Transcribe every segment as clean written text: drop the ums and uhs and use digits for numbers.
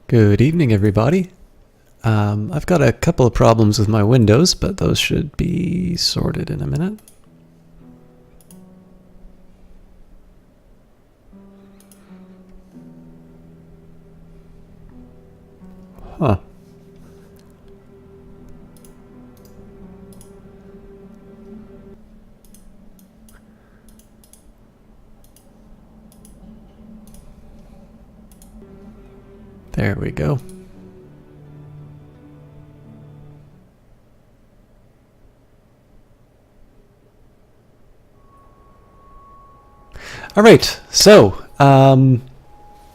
Good evening, everybody. I've got a couple of problems with my Windows, but those should be sorted in a minute. Huh. There we go. Alright, so, The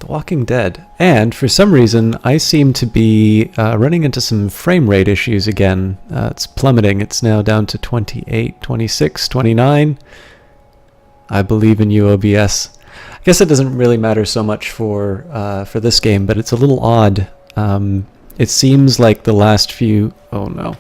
Walking Dead. And for some reason, I seem to be running into some frame rate issues again. It's plummeting. It's now down to 28, 26, 29. I believe in you, OBS. I guess it doesn't really matter so much for this game, but it's a little odd. It seems like the last few... Oh no.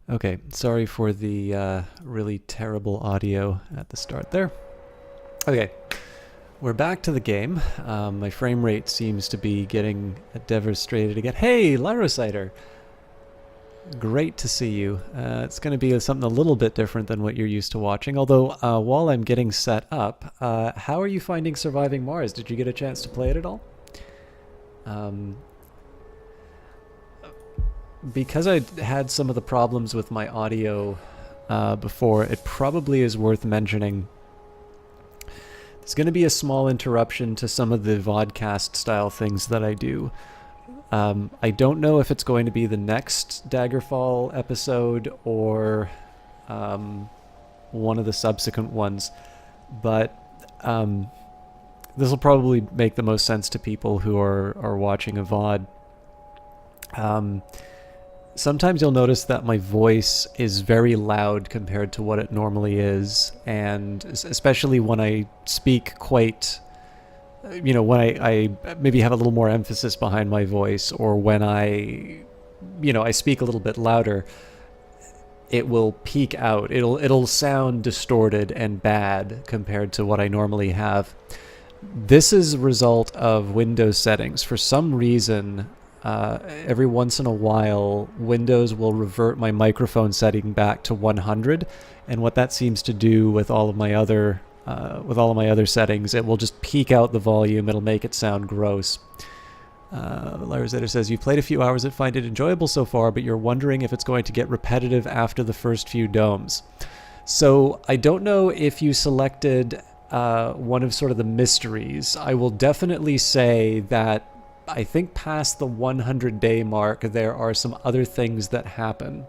Okay, sorry for the really terrible audio at the start there. Okay, we're back to the game. My frame rate seems to be getting devastated again. Hey, Lyrocider! Great to see you. It's going to be something a little bit different than what you're used to watching. Although, while I'm getting set up, how are you finding Surviving Mars? Did you get a chance to play it at all? Because I had some of the problems with my audio before, it probably is worth mentioning. There's going to be a small interruption to some of the vodcast style things that I do. I don't know if it's going to be the next Daggerfall episode or one of the subsequent ones, but this will probably make the most sense to people who are watching a VOD. Sometimes you'll notice that my voice is very loud compared to what it normally is, and especially when I speak quite, when I maybe have a little more emphasis behind my voice, or when I speak a little bit louder, it will peak out. It'll sound distorted and bad compared to what I normally have. This is a result of Windows settings. For some reason, every once in a while, Windows will revert my microphone setting back to 100, and what that seems to do with all of my other settings, it will just peak out the volume. It'll make it sound gross. Larry Zetter says, you played a few hours and find it enjoyable so far, but you're wondering if it's going to get repetitive after the first few domes. So I don't know if you selected one of sort of the mysteries. I will definitely say that I think past the 100-day mark, there are some other things that happen.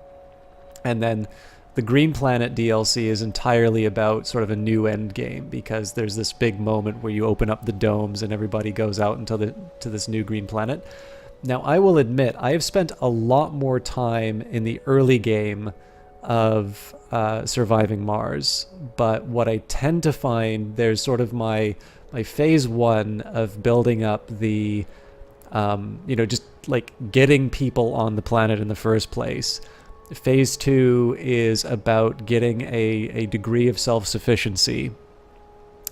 And then the Green Planet DLC is entirely about sort of a new end game, because there's this big moment where you open up the domes and everybody goes out into to this new Green Planet. Now, I will admit, I have spent a lot more time in the early game of Surviving Mars, but what I tend to find, there's sort of my phase one of building up the just like getting people on the planet in the first place. Phase 2 is about getting a degree of self-sufficiency.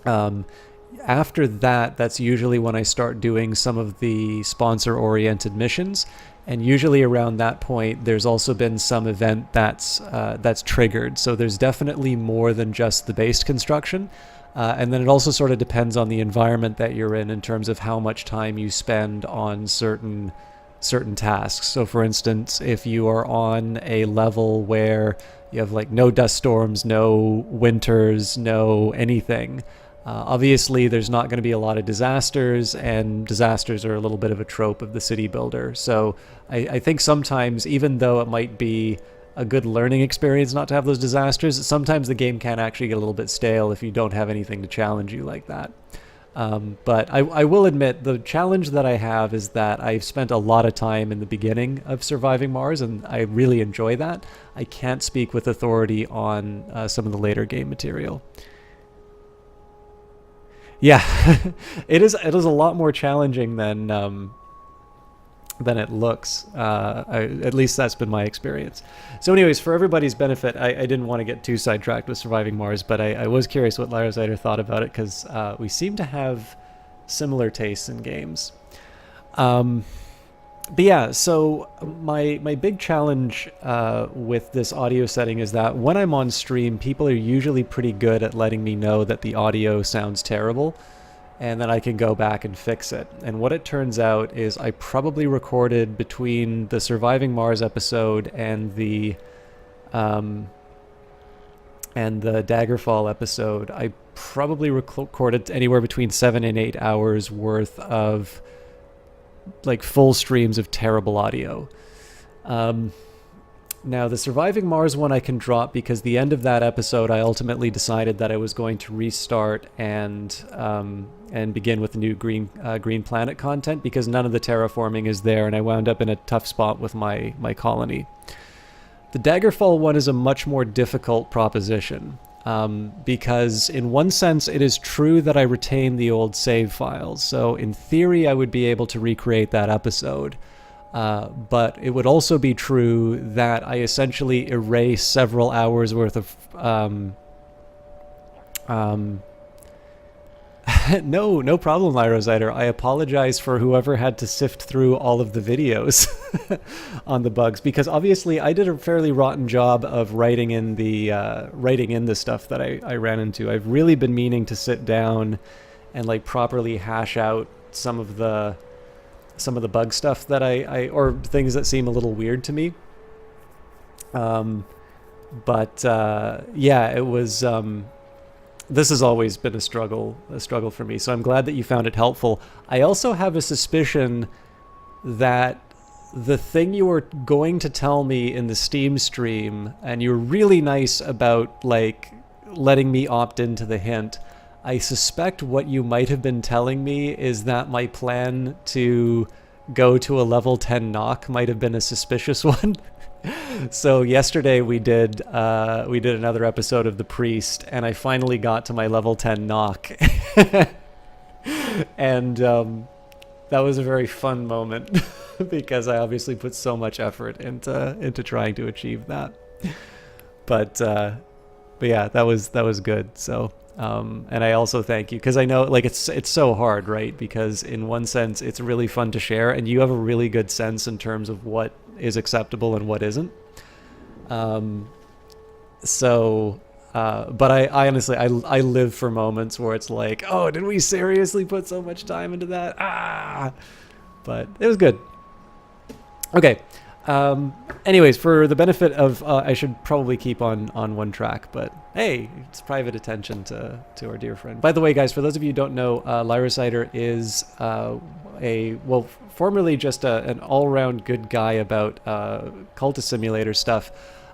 After that, that's usually when I start doing some of the sponsor-oriented missions, and usually around that point, there's also been some event that's triggered. So there's definitely more than just the base construction. And then it also sort of depends on the environment that you're in terms of how much time you spend on certain tasks. So for instance, if you are on a level where you have like no dust storms, no winters, no anything, obviously there's not going to be a lot of disasters, and disasters are a little bit of a trope of the city builder. So I think sometimes, even though it might be a good learning experience not to have those disasters, sometimes the game can actually get a little bit stale if you don't have anything to challenge you like that. But I will admit, the challenge that I have is that I've spent a lot of time in the beginning of Surviving Mars, and I really enjoy that. I can't speak with authority on some of the later game material. Yeah, it is a lot more challenging than than it looks. At least that's been my experience. So anyways, for everybody's benefit, I didn't want to get too sidetracked with Surviving Mars, but I was curious what Lyra Zider thought about it, because we seem to have similar tastes in games. But yeah, so my big challenge with this audio setting is that when I'm on stream, people are usually pretty good at letting me know that the audio sounds terrible, and then I can go back and fix it. And what it turns out is I probably recorded between the Surviving Mars episode and the Daggerfall episode, I probably recorded anywhere between 7 and 8 hours worth of like full streams of terrible audio. Now the Surviving Mars one I can drop, because the end of that episode I ultimately decided that I was going to restart and begin with the new Green Planet content, because none of the terraforming is there, and I wound up in a tough spot with my colony. The Daggerfall one is a much more difficult proposition, because in one sense it is true that I retain the old save files, so in theory I would be able to recreate that episode. But it would also be true that I essentially erase several hours worth of no problem, Lyra Zider. I apologize for whoever had to sift through all of the videos on the bugs, because obviously I did a fairly rotten job of writing in the stuff that I ran into. I've really been meaning to sit down and like properly hash out some of the bug stuff that I or things that seem a little weird to me. Yeah, it was. This has always been a struggle for me. So I'm glad that you found it helpful. I also have a suspicion that the thing you were going to tell me in the Steam stream, and you were really nice about like letting me opt into the hint. I suspect what you might have been telling me is that my plan to go to a level 10 knock might have been a suspicious one. So yesterday we did another episode of The Priest, and I finally got to my level 10 knock. And that was a very fun moment because I obviously put so much effort into trying to achieve that. But yeah, that was good. So and I also thank you, because I know like it's so hard, right? Because in one sense it's really fun to share, and you have a really good sense in terms of what is acceptable and what isn't. But I honestly I live for moments where it's like, oh, did we seriously put so much time into that? But it was good. Okay. Anyways, for the benefit of, I should probably keep on one track, but hey, it's private attention to our dear friend. By the way, guys, for those of you who don't know, Lyra Zider is formerly just an all-round good guy about Cultist Simulator stuff,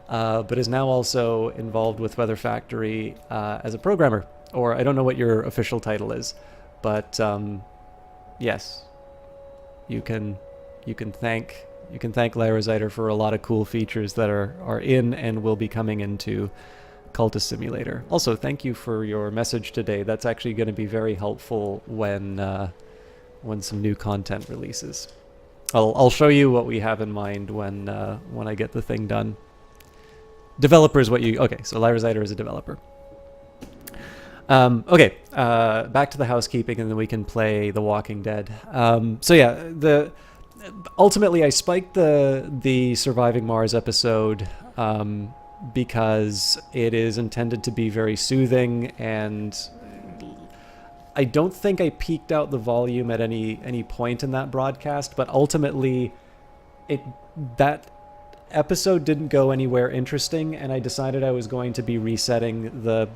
but is now also involved with Weather Factory as a programmer, or I don't know what your official title is, but yes, you can thank Lyra Zider for a lot of cool features that are in and will be coming into Cultist Simulator. Also, thank you for your message today. That's actually going to be very helpful when some new content releases. I'll show you what we have in mind when I get the thing done. Developer is what you... Okay, so Lyra Zider is a developer. Okay, back to the housekeeping, and then we can play The Walking Dead. So yeah, ultimately I spiked the Surviving Mars episode because it is intended to be very soothing, and I don't think I peaked out the volume at any point in that broadcast, but ultimately that episode didn't go anywhere interesting, and I decided I was going to be resetting the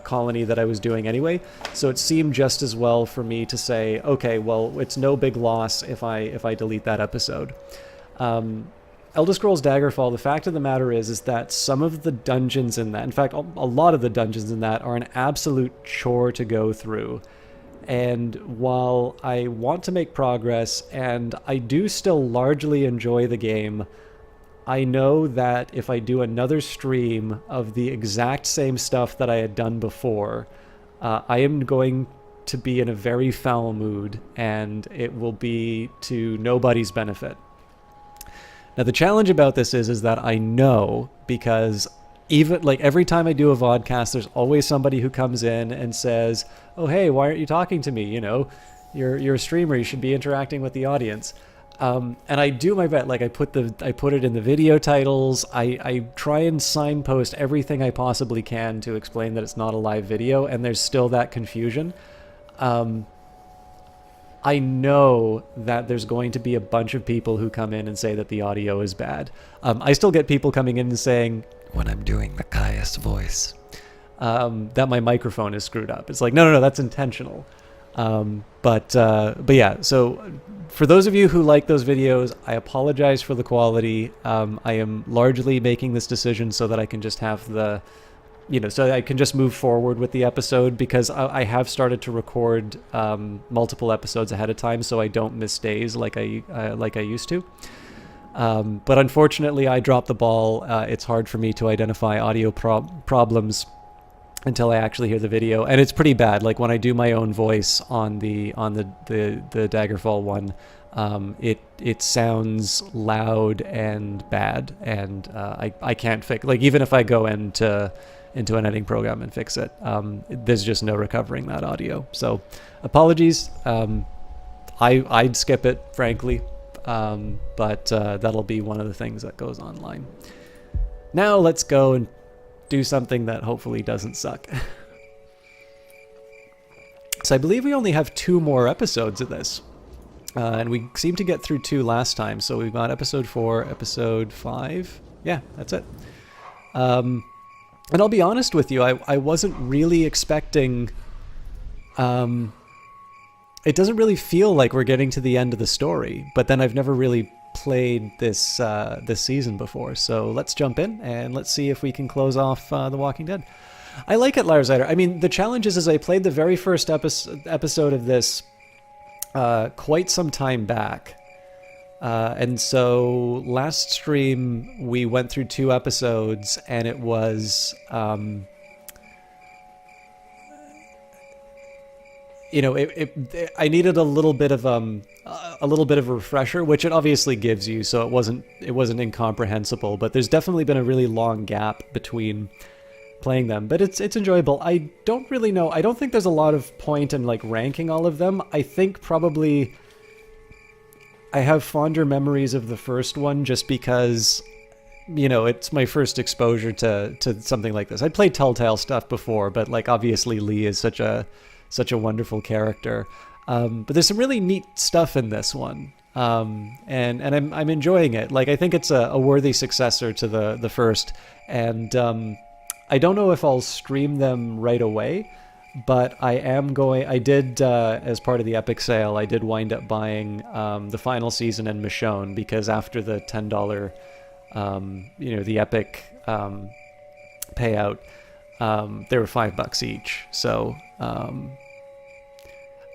colony that I was doing anyway, so it seemed just as well for me to say, okay, well, it's no big loss if I delete that episode. Elder Scrolls Daggerfall, the fact of the matter is that some of the dungeons in that, in fact, a lot of the dungeons in that are an absolute chore to go through. And while I want to make progress, and I do still largely enjoy the game, I know that if I do another stream of the exact same stuff that I had done before, I am going to be in a very foul mood, and it will be to nobody's benefit. Now, the challenge about this is that I know, because even like every time I do a vodcast, there's always somebody who comes in and says, "Oh, hey, why aren't you talking to me? You know, you're a streamer. You should be interacting with the audience." And I do my best. Like I put it in the video titles. I try and signpost everything I possibly can to explain that it's not a live video, and there's still that confusion. I know that there's going to be a bunch of people who come in and say that the audio is bad. I still get people coming in and saying, when I'm doing the Caius voice, that my microphone is screwed up. It's like, no, that's intentional. But yeah, so for those of you who like those videos, I apologize for the quality. I am largely making this decision so that I can just have so I can just move forward with the episode, because I have started to record multiple episodes ahead of time, so I don't miss days like I used to. But unfortunately, I dropped the ball. It's hard for me to identify audio problems until I actually hear the video, and it's pretty bad. Like when I do my own voice on the Daggerfall one, it sounds loud and bad, and I can't fix. Like even if I go into an editing program and fix it, there's just no recovering that audio. So apologies. I'd skip it, frankly, but that'll be one of the things that goes online. Now let's go and do something that hopefully doesn't suck. So I believe we only have 2 more episodes of this, and we seemed to get through 2 last time. So we've got episode 4, episode 5. Yeah, that's it. And I'll be honest with you, I wasn't really expecting... it doesn't really feel like we're getting to the end of the story, but then I've never really played this season before. So let's jump in and let's see if we can close off The Walking Dead. I like it, Lars Eider. I mean, the challenge is I played the very first episode of this quite some time back. And so last stream we went through 2 episodes, and it was I needed a little bit of a refresher, which it obviously gives you, so it wasn't incomprehensible, but there's definitely been a really long gap between playing them, but it's enjoyable. I don't really know. I don't think there's a lot of point in like ranking all of them. I think probably I have fonder memories of the first one just because, it's my first exposure to something like this. I'd played Telltale stuff before, but like obviously Lee is such a wonderful character. But there's some really neat stuff in this one. And I'm enjoying it. Like I think it's a worthy successor to the first. And I don't know if I'll stream them right away, but I did, as part of the Epic sale, I did wind up buying the final season and Michonne, because after the $10, the Epic payout, they were $5 each. So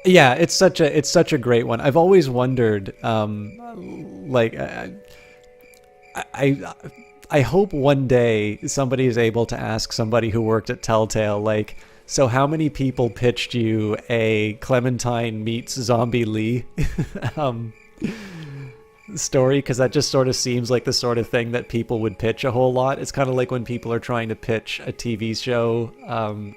yeah, it's such a great one. I've always wondered, I hope one day somebody is able to ask somebody who worked at Telltale, like, so how many people pitched you a Clementine meets Zombie Lee story? Because that just sort of seems like the sort of thing that people would pitch a whole lot. It's kind of like when people are trying to pitch a TV show,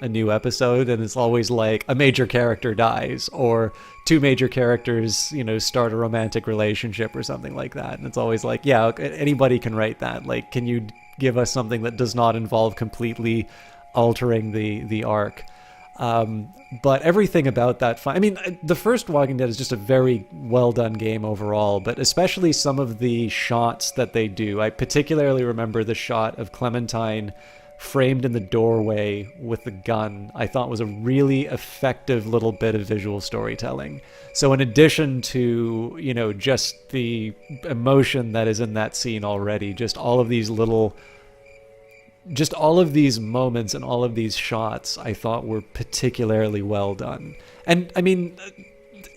a new episode, and it's always like a major character dies, or 2 major characters, start a romantic relationship or something like that. And it's always like, yeah, anybody can write that. Like, can you give us something that does not involve completely altering the arc? But everything about that, I mean, the first Walking Dead is just a very well done game overall, but especially some of the shots that they do. I particularly remember the shot of Clementine framed in the doorway with the gun. I thought was a really effective little bit of visual storytelling. So in addition to, just the emotion that is in that scene already, just all of these moments and all of these shots I thought were particularly well done. And I mean,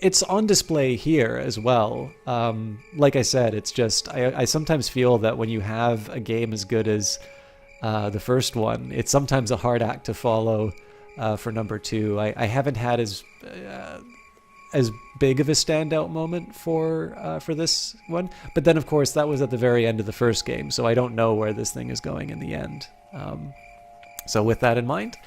it's on display here as well. Like I said, it's just, I sometimes feel that when you have a game as good as the first one, it's sometimes a hard act to follow for number 2. I haven't had as big of a standout moment for this one, but then of course that was at the very end of the first game, so I don't know where this thing is going in the end. So with that in mind,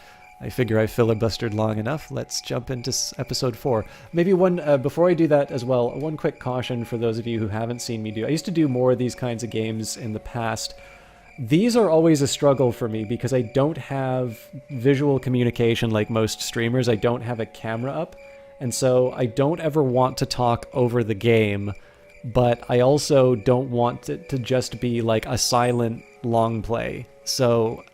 I figure I filibustered long enough. Let's jump into episode 4. Maybe one, before I do that as well, one quick caution for those of you who haven't seen me do. I used to do more of these kinds of games in the past. These are always a struggle for me because I don't have visual communication like most streamers. I don't have a camera up, and so I don't ever want to talk over the game, but I also don't want it to just be like a silent long play. So,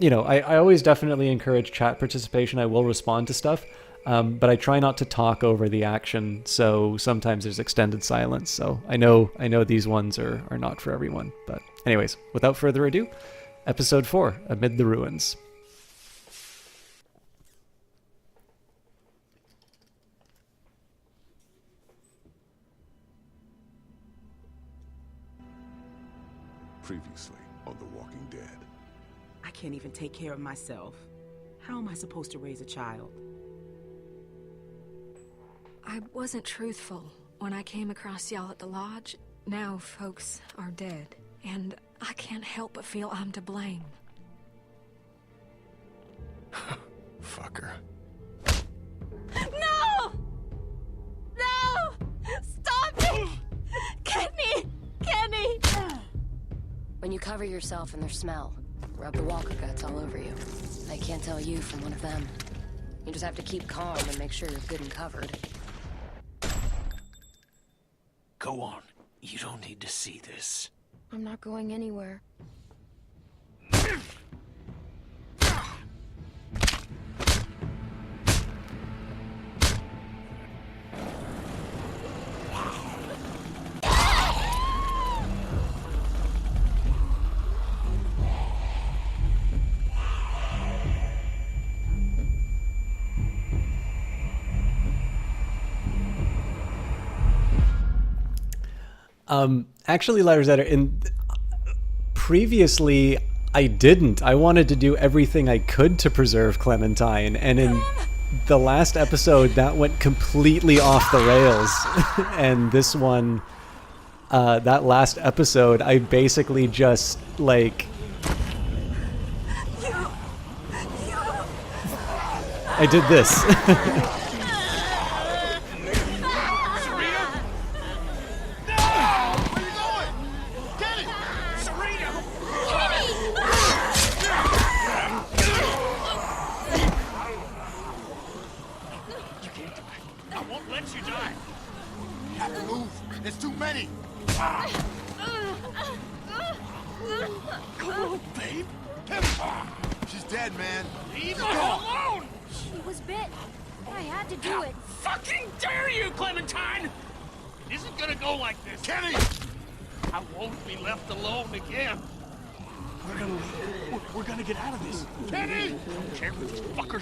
you know, I always definitely encourage chat participation. I will respond to stuff, but I try not to talk over the action, so sometimes there's extended silence. So I know these ones are not for everyone. But anyways, without further ado, episode 4, Amid the Ruins. Previously on The Walking Dead. I can't even take care of myself. How am I supposed to raise a child? I wasn't truthful when I came across y'all at the lodge. Now folks are dead, and I can't help but feel I'm to blame. Fucker. No! No! Stop it! Kenny! Kenny! When you cover yourself in their smell, rub the walker guts all over you. They can't tell you from one of them. You just have to keep calm and make sure you're good and covered. Go on. You don't need to see this. I'm not going anywhere. Actually, Larzatter, previously I didn't. I wanted to do everything I could to preserve Clementine, and in the last episode that went completely off the rails. And this one, that last episode, I basically just, like... I did this.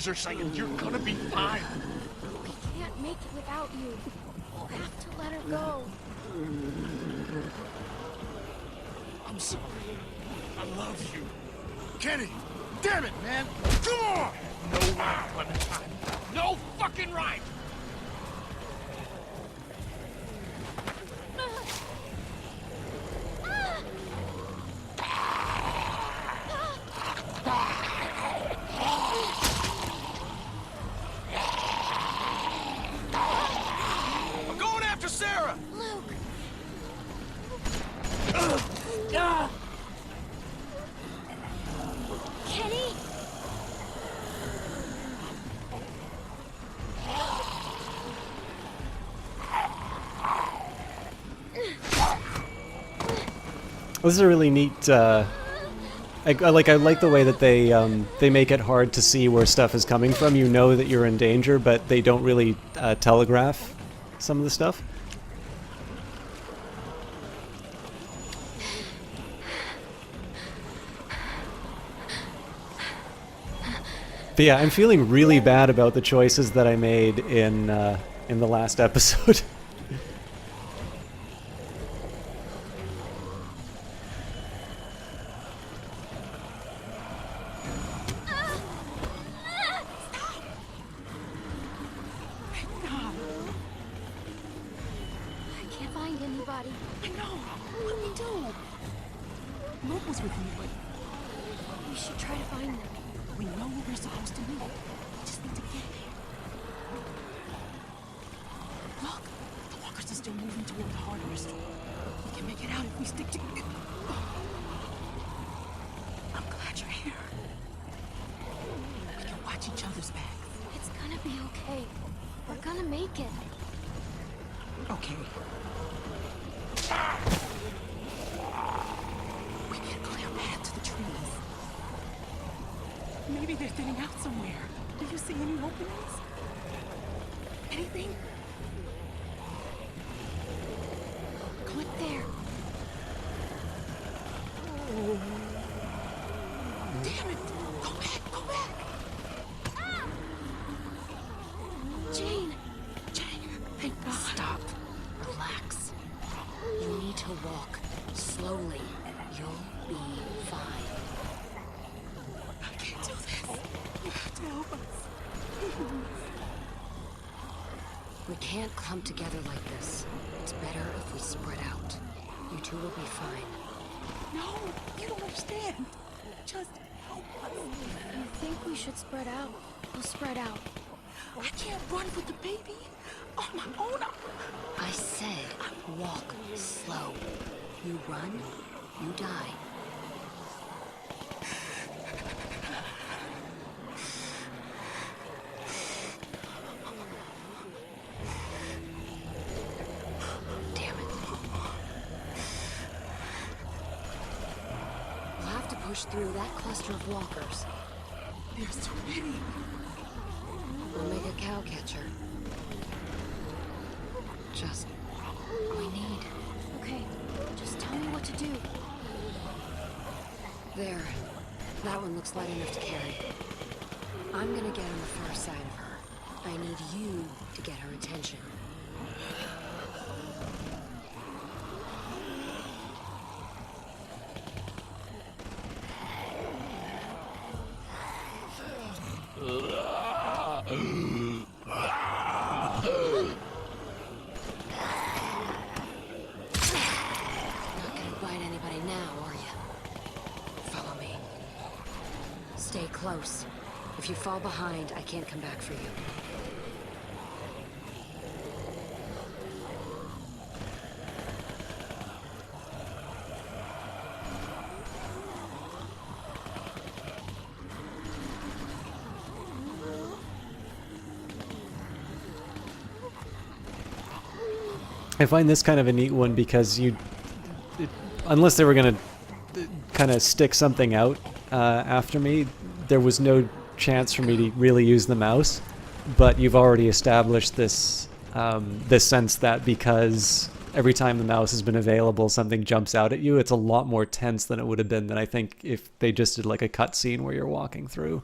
Are saying you're gonna be fine. We can't make it without you. We'll have to let her go. I'm sorry. I love you. Kenny! Damn it, man! Come on! No right, Clementine. No fucking right! This is a really neat. I like the way that they make it hard to see where stuff is coming from. You know that you're in danger, but they don't really telegraph some of the stuff. But yeah, I'm feeling really bad about the choices that I made in the last episode. find anybody. I know. What do we do? Luke was with me, but We should try to find them. we know where we're supposed to meet. We just need to get there. Look, the walkers are still moving toward the hardware store. We can make it out if we stick together. I'm glad you're here. We can watch each other's backs. It's gonna be okay. We're gonna make it. Okay. We can clear a path to the trees. Maybe they're thinning out somewhere. Do you see any openings? Anything? Click there. Damn it! Go back! Go back! Jane! Jane, thank God. Stop. Relax. You need to walk slowly. You'll be fine. I can't do this. You have to help us. We can't clump together like this. It's better if we spread out. You two will be fine. No, you don't understand. Just help us. You think we should spread out? We'll spread out. I can't run with the baby on my own. I said walk slow. You run, you die. Damn it. We'll have to push through that cluster of walkers. There's too many. We'll make a cow catcher. Just all we need. Okay, just tell me what to do. There. That one looks light enough to carry. I'm gonna get on the far side of her. I need you to get her attention. Not gonna bite anybody now, are you? Follow me. Stay close. If you fall behind, I can't come back for you. I find this kind of a neat one because unless they were gonna kind of stick something out after me, there was no chance for me to really use the mouse. But you've already established this this sense that because every time the mouse has been available, something jumps out at you. It's a lot more tense than it would have been I think if they just did like a cutscene where you're walking through.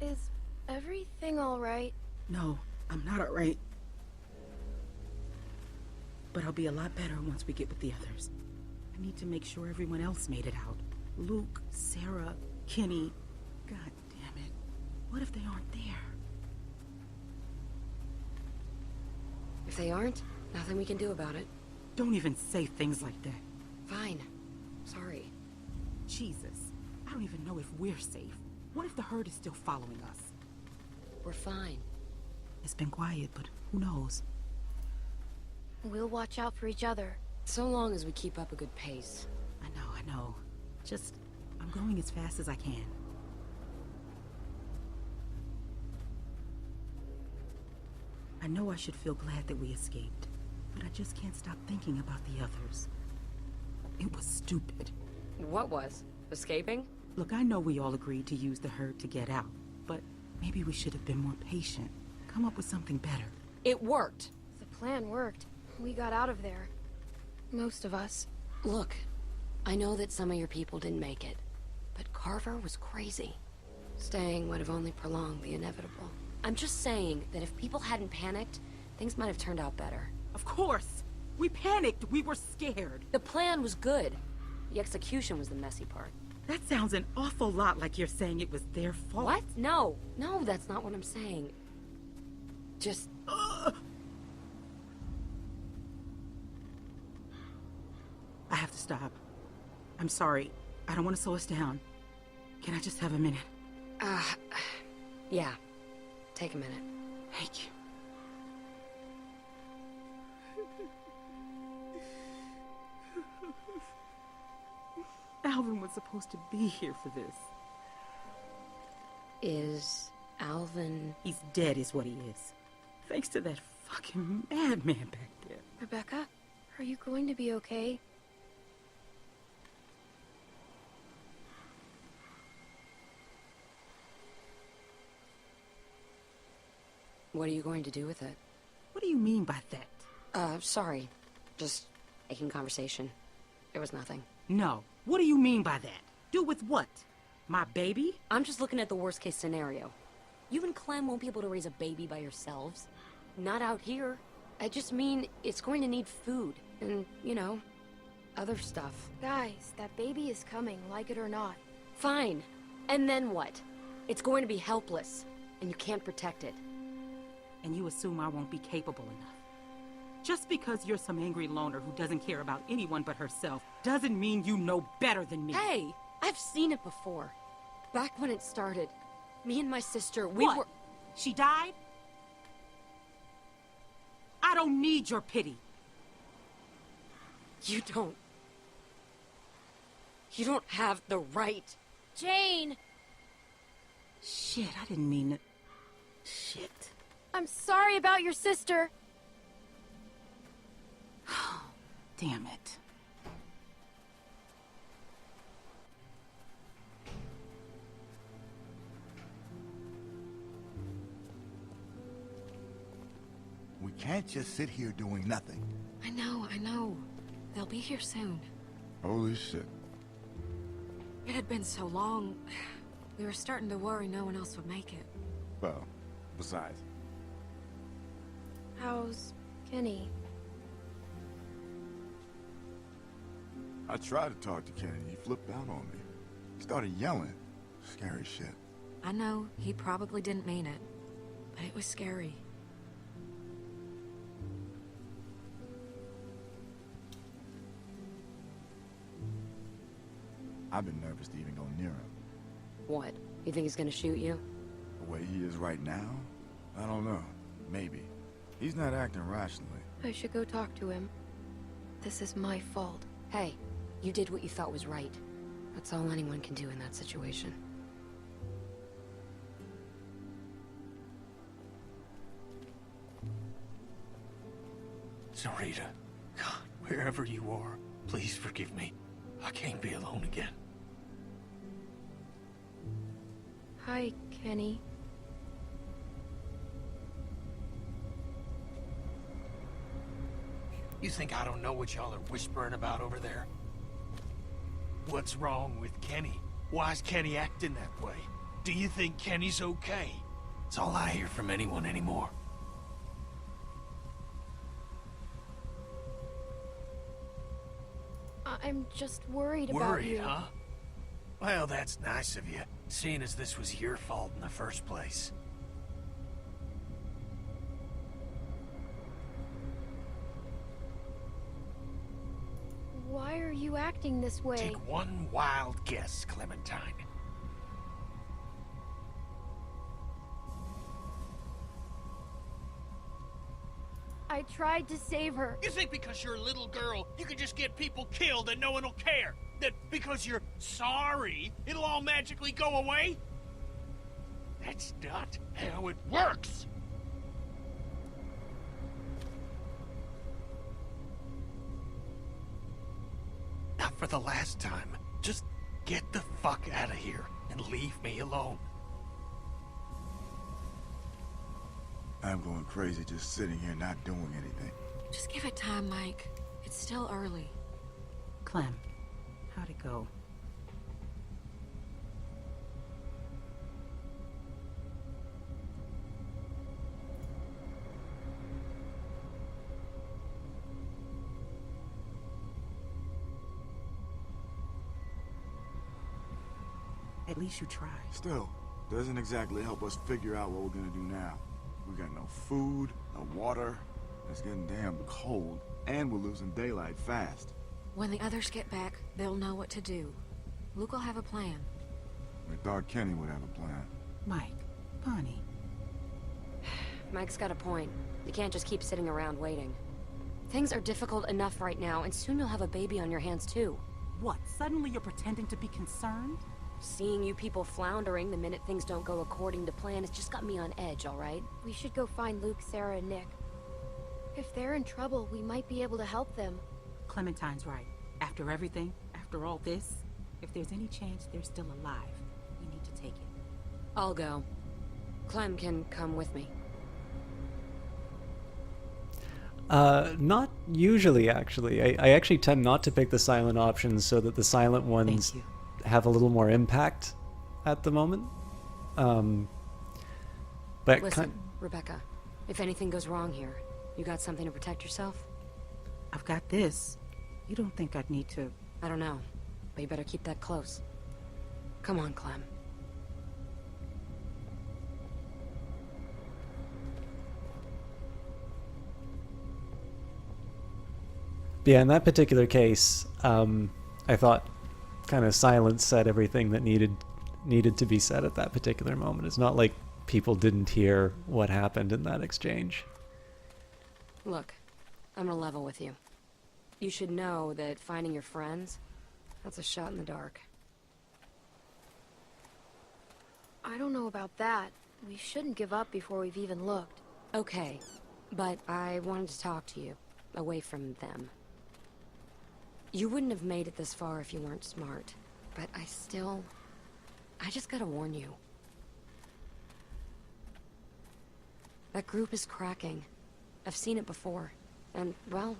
Is everything alright? No, I'm not alright. But I'll be a lot better once we get with the others. I need to make sure everyone else made it out. Luke, Sarah, Kenny. God damn it. What if they aren't there? If they aren't, nothing we can do about it. Don't even say things like that. Fine. Sorry. Jesus. I don't even know if we're safe. What if the herd is still following us? We're fine. It's been quiet, but who knows? We'll watch out for each other. So long as we keep up a good pace. I know. Just, I'm going as fast as I can. I know I should feel glad that we escaped, but I just can't stop thinking about the others. It was stupid. What was? Escaping? Look, I know we all agreed to use the herd to get out, but maybe we should have been more patient. Come up with something better. It worked. The plan worked. We got out of there. Most of us. Look, I know that some of your people didn't make it, but Carver was crazy. Staying would have only prolonged the inevitable. I'm just saying that if people hadn't panicked, things might have turned out better. Of course! We panicked, we were scared. The plan was good. The execution was the messy part. That sounds an awful lot like you're saying it was their fault. What? No. No, that's not what I'm saying. Just... I have to stop. I'm sorry. I don't want to slow us down. Can I just have a minute? Yeah. Take a minute. Thank you. Alvin was supposed to be here for this. Is Alvin... He's dead is what he is. Thanks to that fucking madman back there. Rebecca, are you going to be okay? What are you going to do with it? What do you mean by that? Sorry. Just making conversation. There was nothing. No. What do you mean by that? Do with what? My baby? I'm just looking at the worst case scenario. You and Clem won't be able to raise a baby by yourselves. Not out here. I just mean, it's going to need food. And, you know, other stuff. Guys, that baby is coming, like it or not. Fine. And then what? It's going to be helpless. And you can't protect it. And you assume I won't be capable enough. Just because you're some angry loner who doesn't care about anyone but herself doesn't mean you know better than me. Hey! I've seen it before. Back when it started. Me and my sister, we What? were... She died? I don't need your pity. You don't have the right. Jane! Shit, I didn't mean it. Shit. I'm sorry about your sister. Damn it. We can't just sit here doing nothing. I know. They'll be here soon. Holy shit. It had been so long. We were starting to worry no one else would make it. Well, besides. How's Kenny? I tried to talk to Kenny. He flipped out on me. He started yelling. Scary shit. I know, he probably didn't mean it. But it was scary. I've been nervous to even go near him. What? You think he's gonna shoot you? The way he is right now? I don't know. Maybe. He's not acting rationally. I should go talk to him. This is my fault. Hey, you did what you thought was right. That's all anyone can do in that situation. Sarita, God, wherever you are, please forgive me. I can't be alone again. Hi, Kenny. You think I don't know what y'all are whispering about over there? What's wrong with Kenny? Why's Kenny acting that way? Do you think Kenny's okay? It's all I hear from anyone anymore. I'm just worried about Worried, you. huh? Well, that's nice of you, seeing as this was your fault in the first place. Why are you acting this way? Take one wild guess, Clementine. I tried to save her. You think because you're a little girl, you can just get people killed and no one will care? That because you're sorry, it'll all magically go away? That's not how it works! Now for the last time, just get the fuck out of here and leave me alone. I'm going crazy just sitting here not doing anything. Just give it time, Mike. It's still early. Clem, go. At least you tried. Still, doesn't exactly help us figure out what we're gonna do now. We got no food, no water, it's getting damn cold, and we're losing daylight fast. When the others get back, they'll know what to do. Luke will have a plan. We thought Kenny would have a plan. Mike, Bonnie. Mike's got a point. You can't just keep sitting around waiting. Things are difficult enough right now, and soon you'll have a baby on your hands too. What, suddenly you're pretending to be concerned? Seeing you people floundering the minute things don't go according to plan has just got me on edge, alright? We should go find Luke, Sarah, and Nick. If they're in trouble, we might be able to help them. Clementine's right. After everything, after all this, if there's any chance they're still alive, we need to take it. I'll go. Clem can come with me. Not usually, actually. I actually tend not to pick the silent options so that the silent ones Thank you. have a little more impact at the moment. But Listen, Rebecca, if anything goes wrong here, you got something to protect yourself? I've got this. You don't think I'd need to... I don't know, but you better keep that close. Come on, Clem. yeah, in that particular case, I thought kind of silence said everything that needed to be said at that particular moment. It's not like people didn't hear what happened in that exchange. Look, I'm gonna level with you. You should know that finding your friends, that's a shot in the dark. I don't know about that. We shouldn't give up before we've even looked. Okay, but I wanted to talk to you, away from them. You wouldn't have made it this far if you weren't smart, but I just gotta warn you. That group is cracking. I've seen it before, and, well,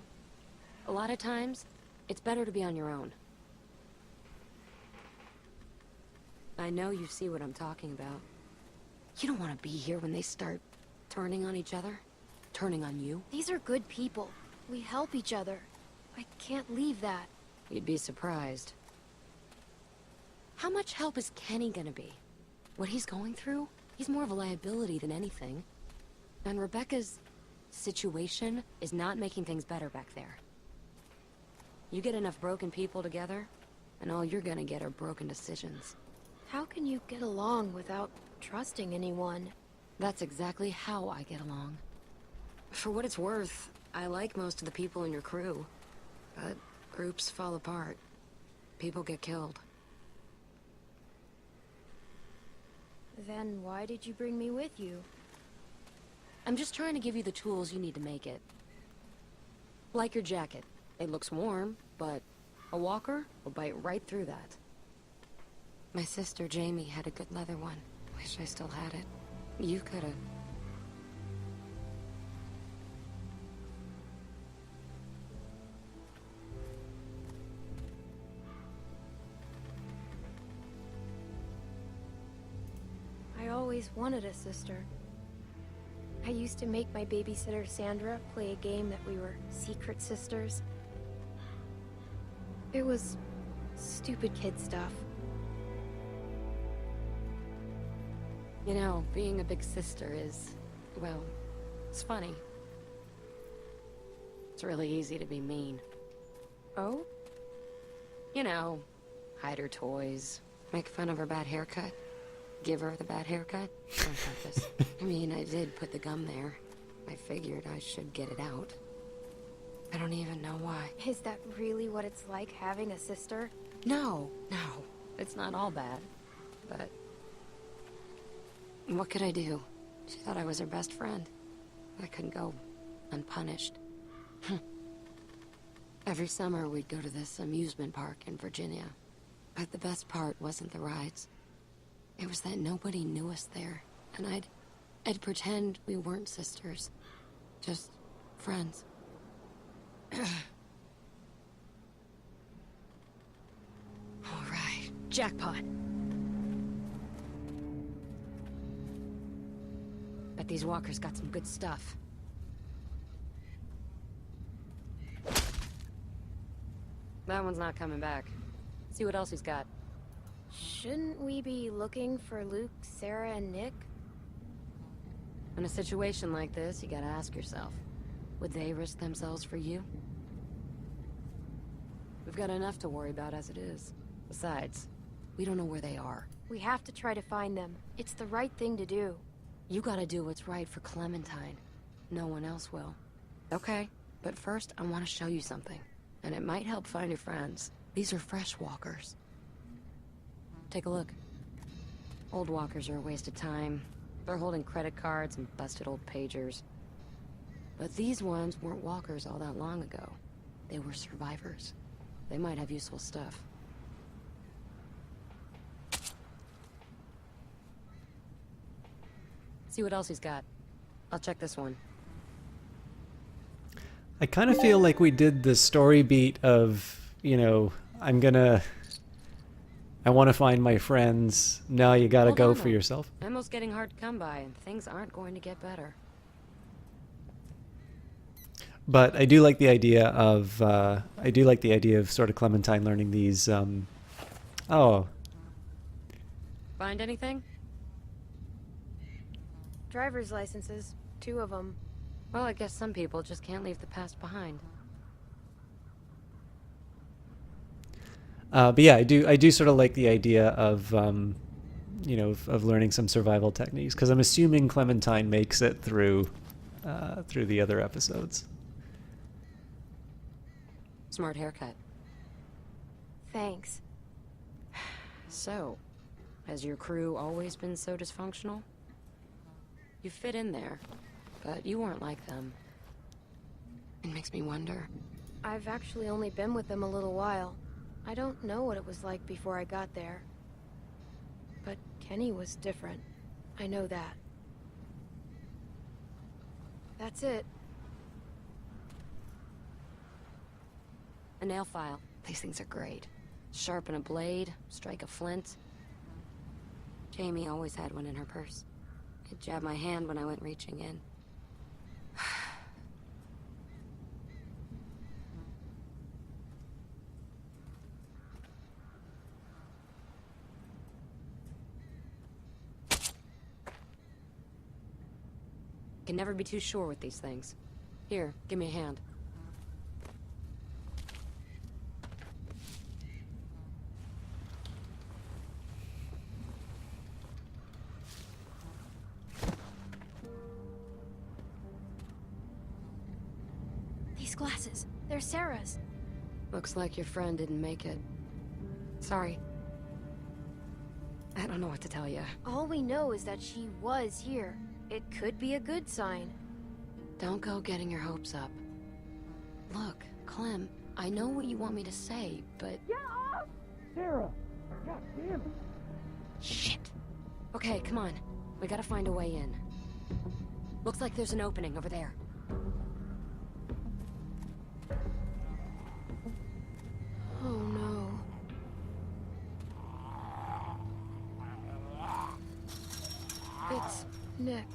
a lot of times, it's better to be on your own. I know you see what I'm talking about. You don't want to be here when they start turning on each other, turning on you. These are good people. We help each other. I can't leave that. You'd be surprised. How much help is Kenny gonna be? What he's going through? He's more of a liability than anything. And Rebecca's situation is not making things better back there. You get enough broken people together, and all you're gonna get are broken decisions. How can you get along without trusting anyone? That's exactly how I get along. For what it's worth, I like most of the people in your crew. But groups fall apart. People get killed. Then why did you bring me with you? I'm just trying to give you the tools you need to make it. Like your jacket. It looks warm, but a walker will bite right through that. My sister Jamie had a good leather one. Wish I still had it. You could've. I always wanted a sister. I used to make my babysitter Sandra play a game that we were secret sisters. It was stupid kid stuff. You know, being a big sister is, well, it's funny. It's really easy to be mean. Oh? You know, hide her toys, make fun of her bad haircut, give her the bad haircut on purpose. I mean, I did put the gum there. I figured I should get it out. I don't even know why. Is that really what it's like having a sister? No, it's not all bad, but what could I do? She thought I was her best friend. I couldn't go unpunished. Every summer we'd go to this amusement park in Virginia. But the best part wasn't the rides. It was that nobody knew us there, and I'd pretend we weren't sisters. Just friends. Jackpot. Bet these walkers got some good stuff. That one's not coming back. See what else he's got. Shouldn't we be looking for Luke, Sarah, and Nick? In a situation like this, you gotta ask yourself, would they risk themselves for you? We've got enough to worry about as it is. Besides, we don't know where they are. We have to try to find them. It's the right thing to do. You gotta do what's right for Clementine. No one else will. Okay, but first I want to show you something. And it might help find your friends. These are fresh walkers. Take a look. Old walkers are a waste of time. They're holding credit cards and busted old pagers. But these ones weren't walkers all that long ago. They were survivors. They might have useful stuff. See what else he's got. I'll check this one. I kind of feel like we did the story beat of, you know, I want to find my friends. Now you gotta Hold go on, for though. yourself. Ammo's getting hard to come by, and things aren't going to get better. But I do like the idea of sort of Clementine learning these. Oh, Find anything? Driver's licenses. 2 of them. Well, I guess some people just can't leave the past behind. but yeah, I do sort of like the idea of, you know, of learning some survival techniques, because I'm assuming Clementine makes it through the other episodes. Smart haircut. Thanks. So, has your crew always been so dysfunctional? You fit in there, but you weren't like them. It makes me wonder. I've actually only been with them a little while. I don't know what it was like before I got there. But Kenny was different. I know that. That's it. A nail file. These things are great. Sharpen a blade, strike a flint. Jamie always had one in her purse. It jabbed my hand when I went reaching in. Can never be too sure with these things. Here, give me a hand. These glasses. They're Sarah's. Looks like your friend didn't make it. Sorry. I don't know what to tell you. All we know is that she was here. It could be a good sign. Don't go getting your hopes up. Look, Clem, I know what you want me to say, but... Get off! Sarah! God damn it! Shit! Okay, come on. We gotta find a way in. Looks like there's an opening over there. Oh no. It's Nick.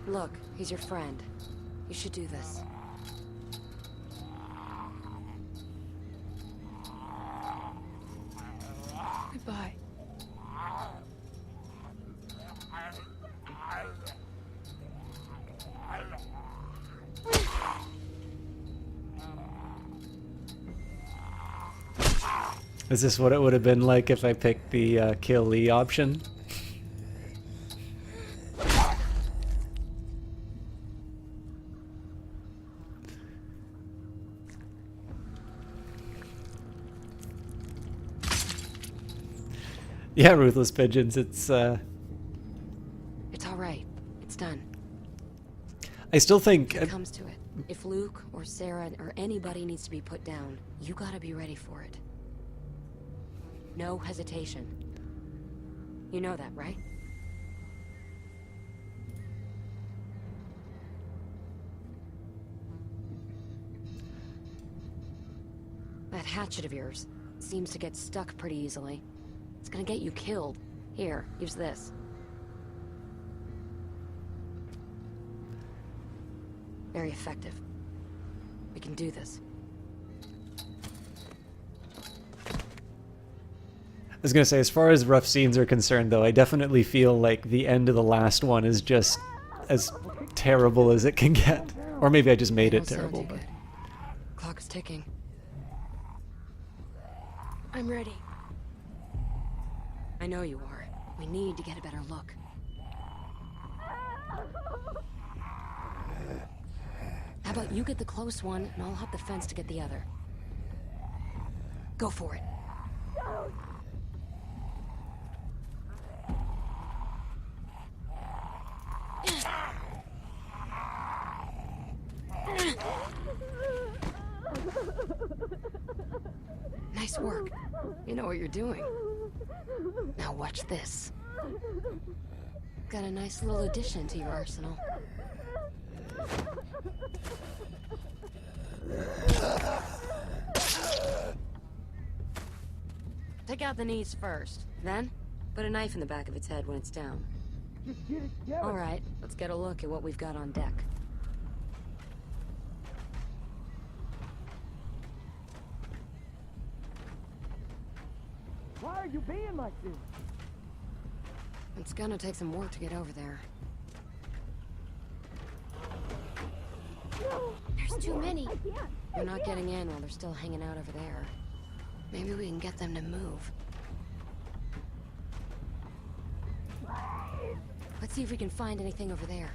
Look, he's your friend. You should do this. Goodbye. Is this what it would have been like if I picked the kill Lee option? Yeah, Ruthless Pigeons, it's all right. It's done. I still think... If it comes to it, if Luke or Sarah or anybody needs to be put down, you gotta be ready for it. No hesitation. You know that, right? That hatchet of yours seems to get stuck pretty easily. It's gonna get you killed. Here, use this. Very effective. We can do this. I was gonna say, as far as rough scenes are concerned, though, I definitely feel like the end of the last one is just as terrible as it can get. Or maybe I just made it Don't sound terrible, too but... good. Clock is ticking. I'm ready. I know you are. We need to get a better look. How about you get the close one, and I'll hop the fence to get the other. Go for it. Nice work. You know what you're doing. Now watch this. Got a nice little addition to your arsenal. Take out the knees first. Then, put a knife in the back of its head when it's down. Just get it together. Alright, let's get a look at what we've got on deck. Why are you being like this? It's gonna take some work to get over there. There's too many. They're not getting in while they're still hanging out over there. Maybe we can get them to move. Let's see if we can find anything over there.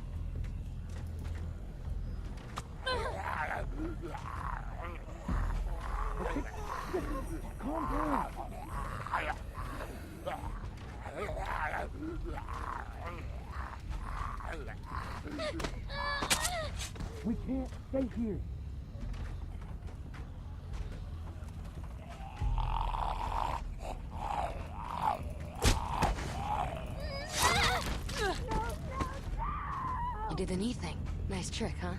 Calm down. We can't stay here. You did the knee thing. Nice trick, huh?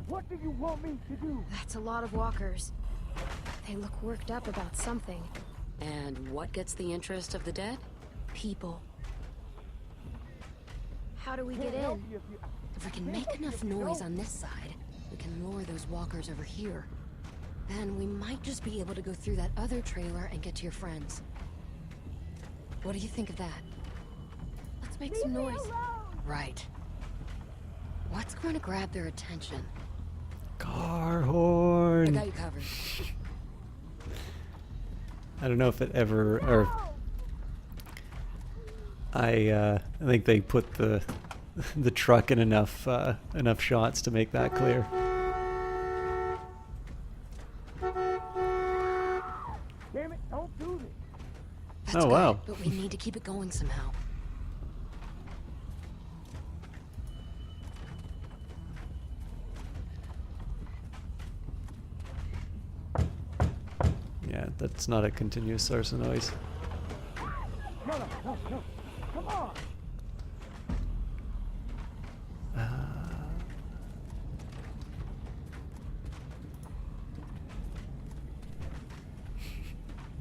What do you want me to do? That's a lot of walkers. They look worked up about something. And what gets the interest of the dead? People. How do we get Can't help in? you if you... If we can make enough noise on this side, we can lure those walkers over here. Then we might just be able to go through that other trailer and get to your friends. What do you think of that? Let's make some noise. Right. What's going to grab their attention? Car I horn! got you covered. I don't know if it ever... or... I think they put the truck in enough shots to make that clear. Damn it, don't do this. That's Oh, wow. good, but we need to keep it going somehow. Yeah, that's not a continuous source of noise. No. Come on.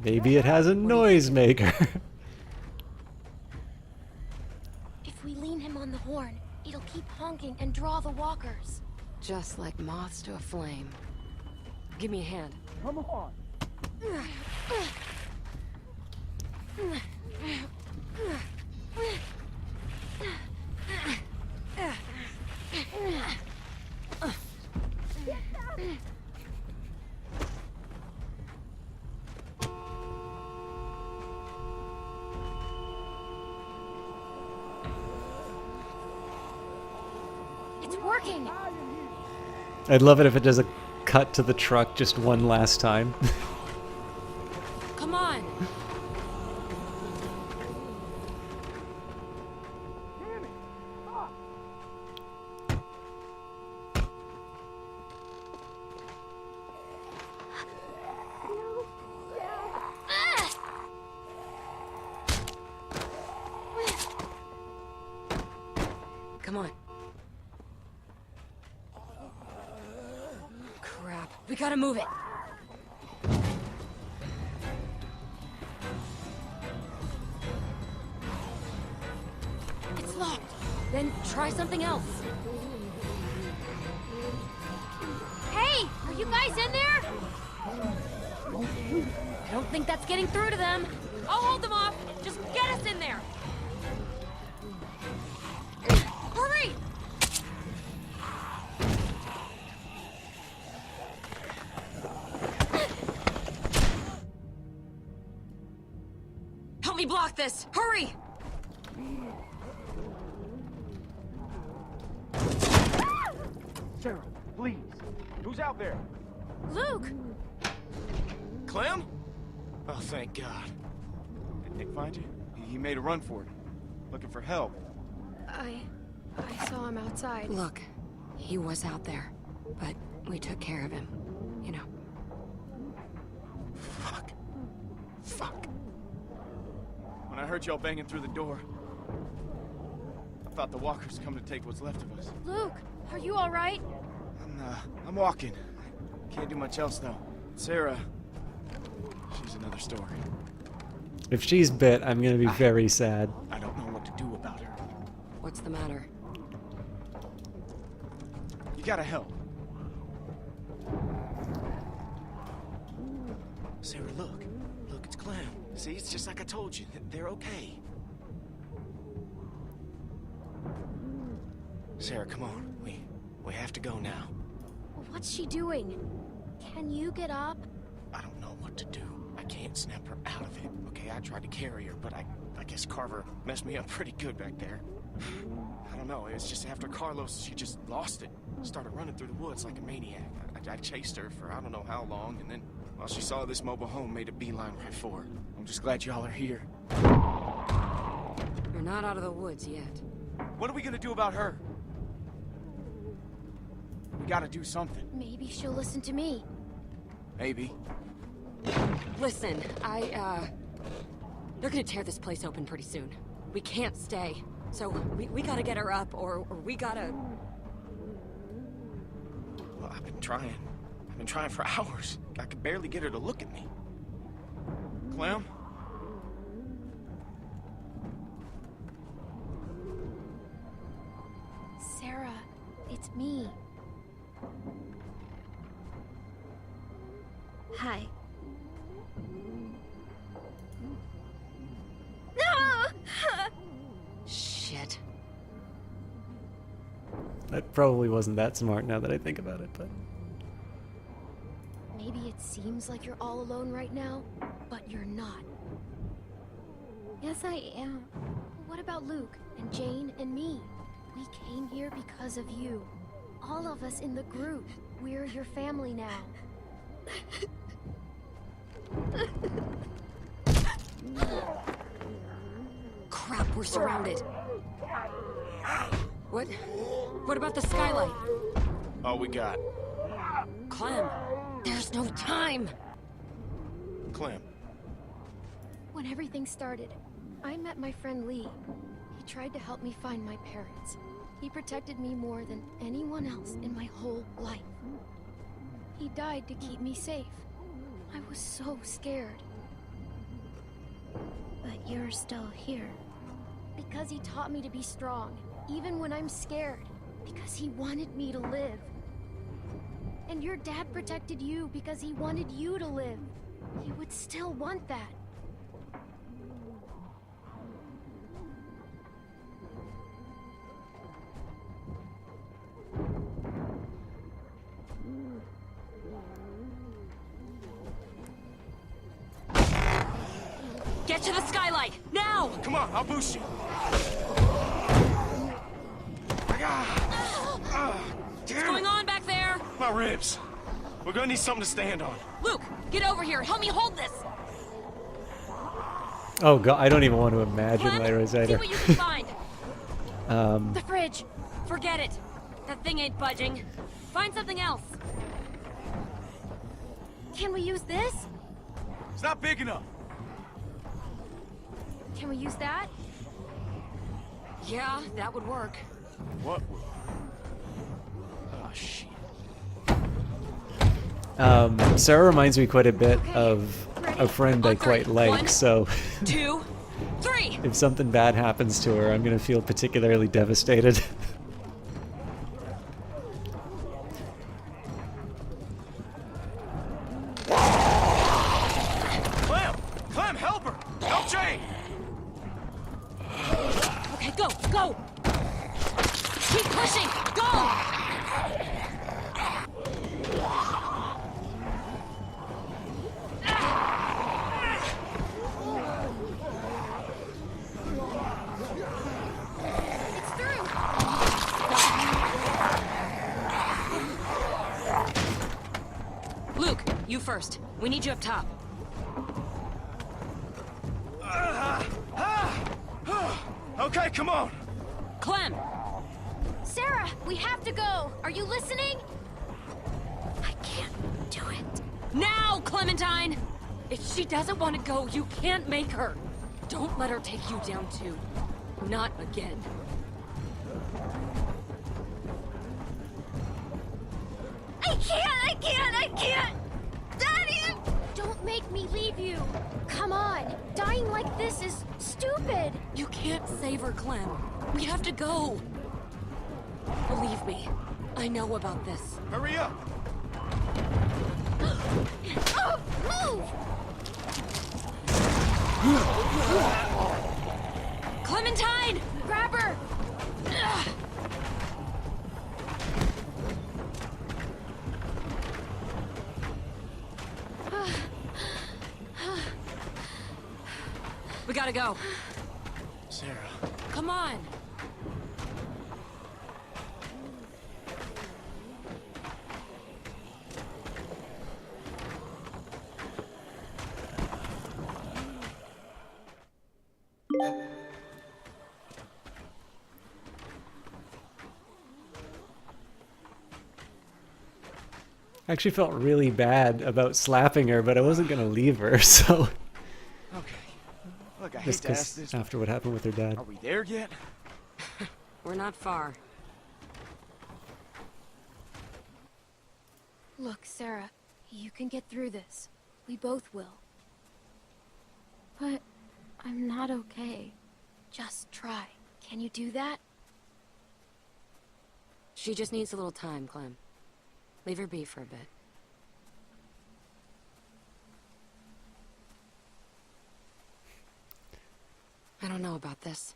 Maybe it has a noisemaker. If we lean him on the horn, it'll keep honking and draw the walkers. Just like moths to a flame. Give me a hand. Come on. It's working. I'd love it if it does a cut to the truck just one last time. Come on! Damn it. Stop. Come on. We gotta move it. It's locked. Then try something else. Hey, are you guys in there? I don't think that's getting through to them. I'll hold them off. Just get us in there. Hurry! Help me block this. Hurry! Sarah, please. Who's out there? Luke! Clem? Oh, thank God. Did Nick find you? He made a run for it. Looking for help. I saw him outside. Look, he was out there, but we took care of him. You know. Fuck. Fuck. When I heard y'all banging through the door, I thought the walkers come to take what's left of us. Luke, are you all right? I'm walking. Can't do much else, though. Sarah, she's another story. If she's bit, I'm gonna be very sad. I don't know what to do about her. What's the matter? You gotta help. Sarah, look. Look, it's Clem. See, it's just like I told you. They're okay. Sarah, come on. We have to go now. What's she doing? Can you get up? I don't know what to do. I can't snap her out of it. Okay, I tried to carry her, but I guess Carver messed me up pretty good back there. I don't know. It's just after Carlos, she just lost it. Started running through the woods like a maniac. I chased her for I don't know how long, and then, well, she saw this mobile home, made a beeline right for her. I'm just glad y'all are here. You're not out of the woods yet. What are we gonna do about her? We gotta do something. Maybe she'll listen to me. Maybe. Listen, they're gonna tear this place open pretty soon. We can't stay. So, we gotta get her up, or we gotta... Well, I've been trying. I've been trying for hours. I could barely get her to look at me. Clem? Sarah, it's me. Hi. Shit. That probably wasn't that smart now that I think about it, but... Maybe it seems like you're all alone right now, but you're not. Yes, I am. What about Luke and Jane and me? We came here because of you. All of us in the group. We're your family now. Crap, we're surrounded. What about the skylight? All we got. Clem, there's no time. Clem. When everything started, I met my friend Lee. He tried to help me find my parents. He protected me more than anyone else in my whole life. He died to keep me safe. I was so scared. But you're still here. Because he taught me to be strong, even when I'm scared. Because he wanted me to live. And your dad protected you because he wanted you to live. He would still want that. Get to the skylight, now! Come on, I'll boost you. What's going on back there? My ribs. We're gonna need something to stand on. Luke, get over here. Help me hold this. Oh god, I don't even want to imagine Clem, Lyra see Zyder. what you can find. The fridge! Forget it. That thing ain't budging. Find something else. Can we use this? It's not big enough. Can we use that? Yeah, that would work. What? Oh, shit. Sarah reminds me quite a bit of a friend I quite like, One, so 2, 3. if something bad happens to her, I'm gonna feel particularly devastated. Clem, help her! Help Jane! Okay, go, go! Keep pushing! Go! It's through! Luke, you first. We need you up top. Okay, come on! Clem! Sarah, we have to go! Are you listening? I can't do it. Now, Clementine! If she doesn't want to go, you can't make her. Don't let her take you down too. Not again. I can't! Daddy! Don't make me leave you! Come on! Dying like this is stupid! You can't save her, Clem. We have to go. Believe me, I know about this. Hurry up! Oh, move! Clementine! Grab her! Ugh. We gotta go. Sarah. Come on. I actually felt really bad about slapping her, but I wasn't gonna leave her, so... Okay. Look, I hate Just to ask this. after what happened with her dad. Are we there yet? We're not far. Look, Sarah, you can get through this. We both will. But I'm not okay. Just try. Can you do that? She just needs a little time, Clem. Leave her be for a bit. I don't know about this.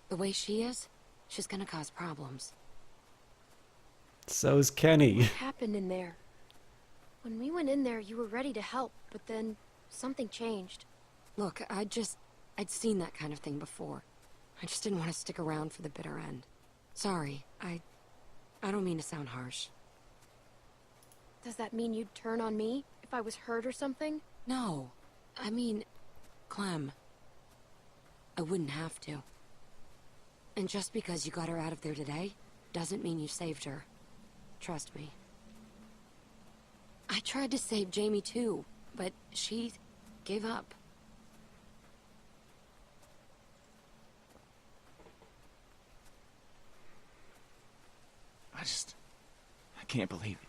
The way she is, she's gonna cause problems. So's Kenny. What happened in there? When we went in there, you were ready to help, but then something changed. Look, I'd seen that kind of thing before. I just didn't want to stick around for the bitter end. Sorry, I don't mean to sound harsh. Does that mean you'd turn on me if I was hurt or something? No, I mean, Clem, I wouldn't have to. And just because you got her out of there today, doesn't mean you saved her. Trust me. I tried to save Jamie too, but she gave up. I can't believe it.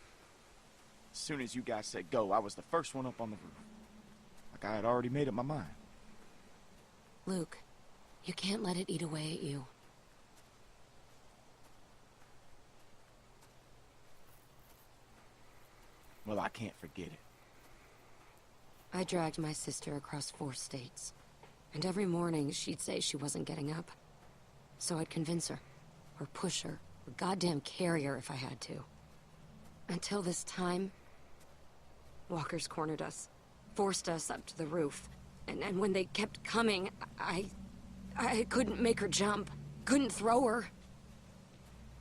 As soon as you guys said go, I was the first one up on the roof. Like I had already made up my mind. Luke, you can't let it eat away at you. Well, I can't forget it. I dragged my sister across 4 states. And every morning she'd say she wasn't getting up. So I'd convince her, or push her, or goddamn carry her if I had to. Until this time, walkers cornered us, forced us up to the roof. And when they kept coming, I couldn't make her jump, couldn't throw her.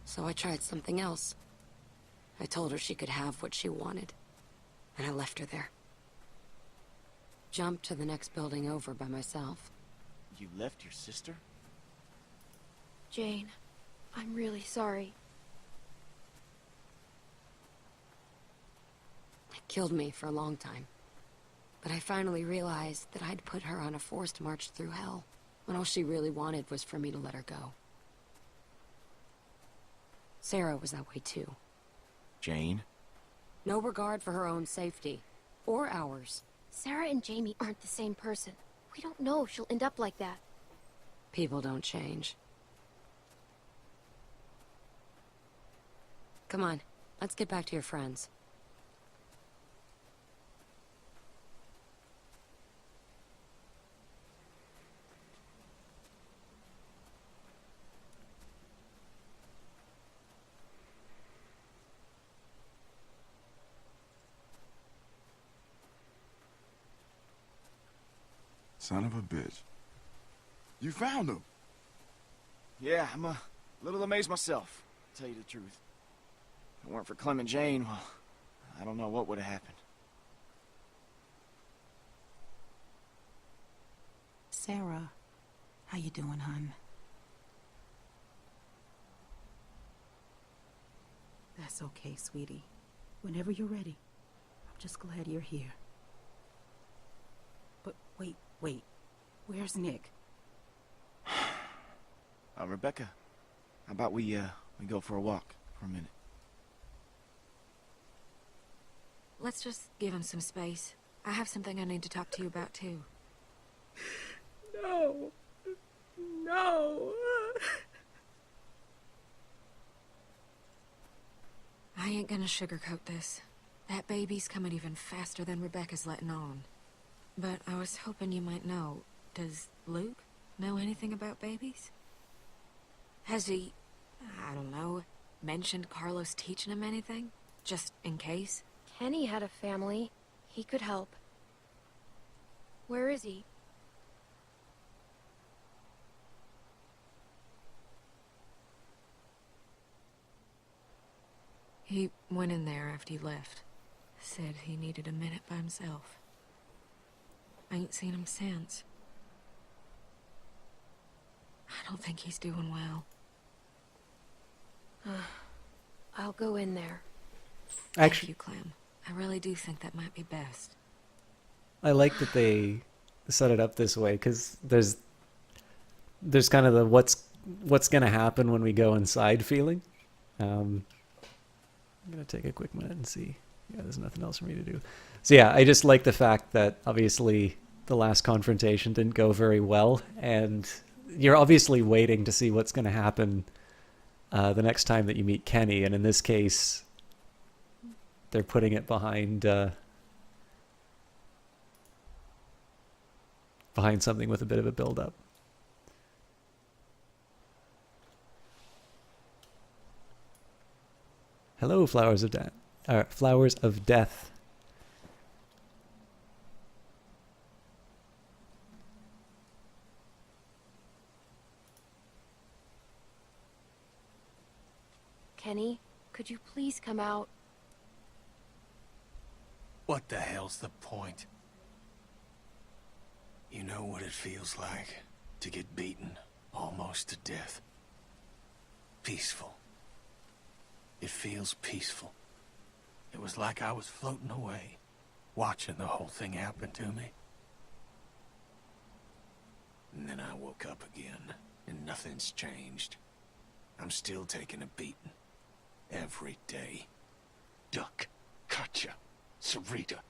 So I tried something else. I told her she could have what she wanted, and I left her there. Jumped to the next building over by myself. You left your sister? Jane, I'm really sorry. It killed me for a long time. But I finally realized that I'd put her on a forced march through hell, when all she really wanted was for me to let her go. Sarah was that way too. Jane? No regard for her own safety. Or ours. Sarah and Jamie aren't the same person. We don't know if she'll end up like that. People don't change. Come on, let's get back to your friends. Son of a bitch. You found him. Yeah, I'm a little amazed myself, to tell you the truth. If it weren't for Clem and Jane, well, I don't know what would have happened. Sarah, how you doing, hon? That's okay, sweetie. Whenever you're ready. I'm just glad you're here. But wait. Where's Nick? Rebecca, how about we go for a walk for a minute? Let's just give him some space. I have something I need to talk to you about, too. No. I ain't gonna sugarcoat this. That baby's coming even faster than Rebecca's letting on. But I was hoping you might know. Does Luke know anything about babies? Has he, I don't know, mentioned Carlos teaching him anything? Just in case? Kenny had a family. He could help. Where is he? He went in there after you left. Said he needed a minute by himself. I ain't seen him since. I don't think he's doing well. I'll go in there. Thank you, Clem. I really do think that might be best. I like that they set it up this way, because there's kind of the what's gonna happen when we go inside feeling. I'm gonna take a quick minute and see. Yeah, there's nothing else for me to do. So yeah, I just like the fact that obviously the last confrontation didn't go very well, and you're obviously waiting to see what's going to happen the next time that you meet Kenny, and in this case, they're putting it behind something with a bit of a build-up. Hello, Flowers of Death. Flowers of Death. Kenny, could you please come out? What the hell's the point? You know what it feels like to get beaten almost to death. Peaceful. It feels peaceful. It was like I was floating away, watching the whole thing happen to me. And then I woke up again, and nothing's changed. I'm still taking a beating. Every day. Duck, Katjaa, Sarita.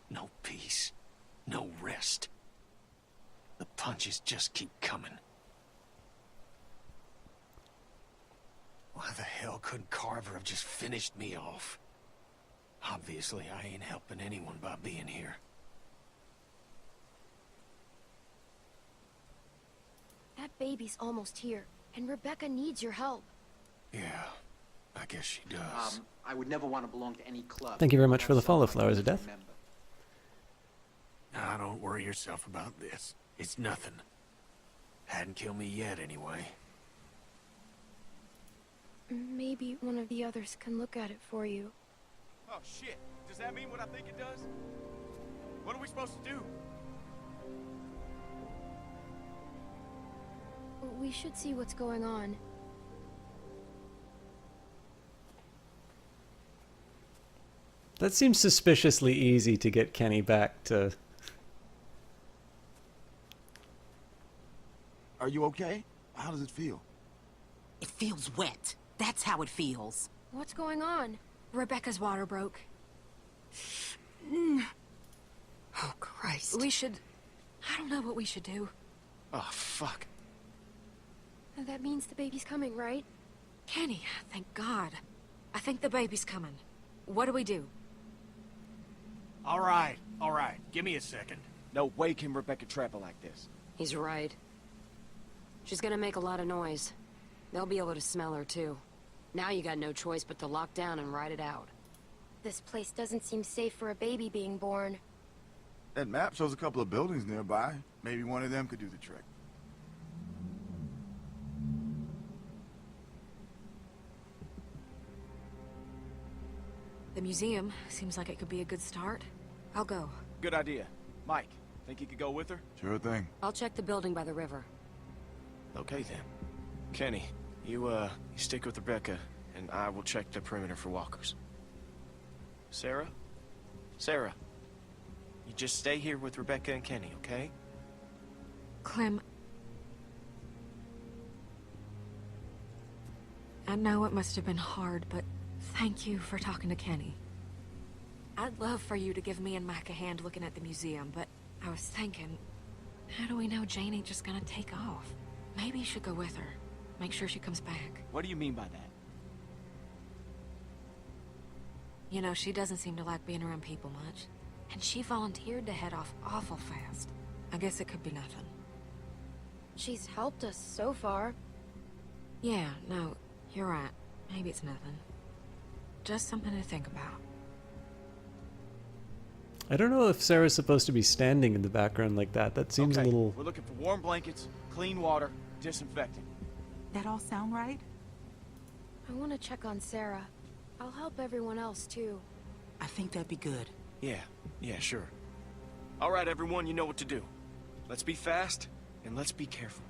No peace. No rest. The punches just keep coming. Why the hell couldn't Carver have just finished me off? Obviously, I ain't helping anyone by being here. That baby's almost here, and Rebecca needs your help. Yeah, I guess she does. I would never want to belong to any club. Thank you very much for the follow, Flowers of Death. Now, don't worry yourself about this. It's nothing. Hadn't killed me yet, anyway. Maybe one of the others can look at it for you. Oh, shit. Does that mean what I think it does? What are we supposed to do? We should see what's going on. That seems suspiciously easy to get Kenny back to... Are you okay? How does it feel? It feels wet. That's how it feels. What's going on? Rebecca's water broke. Oh, Christ. We should... I don't know what we should do. Oh, fuck. That means the baby's coming, right? Kenny, thank God. I think the baby's coming. What do we do? All right. Give me a second. No way can Rebecca travel like this. He's right. She's gonna make a lot of noise. They'll be able to smell her, too. Now you got no choice but to lock down and ride it out. This place doesn't seem safe for a baby being born. That map shows a couple of buildings nearby. Maybe one of them could do the trick. The museum seems like it could be a good start. I'll go. Good idea. Mike, think you could go with her? Sure thing. I'll check the building by the river. Okay then. Kenny, you stick with Rebecca, and I will check the perimeter for walkers. Sarah? Sarah, you just stay here with Rebecca and Kenny, okay? Clem... I know it must have been hard, but thank you for talking to Kenny. I'd love for you to give me and Mac a hand looking at the museum, but I was thinking, how do we know Jane ain't just gonna take off? Maybe you should go with her. Make sure she comes back. What do you mean by that? You know, she doesn't seem to like being around people much. And she volunteered to head off awful fast. I guess it could be nothing. She's helped us so far. Yeah, no, you're right. Maybe it's nothing. Just something to think about. I don't know if Sarah's supposed to be standing in the background like that. That seems Okay, a little... we're looking for warm blankets, clean water, disinfectant. That all sound right? I want to check on Sarah. I'll help everyone else, too. I think that'd be good. Yeah, sure. All right, everyone, you know what to do. Let's be fast, and let's be careful.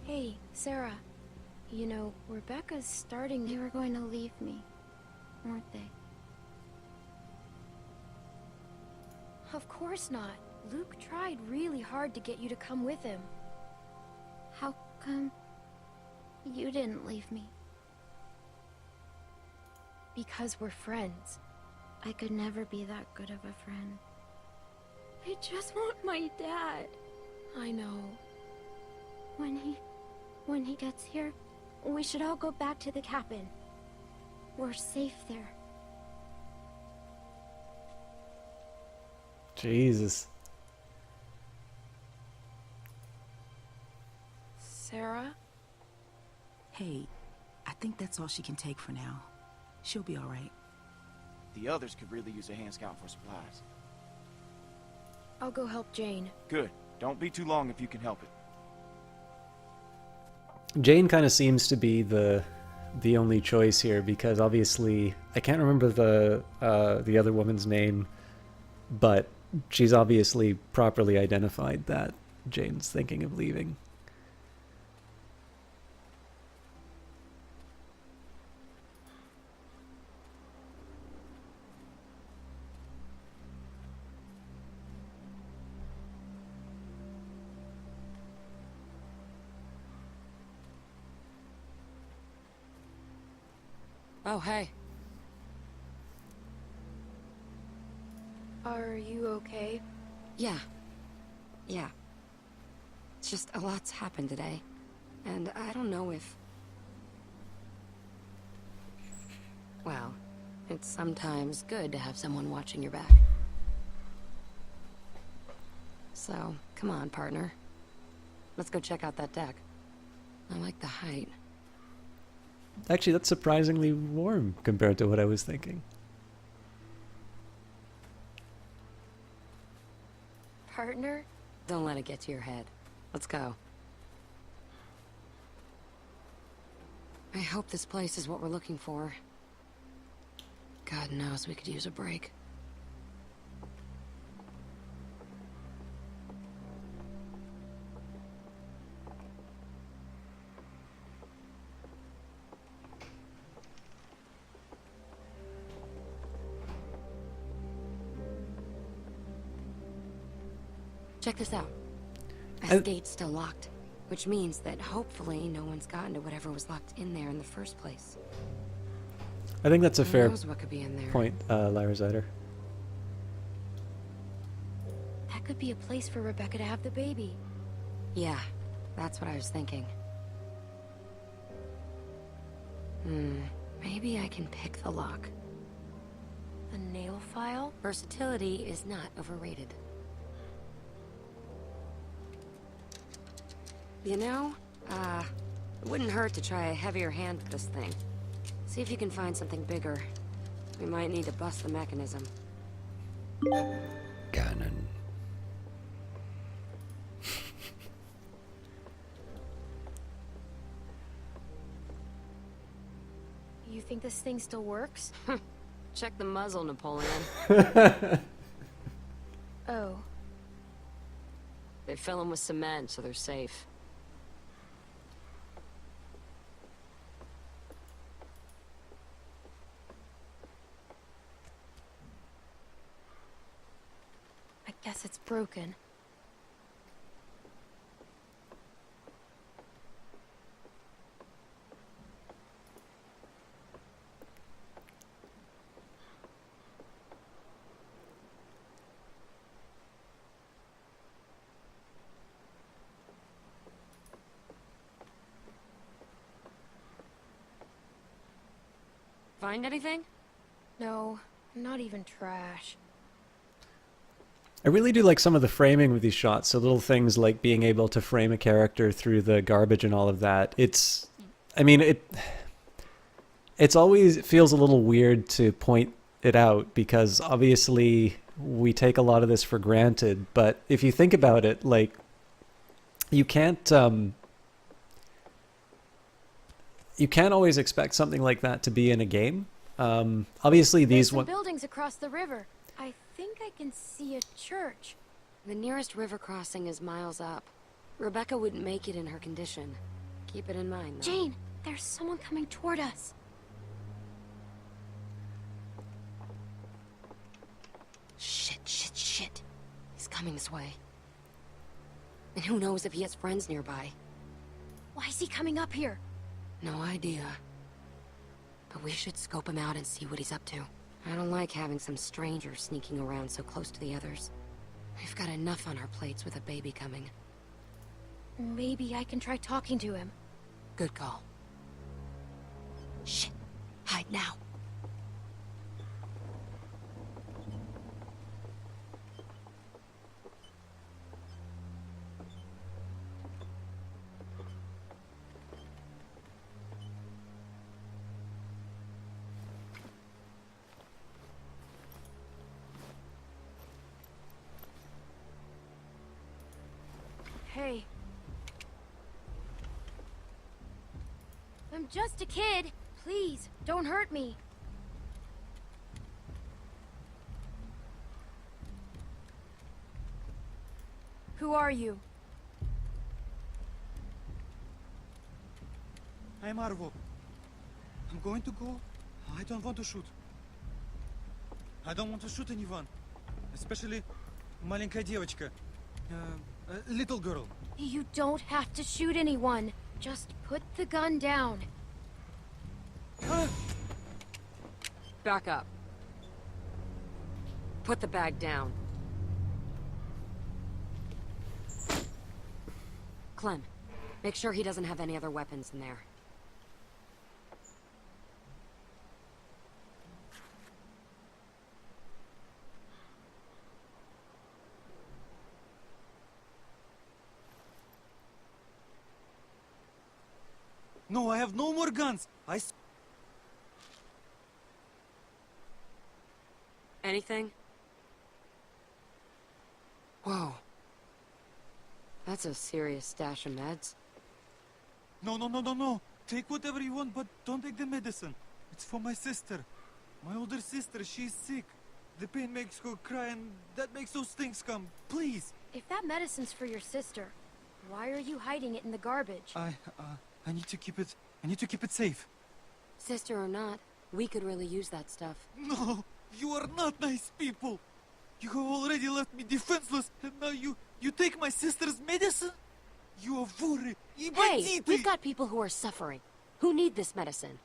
Hey, Sarah. You know, Rebecca's starting... They were going to leave me, weren't they? Of course not. Luke tried really hard to get you to come with him. How come you didn't leave me? Because we're friends. I could never be that good of a friend. I just want my dad. I know. When he gets here, we should all go back to the cabin. We're safe there. Jesus. Sarah? Hey, I think that's all she can take for now. She'll be all right. The others could really use a hand scout for supplies. I'll go help Jane. Good. Don't be too long if you can help it. Jane kind of seems to be the only choice here, because obviously I can't remember the other woman's name, but she's obviously properly identified that Jane's thinking of leaving. Oh, hey. Are you okay? Yeah. It's just a lot's happened today. And I don't know if... Well, it's sometimes good to have someone watching your back. So, come on, partner. Let's go check out that deck. I like the height. Actually, that's surprisingly warm compared to what I was thinking. Partner? Don't let it get to your head. Let's go. I hope this place is what we're looking for. God knows we could use a break. Check this out. This gate's still locked. Which means that hopefully no one's gotten to whatever was locked in there in the first place. I think that's a Who fair knows what could be in there? point, Lyra Zyder. That could be a place for Rebecca to have the baby. Yeah, that's what I was thinking. Maybe I can pick the lock. The nail file? Versatility is not overrated. You know, it wouldn't hurt to try a heavier hand with this thing. See if you can find something bigger. We might need to bust the mechanism. Ganon. You think this thing still works? Check the muzzle, Napoleon. Oh. They fill them with cement, so they're safe. I guess it's broken. Find anything? No, not even trash. I really do like some of the framing with these shots. So little things like being able to frame a character through the garbage and all of that. It's always feels a little weird to point it out because obviously we take a lot of this for granted. But if you think about it, like you can't always expect something like that to be in a game. Obviously, There's these some one. buildings across the river. I think I can see a church. The nearest river crossing is miles up. Rebecca wouldn't make it in her condition. Keep it in mind, though. Jane, there's someone coming toward us. Shit. He's coming this way. And who knows if he has friends nearby. Why is he coming up here? No idea. But we should scope him out and see what he's up to. I don't like having some stranger sneaking around so close to the others. We've got enough on our plates with a baby coming. Maybe I can try talking to him. Good call. Shit. Hide now. Hey. I'm just a kid. Please, don't hurt me. Who are you? I'm Arvo. I'm going to go. I don't want to shoot. I don't want to shoot anyone. Especially маленькая девочка. Little girl. You don't have to shoot anyone. Just put the gun down. Back up. Put the bag down. Clem, make sure he doesn't have any other weapons in there. No, I have no more guns. Anything? Whoa. That's a serious stash of meds. No. Take whatever you want, but don't take the medicine. It's for my sister. My older sister, she's sick. The pain makes her cry and that makes those things come. Please. If that medicine's for your sister, why are you hiding it in the garbage? I need to keep it safe. Sister or not, we could really use that stuff. No, you are not nice people. You have already left me defenseless, and now you take my sister's medicine? Hey, we've got people who are suffering, who need this medicine.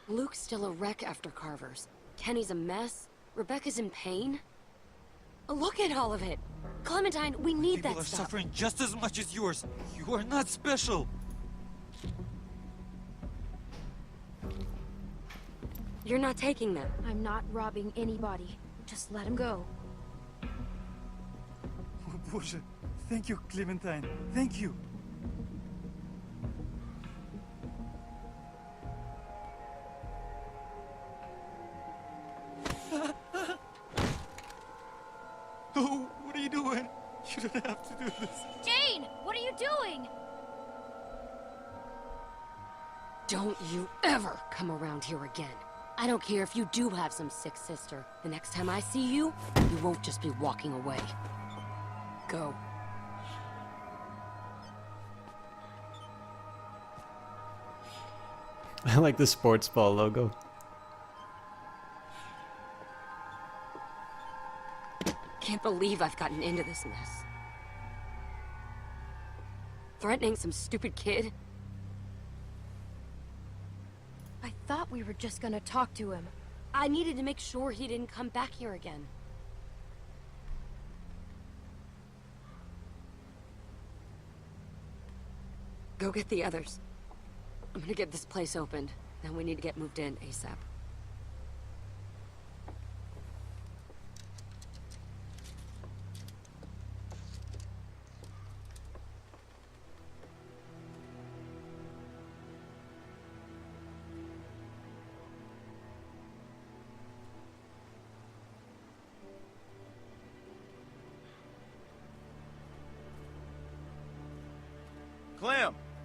Luke's still a wreck after Carver's. Kenny's a mess. Rebecca's in pain. Look at all of it. Clementine, we need People that are stuff. suffering just as much as yours. You are not special. You're not taking them. I'm not robbing anybody. Just let him go. Oh, Боже. Thank you, Clementine. Thank you. Oh, what are you doing? You don't have to do this. Jane, what are you doing? Don't you ever come around here again. I don't care if you do have some sick sister. The next time I see you, you won't just be walking away. Go. I like the sports ball logo. Can't believe I've gotten into this mess. Threatening some stupid kid? I thought we were just gonna talk to him. I needed to make sure he didn't come back here again. Go get the others. I'm gonna get this place opened. Then we need to get moved in ASAP.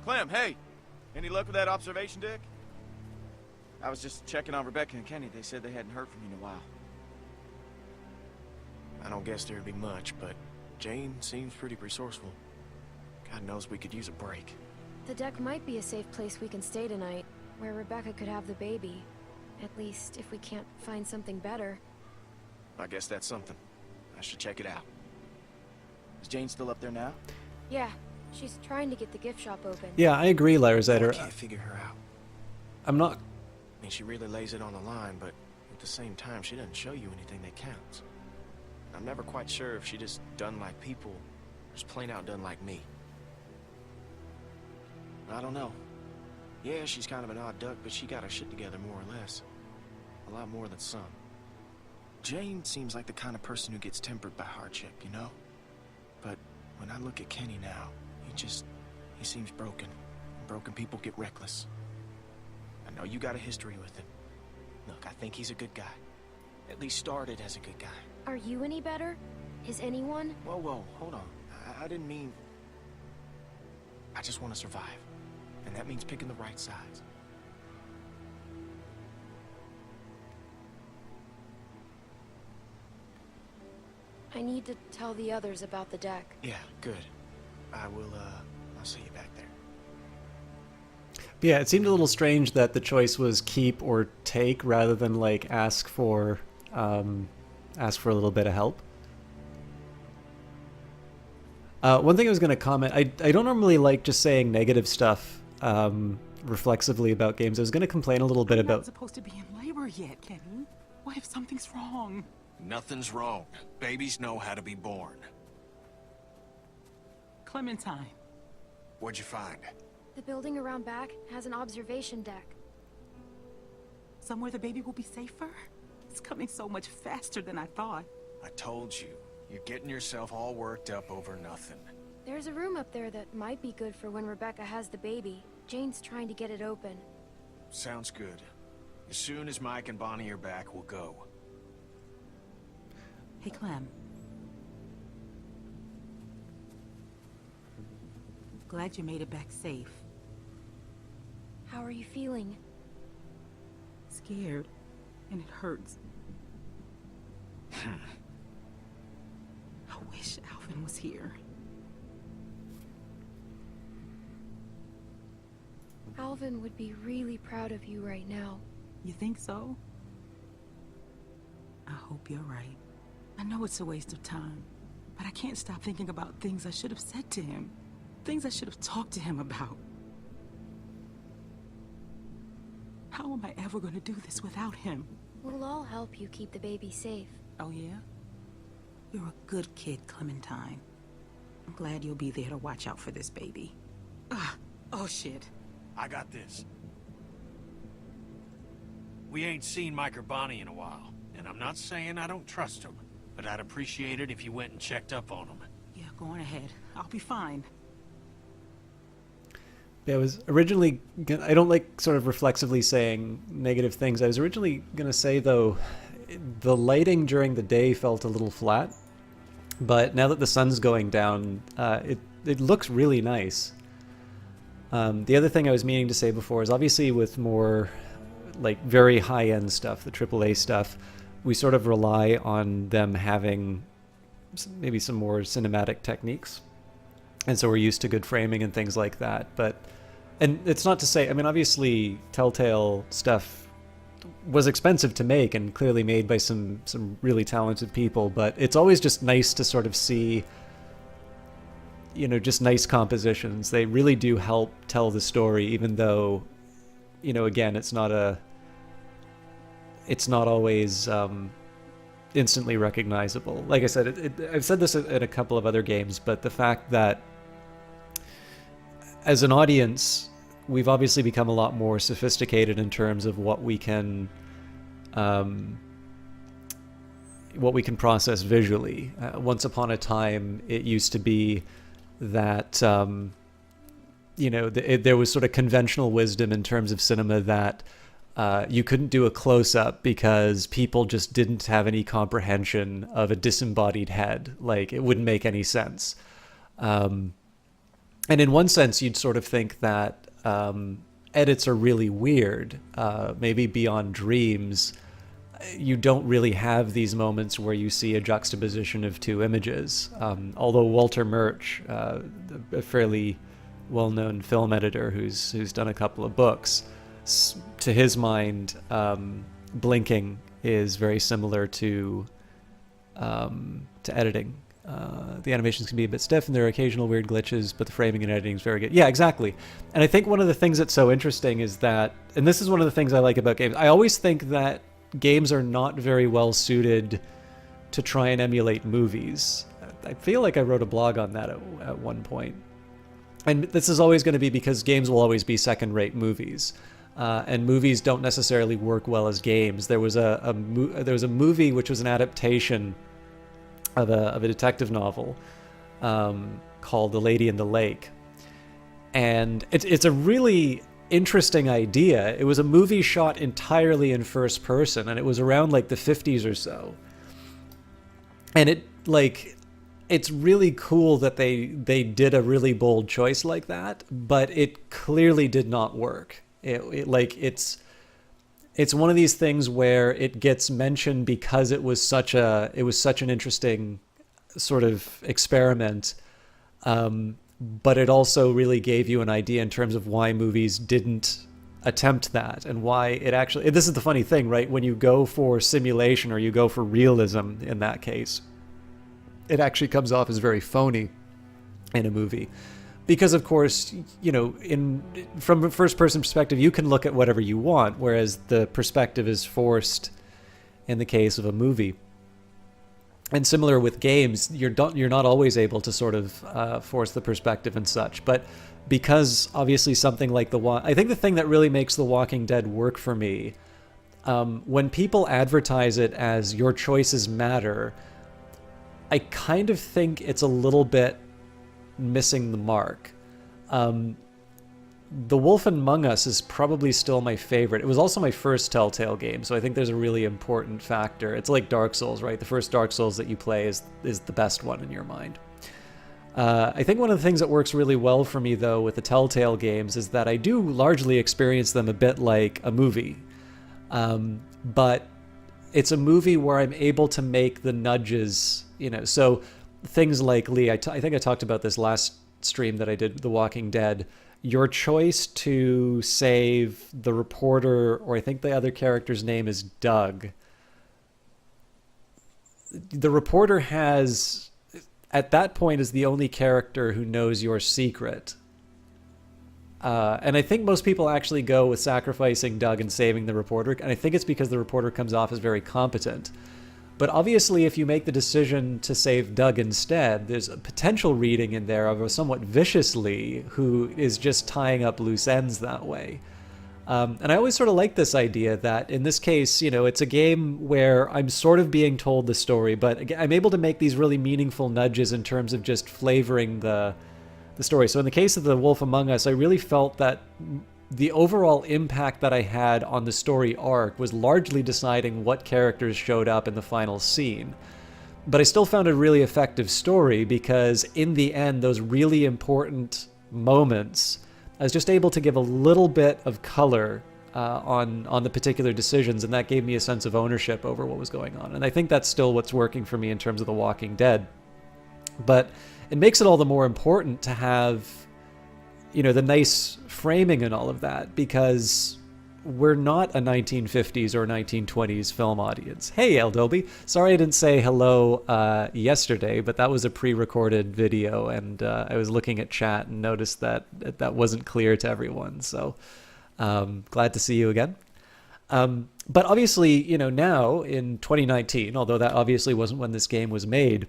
Clem, hey! Any luck with that observation deck? I was just checking on Rebecca and Kenny. They said they hadn't heard from you in a while. I don't guess there'd be much, but Jane seems pretty resourceful. God knows we could use a break. The deck might be a safe place we can stay tonight, where Rebecca could have the baby. At least, if we can't find something better. I guess that's something. I should check it out. Is Jane still up there now? Yeah, she's trying to get the gift shop open. Yeah, I agree, Larzader. I can't figure her out. I'm not... I mean, she really lays it on the line, but at the same time, she doesn't show you anything that counts. I'm never quite sure if she just done like people, or just plain out done like me. I don't know. Yeah, she's kind of an odd duck, but she got her shit together more or less. A lot more than some. Jane seems like the kind of person who gets tempered by hardship, you know? But when I look at Kenny now, he seems broken. Broken people get reckless. I know you got a history with him. Look, I think he's a good guy. At least started as a good guy. Are you any better? Is anyone? Whoa, hold on. I didn't mean... I just want to survive. And that means picking the right sides. I need to tell the others about the deck. Yeah, good. I will, I'll see you back there. Yeah, it seemed a little strange that the choice was keep or take rather than, like, ask for a little bit of help. One thing I was going to comment, I don't normally like just saying negative stuff reflexively about games. I was going to complain a little bit I'm about... not supposed to be in labor yet, Kenny. What if something's wrong? Nothing's wrong. Babies know how to be born. Clementine. What'd you find? The building around back has an observation deck. Somewhere the baby will be safer? It's coming so much faster than I thought. I told you. You're getting yourself all worked up over nothing. There's a room up there that might be good for when Rebecca has the baby. Jane's trying to get it open. Sounds good. As soon as Mike and Bonnie are back, we'll go. Hey, Clem. Glad you made it back safe. How are you feeling? Scared. And it hurts. I wish Alvin was here. Alvin would be really proud of you right now. You think so? I hope you're right. I know it's a waste of time, but I can't stop thinking about things I should have said to him. things I should have talked to him about. How am I ever going to do this without him? We'll all help you keep the baby safe. Oh, yeah? You're a good kid, Clementine. I'm glad you'll be there to watch out for this baby. Oh, shit. I got this. We ain't seen Mike Urbani in a while, and I'm not saying I don't trust him, but I'd appreciate it if you went and checked up on him. Yeah, go on ahead. I'll be fine. Yeah, I was originally I don't like sort of reflexively saying negative things. I was originally going to say, though, the lighting during the day felt a little flat. But now that the sun's going down, it looks really nice. The other thing I was meaning to say before is obviously with more like very high-end stuff, the AAA stuff, we sort of rely on them having maybe some more cinematic techniques. And so we're used to good framing and things like that. And it's not to say, I mean, obviously Telltale stuff was expensive to make and clearly made by some really talented people, but it's always just nice to sort of see, you know, just nice compositions. They really do help tell the story, even though, you know, again, it's not always instantly recognizable. Like I said, I've said this in a couple of other games, but the fact that as an audience, we've obviously become a lot more sophisticated in terms of what we can process visually. Once upon a time, it used to be that you know, there was sort of conventional wisdom in terms of cinema that you couldn't do a close-up because people just didn't have any comprehension of a disembodied head. Like, it wouldn't make any sense. And in one sense, you'd sort of think that edits are really weird. Maybe beyond Dreams, you don't really have these moments where you see a juxtaposition of two images. Although Walter Murch, a fairly well-known film editor who's done a couple of books, to his mind, blinking is very similar to editing. The animations can be a bit stiff and there are occasional weird glitches, but the framing and editing is very good. Yeah, exactly. And I think one of the things that's so interesting is that, and this is one of the things I like about games, I always think that games are not very well suited to try and emulate movies. I feel like I wrote a blog on that at one point. And this is always going to be because games will always be second-rate movies. And movies don't necessarily work well as games. There was a movie which was an adaptation of a detective novel called The Lady in the Lake, and it's a really interesting idea. It was a movie shot entirely in first person, and it was around like the 50s or so. And it's really cool that they did a really bold choice like that, but it clearly did not work. It's one of these things where it gets mentioned because it was such an interesting sort of experiment, but it also really gave you an idea in terms of why movies didn't attempt that and why it actually. This is the funny thing, right? When you go for simulation or you go for realism in that case, it actually comes off as very phony in a movie. Because, of course, you know, from a first-person perspective, you can look at whatever you want, whereas the perspective is forced in the case of a movie. And similar with games, you're not always able to sort of force the perspective and such. But because, obviously, something like I think the thing that really makes The Walking Dead work for me, when people advertise it as your choices matter, I kind of think it's a little bit missing the mark. The Wolf Among Us is probably still my favorite. It was also my first Telltale game, so I think there's a really important factor. It's like Dark Souls, right? The first Dark Souls that you play is the best one in your mind. I think one of the things that works really well for me, though, with the Telltale games is that I do largely experience them a bit like a movie. But it's a movie where I'm able to make the nudges, you know, so things like Lee, I think I talked about this last stream that I did, The Walking Dead. Your choice to save the reporter, or I think the other character's name is Doug. The reporter has at that point is the only character who knows your secret. And I think most people actually go with sacrificing Doug and saving the reporter, and I think it's because the reporter comes off as very competent. But obviously, if you make the decision to save Doug instead, there's a potential reading in there of a somewhat vicious Lee who is just tying up loose ends that way. And I always sort of like this idea that in this case, you know, it's a game where I'm sort of being told the story, but I'm able to make these really meaningful nudges in terms of just flavoring the story. So in the case of The Wolf Among Us, I really felt that the overall impact that I had on the story arc was largely deciding what characters showed up in the final scene. But I still found a really effective story because in the end, those really important moments, I was just able to give a little bit of color on the particular decisions, and that gave me a sense of ownership over what was going on. And I think that's still what's working for me in terms of The Walking Dead. But it makes it all the more important to have, you know, the nice framing and all of that, because we're not a 1950s or 1920s film audience. Hey, El Dolby. Sorry I didn't say hello yesterday, but that was a pre-recorded video, and I was looking at chat and noticed that that wasn't clear to everyone. So glad to see you again. But obviously, you know, now in 2019, although that obviously wasn't when this game was made,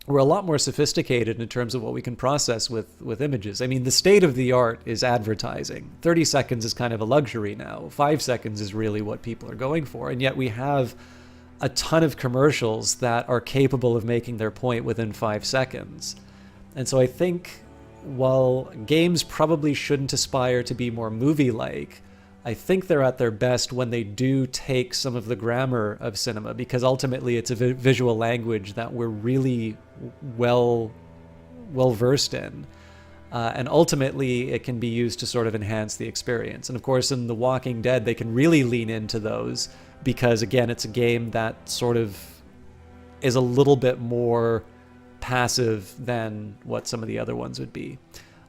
we're a lot more sophisticated in terms of what we can process with images. I mean, the state of the art is advertising. 30 seconds is kind of a luxury now. 5 seconds is really what people are going for. And yet we have a ton of commercials that are capable of making their point within 5 seconds. And so I think while games probably shouldn't aspire to be more movie-like, I think they're at their best when they do take some of the grammar of cinema, because ultimately it's a visual language that we're really well versed in. And ultimately it can be used to sort of enhance the experience. And of course in The Walking Dead, they can really lean into those because, again, it's a game that sort of is a little bit more passive than what some of the other ones would be.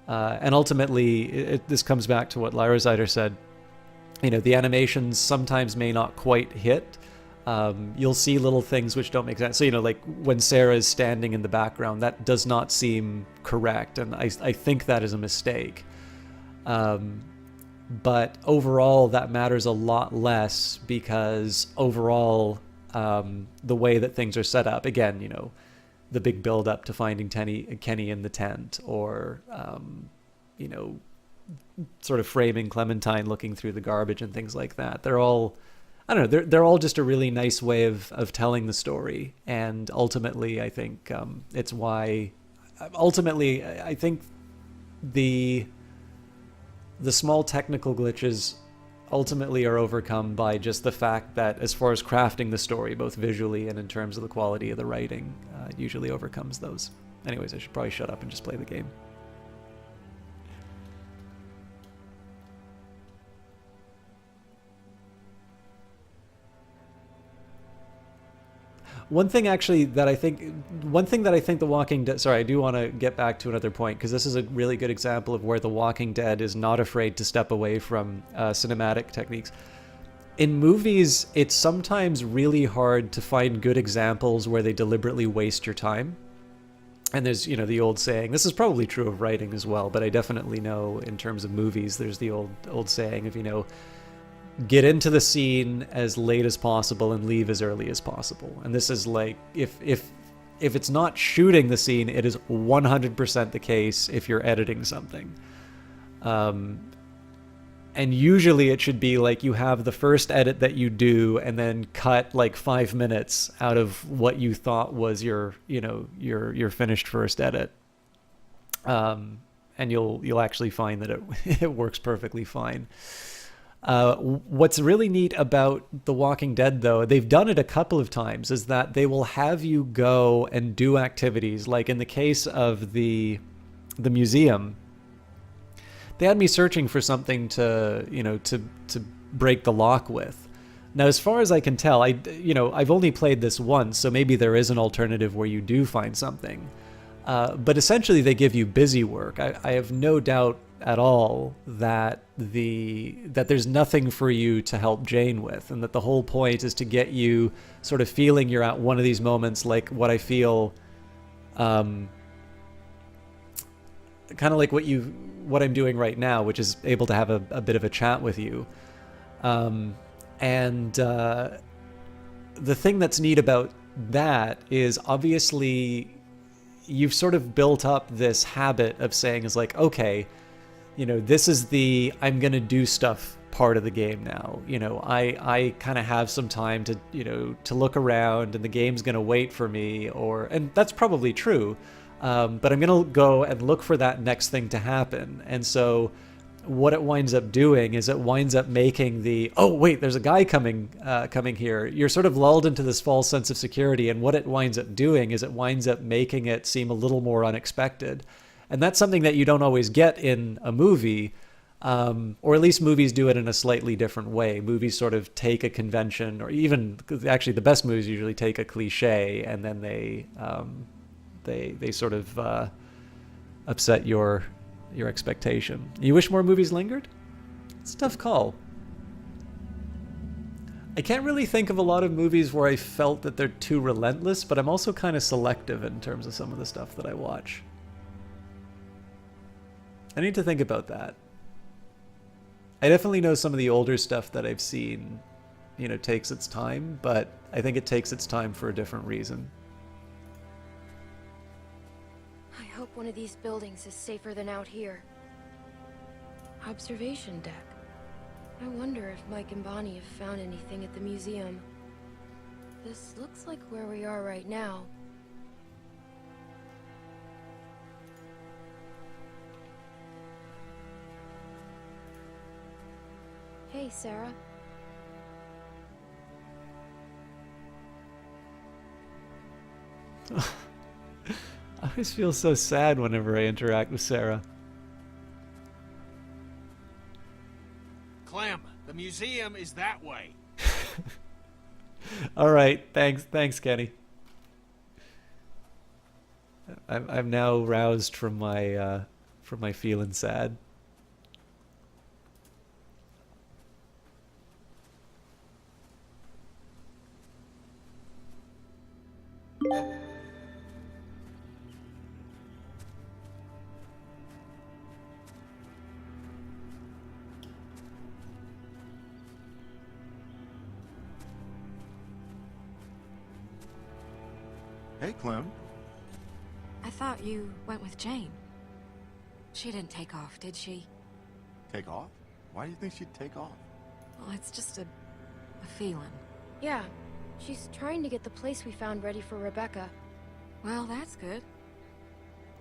And ultimately, this comes back to what Lyra Zyder said. You know, the animations sometimes may not quite hit. You'll see little things which don't make sense. So, you know, like when Sarah is standing in the background, that does not seem correct. And I think that is a mistake. But overall, that matters a lot less because overall, the way that things are set up, again, you know, the big build up to finding Kenny in the tent, or, you know, sort of framing Clementine looking through the garbage and things like that. They're all, I don't know, they're all just a really nice way of telling the story. And ultimately, I think it's why, ultimately, I think the small technical glitches ultimately are overcome by just the fact that as far as crafting the story, both visually and in terms of the quality of the writing, usually overcomes those. Anyways, I should probably shut up and just play the game. One thing that I think The Walking Dead, sorry, I do want to get back to another point, because this is a really good example of where The Walking Dead is not afraid to step away from cinematic techniques. In movies, it's sometimes really hard to find good examples where they deliberately waste your time. And there's, you know, the old saying, this is probably true of writing as well, but I definitely know in terms of movies, there's the old saying of, you know, get into the scene as late as possible and leave as early as possible. And this is like, if it's not shooting the scene, it is 100% the case if you're editing something. And usually it should be like you have the first edit that you do and then cut like 5 minutes out of what you thought was your finished first edit. And you'll actually find that it works perfectly fine. What's really neat about The Walking Dead, though, they've done it a couple of times, is that they will have you go and do activities. Like in the case of the museum, they had me searching for something to break the lock with. Now, as far as I can tell, I've only played this once, so maybe there is an alternative where you do find something. But essentially, they give you busy work. I have no doubt at all that there's nothing for you to help Jane with, and that the whole point is to get you sort of feeling you're at one of these moments like what I feel kind of like what I'm doing right now, which is able to have a bit of a chat with you. The thing that's neat about that is obviously you've sort of built up this habit of saying is like, okay, this is the I'm gonna do stuff part of the game now. I kind of have some time to to look around, and the game's gonna wait for me, and that's probably true. But I'm gonna go and look for that next thing to happen. And so what it winds up doing is it winds up making oh wait, there's a guy coming here. You're sort of lulled into this false sense of security, and what it winds up doing is it winds up making it seem a little more unexpected. And that's something that you don't always get in a movie, or at least movies do it in a slightly different way. Movies sort of take a convention, or even actually the best movies usually take a cliche, and then they sort of upset your expectation. You wish more movies lingered? It's a tough call. I can't really think of a lot of movies where I felt that they're too relentless, but I'm also kind of selective in terms of some of the stuff that I watch. I need to think about that. I definitely know some of the older stuff that I've seen, takes its time, but I think it takes its time for a different reason. I hope one of these buildings is safer than out here. Observation deck. I wonder if Mike and Bonnie have found anything at the museum. This looks like where we are right now. Hey, Sarah. I always feel so sad whenever I interact with Sarah. Clem, the museum is that way. All right, thanks, Kenny. I'm now roused from my feeling sad. Hey, Clem. I thought you went with Jane. She didn't take off, did she? Take off? Why do you think she'd take off? Well, it's just a feeling. Yeah, she's trying to get the place we found ready for Rebecca. Well, that's good.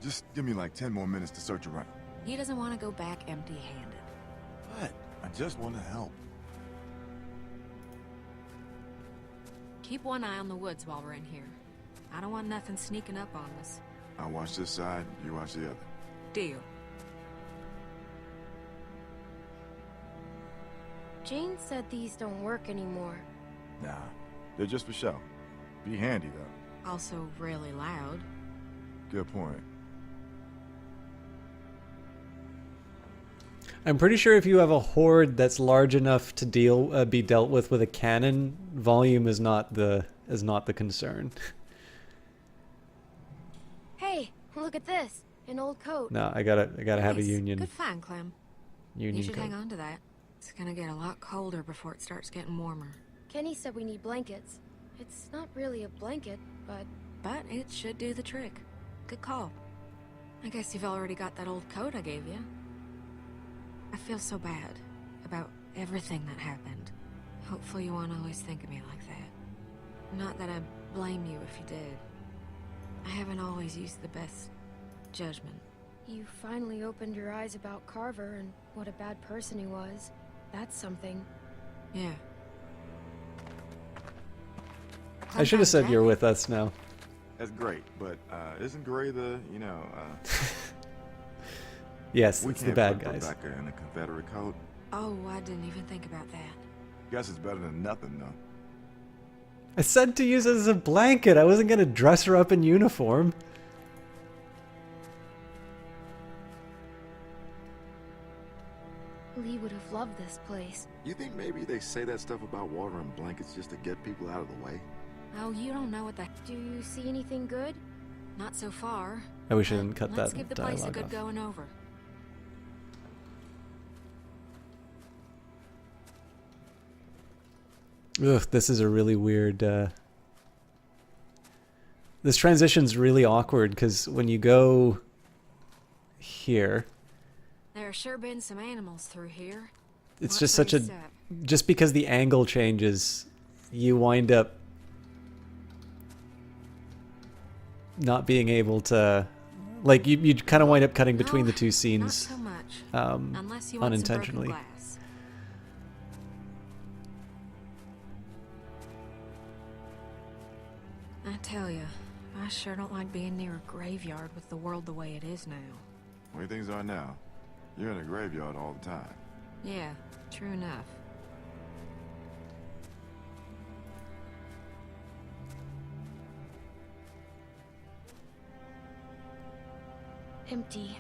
Just give me like 10 more minutes to search around. He doesn't want to go back empty-handed. What? I just want to help. Keep one eye on the woods while we're in here. I don't want nothing sneaking up on us. I'll watch this side, you watch the other. Deal. Jane said these don't work anymore. Nah, they're just for show. Be handy, though. Also really loud. Good point. I'm pretty sure if you have a horde that's large enough to be dealt with a cannon, volume is not the concern. Hey, look at this. An old coat. No, I gotta have a Nice. union. Good find, Clem. Union You should coat. hang on to that. It's gonna get a lot colder before it starts getting warmer. Kenny said we need blankets. It's not really a blanket, but it should do the trick. Good call. I guess you've already got that old coat I gave you. I feel so bad about everything that happened. Hopefully you won't always think of me like that. Not that I blame you if you did. I haven't always used the best judgment. you finally opened your eyes about Carver and what a bad person he was. That's something. Yeah. I should have said you're with us now. That's great, but isn't Gray the, Yes, we it's the can't bad put guys. Rebecca in a Confederate coat. Oh, I didn't even think about that. Guess it's better than nothing, though. I said to use it as a blanket. I wasn't going to dress her up in uniform. Lee would have loved this place. You think maybe they say that stuff about water and blankets just to get people out of the way? Oh, you don't know what the... Do you see anything good? Not so far. I wish I but didn't cut let's that give the place a dialogue good off. going over. Ugh, this is a really weird. This transition's really awkward because when you go here, There sure been some animals through here. it's Watch just where such you a. step. Just because the angle changes, you wind up not being able to. Like, you kind of wind up cutting between the two Not scenes so much. Unless you want some broken unintentionally. glass. I tell you, I sure don't like being near a graveyard with the world the way it is now. The way things are now, you're in a graveyard all the time. Yeah, true enough. Empty.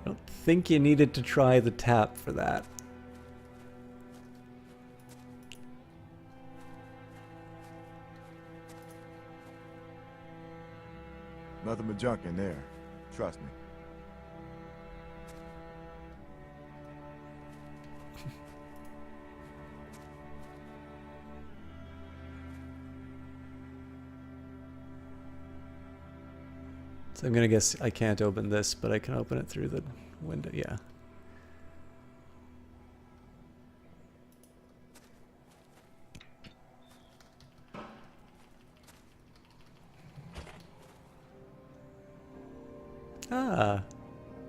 I don't think you needed to try the tap for that. Nothing but junk in there. Trust me. So I'm gonna guess I can't open this, but I can open it through the window. Yeah. Ah.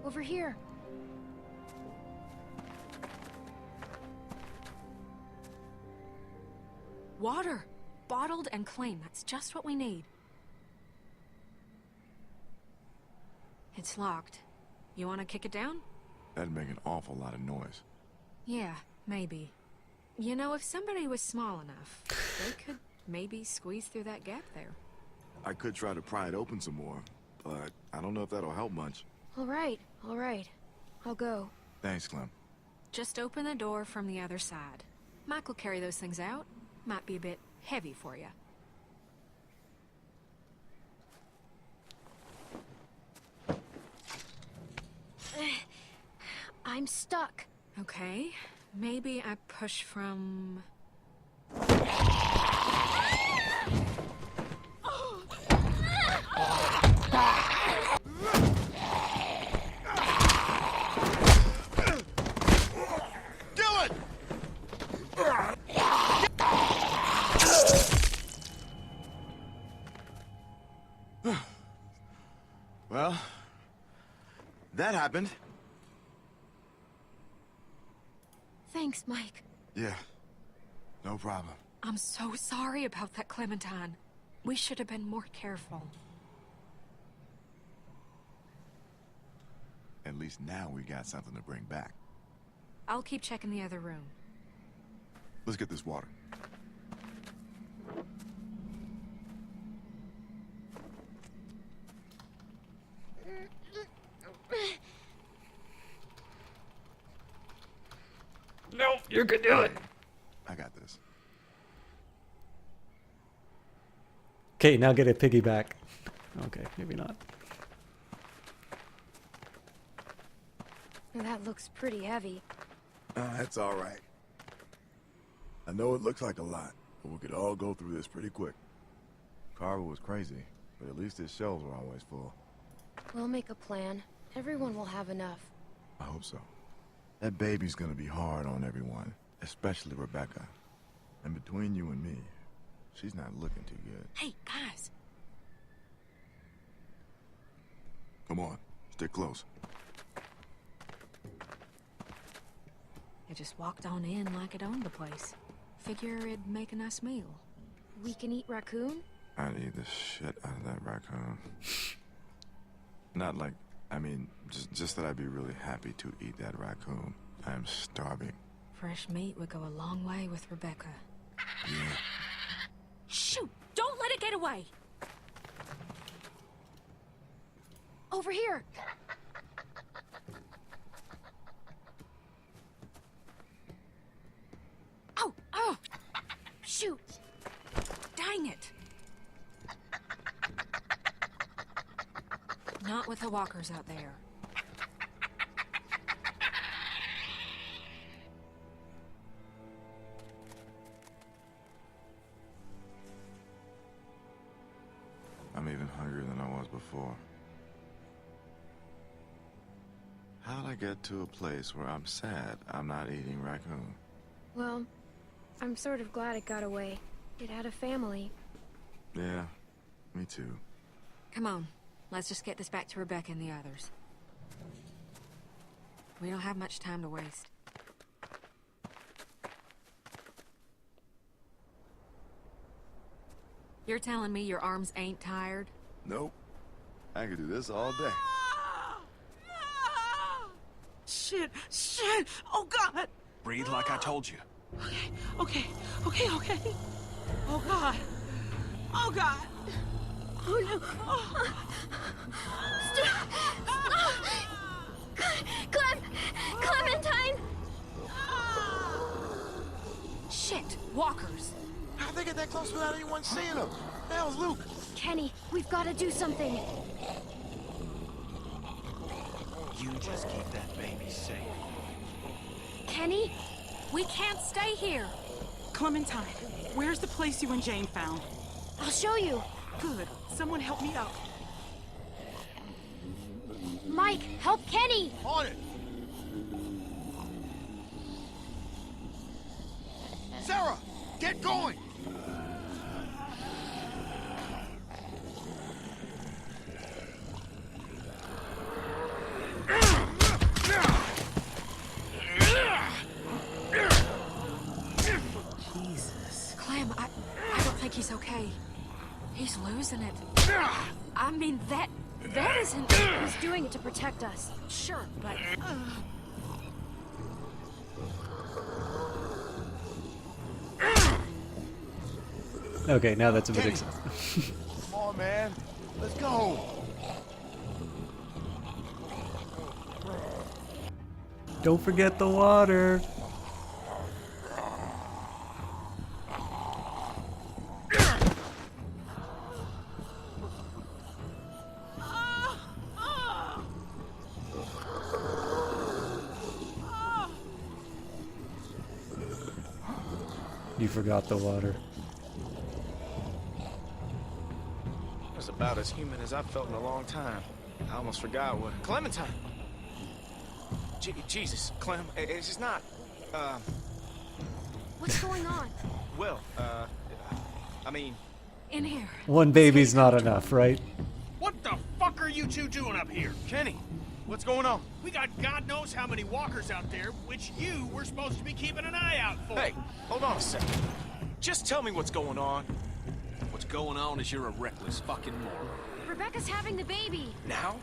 Over here. Water! Bottled and clean. That's just what we need. It's locked. You want to kick it down? That'd make an awful lot of noise. Yeah, maybe. You know, if somebody was small enough, they could maybe squeeze through that gap there. I could try to pry it open some more, but I don't know if that'll help much. All right. I'll go. Thanks, Clem. Just open the door from the other side. Mike will carry those things out. Might be a bit heavy for you. I'm stuck. Okay, maybe I push from... Well, that happened. Thanks, Mike. Yeah, no problem. I'm so sorry about that, Clementine. We should have been more careful. At least now we got something to bring back. I'll keep checking the other room. Let's get this water. No, you can do it. I got this. Okay, now get a piggyback. Okay, maybe not. That looks pretty heavy. That's all right. I know it looks like a lot, but we could all go through this pretty quick. Carver was crazy, but at least his shelves were always full. We'll make a plan. Everyone will have enough. I hope so. That baby's gonna be hard on everyone, especially Rebecca. And between you and me, she's not looking too good. Hey, guys. Come on, stick close. It just walked on in like it owned the place. Figure it'd make a nice meal. We can eat raccoon? I'd eat the shit out of that raccoon. Not like, I mean, just that I'd be really happy to eat that raccoon. I am starving. Fresh meat would go a long way with Rebecca. Yeah. Shoot! Don't let it get away! Over here! Oh! Shoot! Dang it! Not with the walkers out there. I'm even hungrier than I was before. How'd I get to a place where I'm sad I'm not eating raccoon? Well, I'm sort of glad it got away. It had a family. Yeah, me too. Come on, let's just get this back to Rebecca and the others. We don't have much time to waste. You're telling me your arms ain't tired? Nope. I could do this all day. Shit! Shit! Oh, God! Breathe like I told you. Okay. Oh, God. Oh, God. Oh, no. Oh. Clementine! Shit! Walkers! How'd they get that close without anyone seeing them? The hell's Luke? Kenny, we've got to do something. You just keep that baby safe. Kenny? We can't stay here! Clementine, where's the place you and Jane found? I'll show you. Good. Someone help me out. Mike, help Kenny! On it! Sarah, get going! Jesus. Clem, I don't think he's okay. He's losing it. I mean, that isn't... He's doing it to protect us. Sure, but... Okay, now that's a bit Kenny. excessive. Come on, man. Let's go. Don't forget the water. You forgot the water. That's about as human as I've felt in a long time. I almost forgot what... Clementine! Jesus, Clem, it's just not... What's going on? Well, I mean... In here. One baby's not enough, right? What the fuck are you two doing up here? Kenny, what's going on? We got God knows how many walkers out there, which you were supposed to be keeping an eye out for. Hey, hold on a second. Just tell me what's going on. What's going on is you're a reckless fucking moron. Rebecca's having the baby. Now?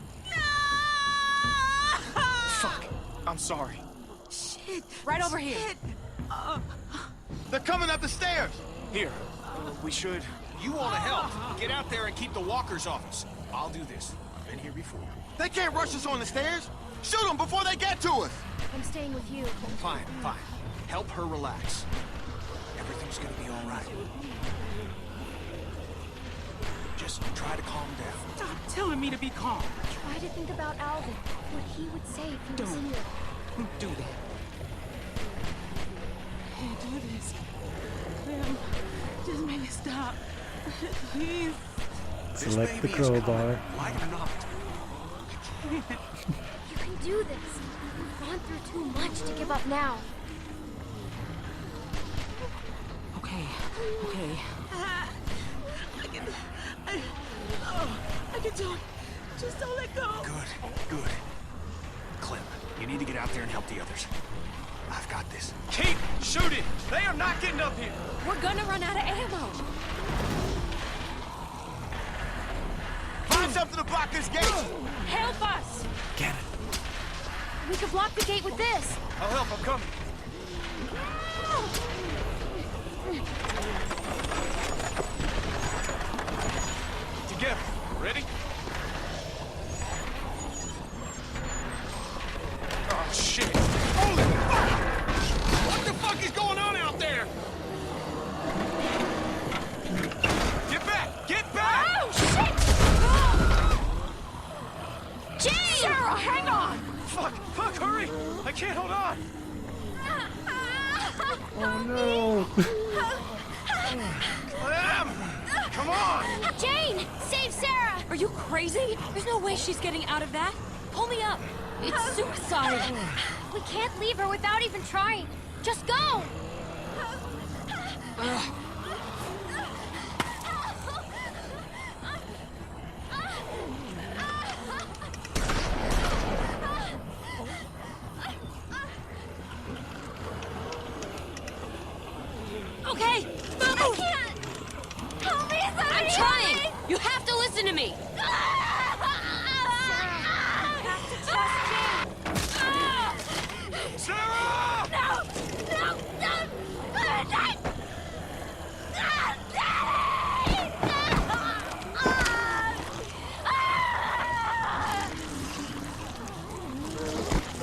Fuck. I'm sorry. Shit. Right over here. They're coming up the stairs. Here. We should... You want to help? Get out there and keep the walkers off us. I'll do this. I've been here before. They can't rush us on the stairs. Shoot them before they get to us. I'm staying with you. Fine. Help her relax. Everything's gonna be all right. Just try to calm down. Stop telling me to be calm. Try to think about Alvin. What he would say if he was Don't. here. Don't do that. Can't do this. Clem, just make me stop. Please. Select the crowbar. Like it or not. You can do this. We've gone through too much to give up now. Okay. I can do it. Just don't let go. Good. Clem, you need to get out there and help the others. I've got this. Keep shooting! They are not getting up here! We're gonna run out of ammo. Find something to block this gate. Help us! Get it. We could block the gate with this. I'll help, I'm coming. Together. Ready? Oh, shit. Holy fuck! What the fuck is going on out there? Get back! Get back! Oh, shit! can't hold on! Oh no! Clem! Come on! Jane! Save Sarah! Are you crazy? There's no way she's getting out of that. Pull me up. It's suicide. We can't leave her without even trying. Just go! Okay, move! I can't! Help me, somebody! I'm trying! You have to listen to me! Sarah! No! No! No! Clementine!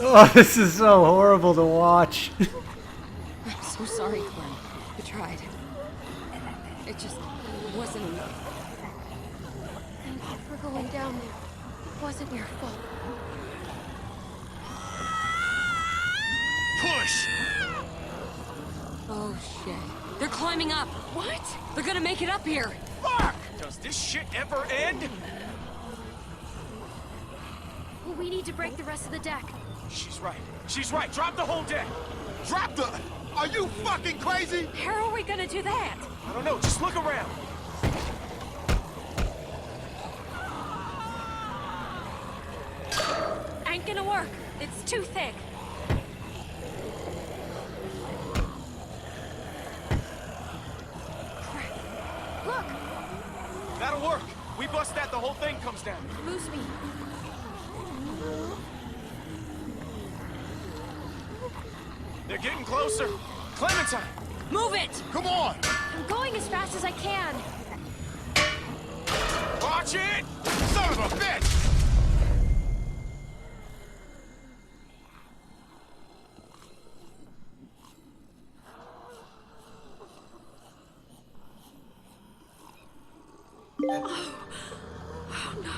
Oh, this is so horrible to watch. I'm so sorry, Clem. I tried. It just wasn't enough. Thank you for going down there. It wasn't your fault. Push! Oh, shit. They're climbing up. What? They're gonna make it up here. Fuck! Does this shit ever end? We need to break the rest of the deck. She's right. She's right. Drop the whole deck. Drop the... Are you fucking crazy? How are we gonna do that? I don't know. Just look around. Ain't gonna work. It's too thick. Look! That'll work. We bust that, the whole thing comes down. Loose me. They're getting closer. Clementine! Move it! Come on! I'm going as fast as I can. Watch it! Son of a bitch! Oh, no.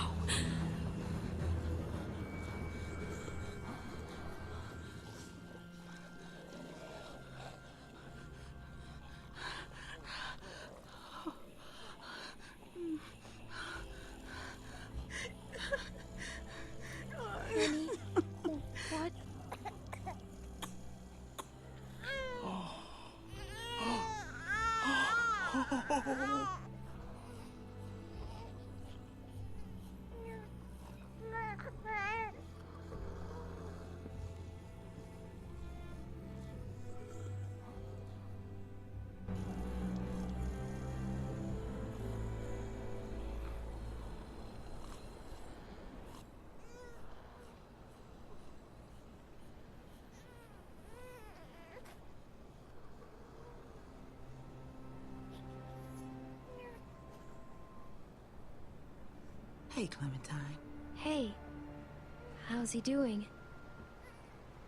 What? Hey, Clementine. Hey. How's he doing?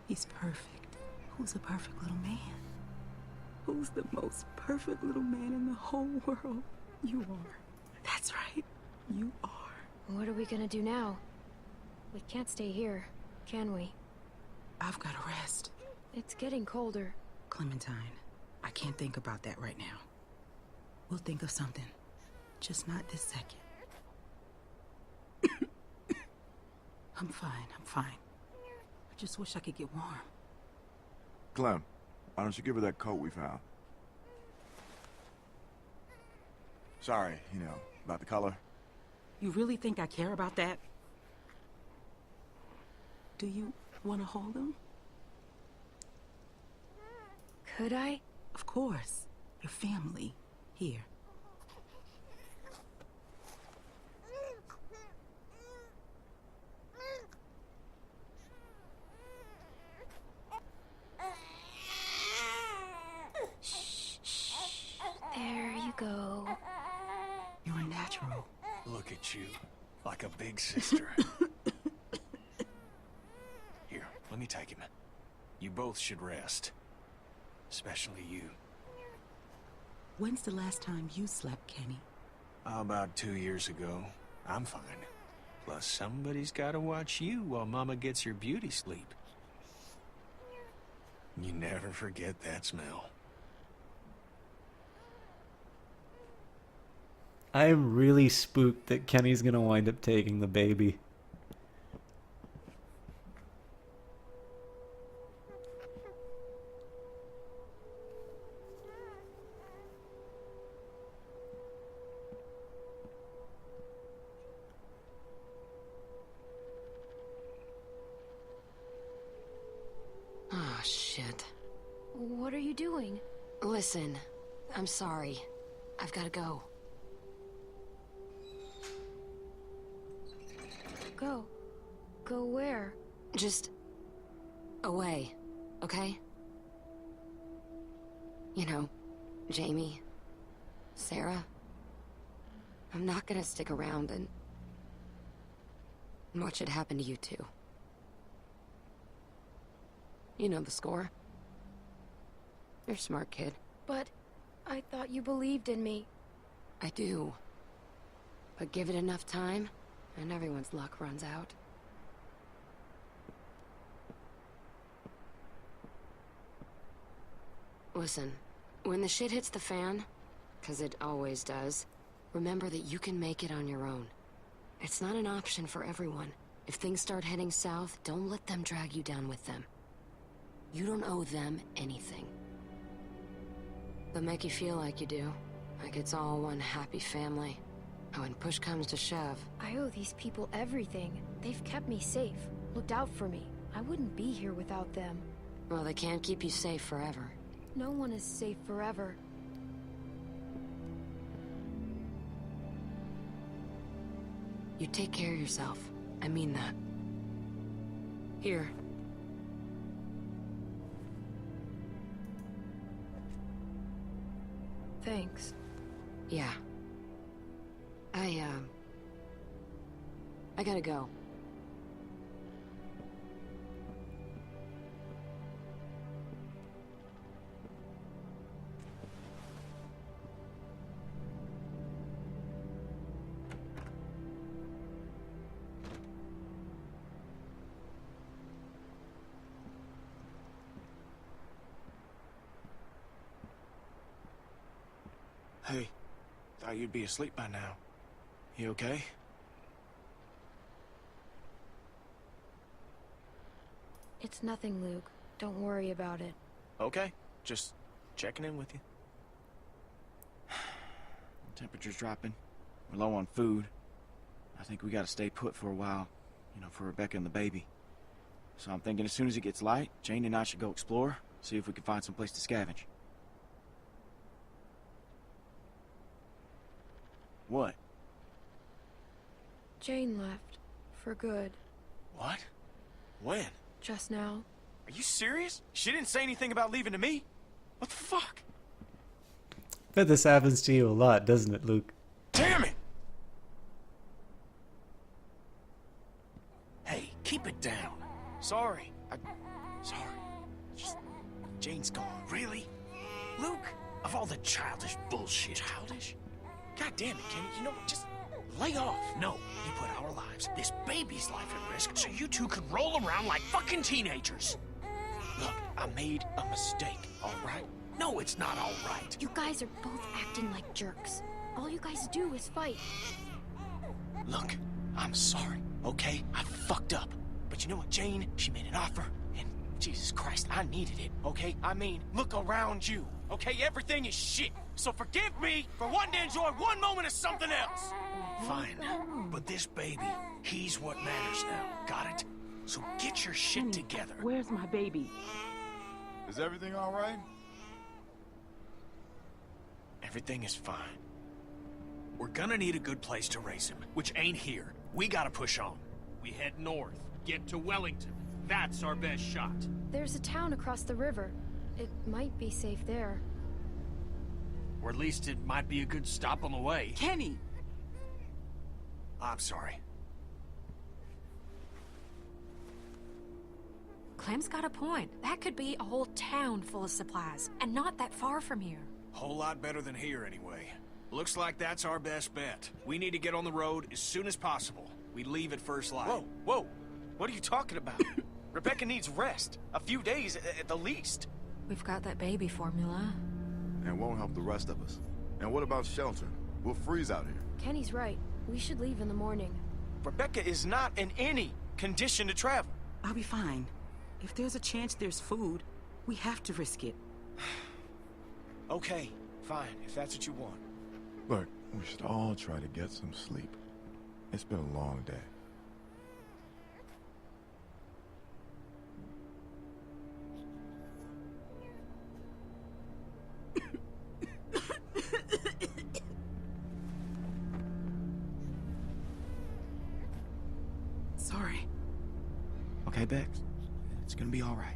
He's perfect. Who's a perfect little man? Who's the most perfect little man in the whole world? You are. That's right. You are. What are we gonna do now? We can't stay here, can we? I've got to rest. It's getting colder. Clementine, I can't think about that right now. We'll think of something. Just not this second. I'm fine. I just wish I could get warm. Clem, why don't you give her that coat we found? Sorry, you know, about the color. You really think I care about that? Do you want to hold him? Could I? Of course. Your family. Here. There you go. You're a natural. Look at you, like a big sister. Here, let me take him. You both should rest. Especially you. When's the last time you slept, Kenny? About 2 years ago. I'm fine. Plus, somebody's gotta watch you while Mama gets her beauty sleep. You never forget that smell. I am really spooked that Kenny's gonna wind up taking the baby. Oh, shit. What are you doing? Listen, I'm sorry. I've gotta go. Go. Go where? Just... away, okay? You know, Jamie, Sarah, I'm not gonna stick around and watch it happen to you too. You know the score. You're a smart kid. But I thought you believed in me. I do. But give it enough time, and everyone's luck runs out. Listen, when the shit hits the fan, 'cause it always does, remember that you can make it on your own. It's not an option for everyone. If things start heading south, don't let them drag you down with them. You don't owe them anything. They'll make you feel like you do. Like it's all one happy family. And when push comes to shove... I owe these people everything. They've kept me safe, looked out for me. I wouldn't be here without them. Well, they can't keep you safe forever. No one is safe forever. You take care of yourself. I mean that. Here. Thanks. Yeah. I gotta go. Hey, thought you'd be asleep by now. You okay? It's nothing, Luke. Don't worry about it. Okay, just checking in with you. Temperature's dropping. We're low on food. I think we gotta stay put for a while, you know, for Rebecca and the baby. So I'm thinking as soon as it gets light, Jane and I should go explore, see if we can find some place to scavenge. What? Jane left. For good. What? When? Just now. Are you serious? She didn't say anything about leaving to me? What the fuck? Bet this happens to you a lot, doesn't it, Luke? Damn it! Hey, keep it down. Sorry. Sorry. Just... Jane's gone. Really? Luke? Of all the childish bullshit. Childish? God damn it, Kenny. You know what? Just lay off. No, you put our lives, this baby's life at risk, so you two could roll around like fucking teenagers. Look, I made a mistake, all right? No, it's not all right. You guys are both acting like jerks. All you guys do is fight. Look, I'm sorry, okay? I fucked up. But you know what, Jane? She made an offer, and Jesus Christ, I needed it, okay? I mean, look around you, okay? Everything is shit. So forgive me for wanting to enjoy one moment of something else. Fine, but this baby, he's what matters now. Got it? So get your shit together. Where's my baby? Is everything all right? Everything is fine. We're gonna need a good place to raise him, which ain't here. We gotta push on. We head north, get to Wellington. That's our best shot. There's a town across the river. It might be safe there. Or at least it might be a good stop on the way. Kenny! I'm sorry. Clem's got a point. That could be a whole town full of supplies, and not that far from here. Whole lot better than here, anyway. Looks like that's our best bet. We need to get on the road as soon as possible. We leave at first light. Whoa, whoa. What are you talking about? Rebecca needs rest. A few days at the least. We've got that baby formula. And won't help the rest of us. And what about shelter? We'll freeze out here. Kenny's right. We should leave in the morning. Rebecca is not in any condition to travel. I'll be fine. If there's a chance there's food, we have to risk it. Okay, fine, if that's what you want. Look, we should all try to get some sleep. It's been a long day. Sorry. Okay, Bex. It's gonna be all right.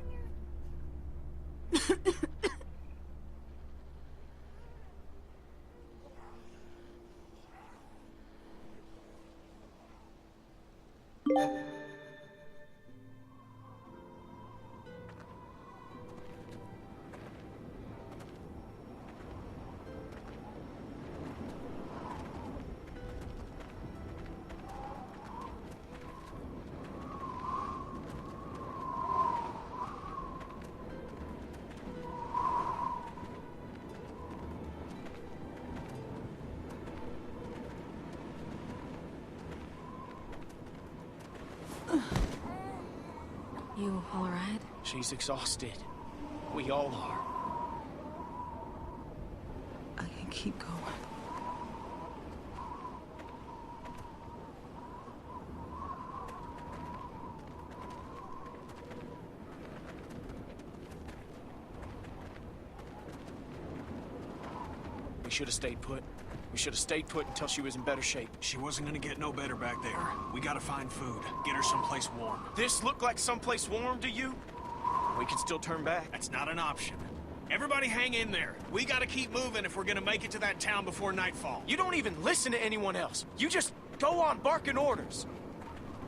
You all right? She's exhausted. We all are. I can keep going. We should have stayed put. We should have stayed put until she was in better shape. She wasn't gonna get no better back there. We gotta find food. Get her someplace warm. This look like someplace warm to you? We can still turn back. That's not an option. Everybody hang in there. We gotta keep moving if we're gonna make it to that town before nightfall. You don't even listen to anyone else. You just go on barking orders.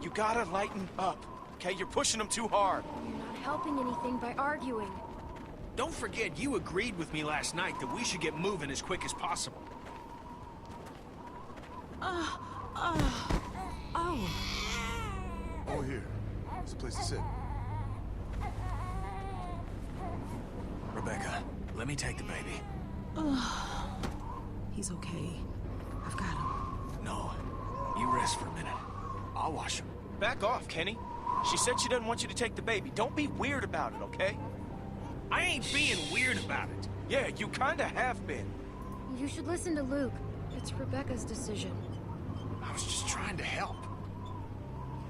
You gotta lighten up, okay? You're pushing them too hard. You're not helping anything by arguing. Don't forget, you agreed with me last night that we should get moving as quick as possible. Over here. It's a place to sit. Rebecca, let me take the baby. He's okay. I've got him. No, you rest for a minute. I'll wash him. Back off, Kenny. She said she doesn't want you to take the baby. Don't be weird about it, okay? I ain't being weird about it. Yeah, you kinda have been. You should listen to Luke. It's Rebecca's decision. I was just trying to help.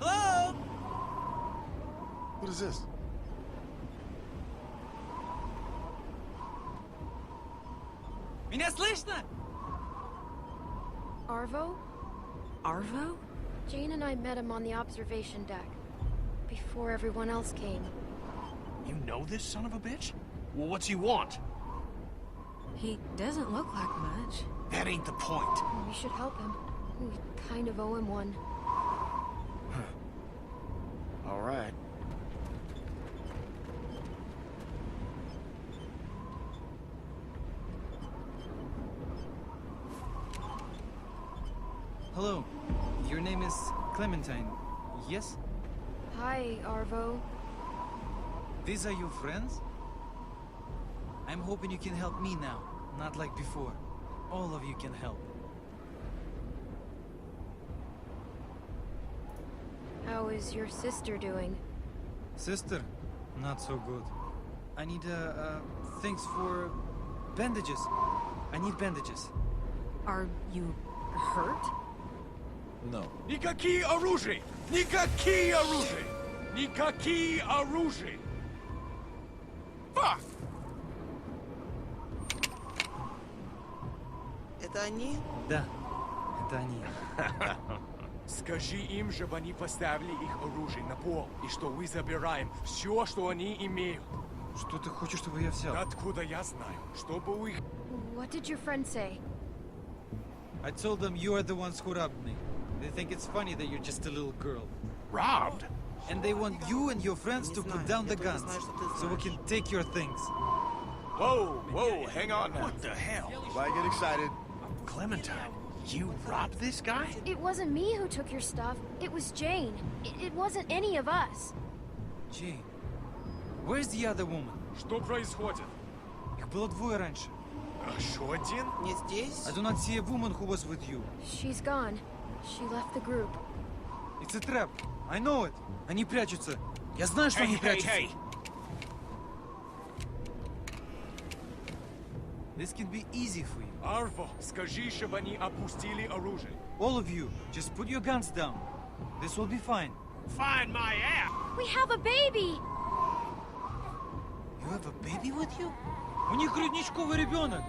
Hello? What is this? Меня слышно? Arvo? Arvo? Jane and I met him on the observation deck. Before everyone else came. You know this son of a bitch? Well, what's he want? He doesn't look like much. That ain't the point. We should help him. We kind of owe him one. All right. Hello. Your name is Clementine, yes? Hi, Arvo. These are your friends? I'm hoping you can help me now, not like before. All of you can help. How is your sister doing? Sister? Not so good. I need, things for bandages. I need bandages. Are you hurt? No. Никакие оружия! Никакие оружия! Никакие оружия! Fuck! Это они? Да, это они. Скажи им, чтобы они поставили их оружие на пол, и что мы забираем все, что они имеют. Что ты хочешь, чтобы я взял? Откуда я знаю? Чтобы у их... What did your friend say? I told them you are the ones who robbed me. They think it's funny that you're just a little girl. Robbed? And they want you and your friends to put down the guns, so we can take your things. Whoa, whoa, hang on now. What the hell? Why get excited? Clementine, you robbed this guy? It wasn't me who took your stuff. It was Jane. It wasn't any of us. Jane, where's the other woman? Что происходит? Их было двое раньше. Еще один? Не здесь? I do not see a woman who was with you. She's gone. She left the group. It's a trap. I know it. Они прячутся. Я знаю, что они прячутся. This can be easy for you. Арво, скажи, чтобы они опустили оружие. All of you, just put your guns down. This will be fine. Find my ass! We have a baby! You have a baby with you? У них грудничковый ребенок.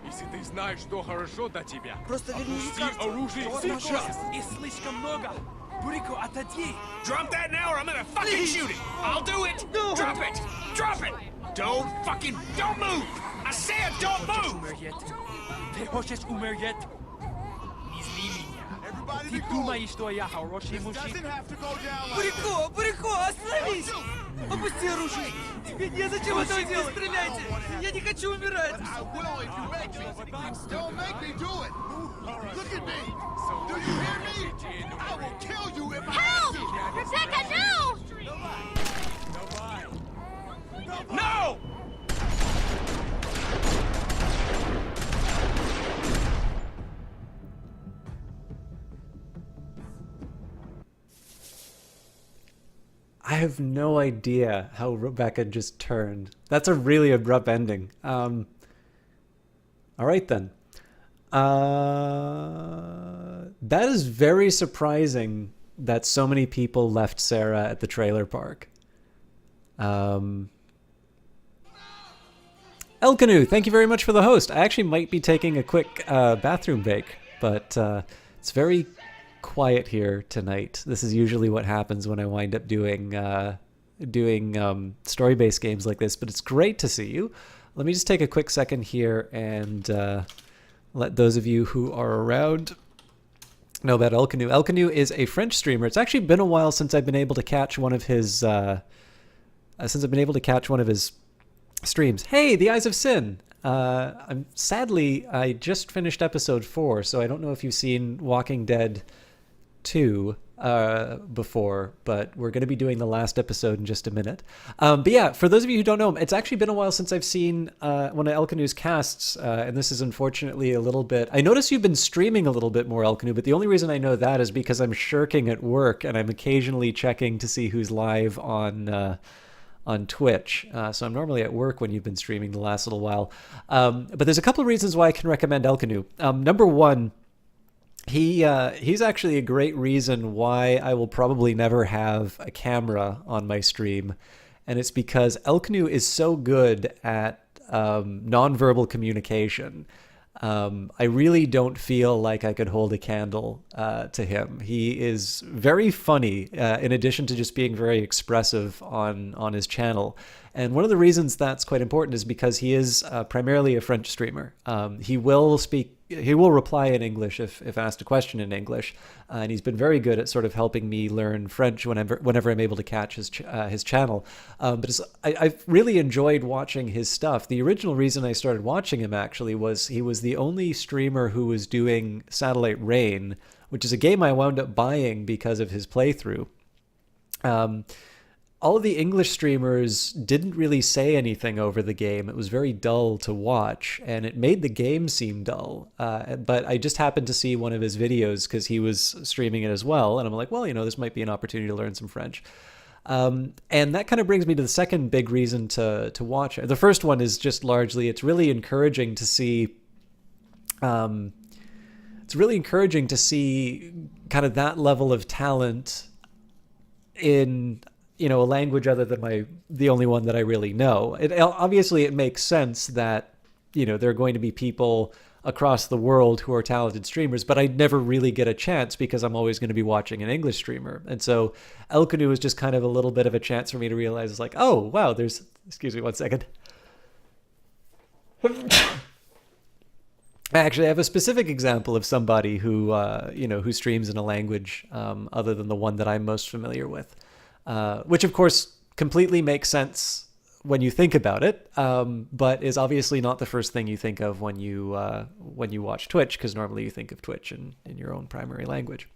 Если ты знаешь, что хорошо для тебя, Просто верни опусти лекарство. оружие Вот сейчас! Их слишком много. Бурико, отойди. Drop that now or I'm gonna fucking shoot it! I'll do it! No. Drop it! Drop it! Don't move! I said don't move! Ты хочешь умереть? Не зли меня. Ты думаешь, что я хороший мужчина? Бурико, остановись! Опусти оружие! Тебе незачем этого делать! Не стреляйте! Я не хочу умирать! Don't make me do it! Look at me! Do you hear me? I will kill you if I have to! Rebecca, no! No! I have no idea how Rebecca just turned. That's a really abrupt ending. All right then. That is very surprising that so many people left Sarah at the trailer park. Elkanu, thank you very much for the host. I actually might be taking a quick bathroom break, but it's very quiet here tonight. This is usually what happens when I wind up doing story-based games like this, but it's great to see you. Let me just take a quick second here and let those of you who are around know about Elkanu. Elkanu is a French streamer. It's actually been a while since I've been able to catch one of his streams. Hey, The Eyes of Sin. Sadly, I just finished episode 4, so I don't know if you've seen Walking Dead 2 before, but we're going to be doing the last episode in just a minute. But yeah, for those of you who don't know him, it's actually been a while since I've seen one of Elkanu's casts, and this is unfortunately a little bit... I notice you've been streaming a little bit more, Elkanu, but the only reason I know that is because I'm shirking at work, and I'm occasionally checking to see who's live on Twitch. So I'm normally at work when you've been streaming the last little while. But there's a couple of reasons why I can recommend Elkanu. Number one, he's actually a great reason why I will probably never have a camera on my stream. And it's because Elkanu is so good at nonverbal communication. I really don't feel like I could hold a candle to him. He is very funny, in addition to just being very expressive on his channel. And one of the reasons that's quite important is because he is primarily a French streamer. He will reply in English if asked a question in English, and he's been very good at sort of helping me learn French whenever I'm able to catch his channel. But I've really enjoyed watching his stuff. The original reason I started watching him actually was he was the only streamer who was doing Satellite Rain, which is a game I wound up buying because of his playthrough. All of the English streamers didn't really say anything over the game. It was very dull to watch, and it made the game seem dull. But I just happened to see one of his videos because he was streaming it as well, and I'm like, well, this might be an opportunity to learn some French. And that kind of brings me to the second big reason to watch it. The first one is just largely, it's really encouraging to see... it's really encouraging to see kind of that level of talent in... a language other than the only one that I really know. Obviously, it makes sense that, there are going to be people across the world who are talented streamers, but I'd never really get a chance because I'm always going to be watching an English streamer. And so Elkanu is just kind of a little bit of a chance for me to realize, it's like, oh, wow, excuse me one second. I actually have a specific example of somebody who, who streams in a language other than the one that I'm most familiar with. Which, of course, completely makes sense when you think about it, but is obviously not the first thing you think of when you watch Twitch, because normally you think of Twitch in your own primary language.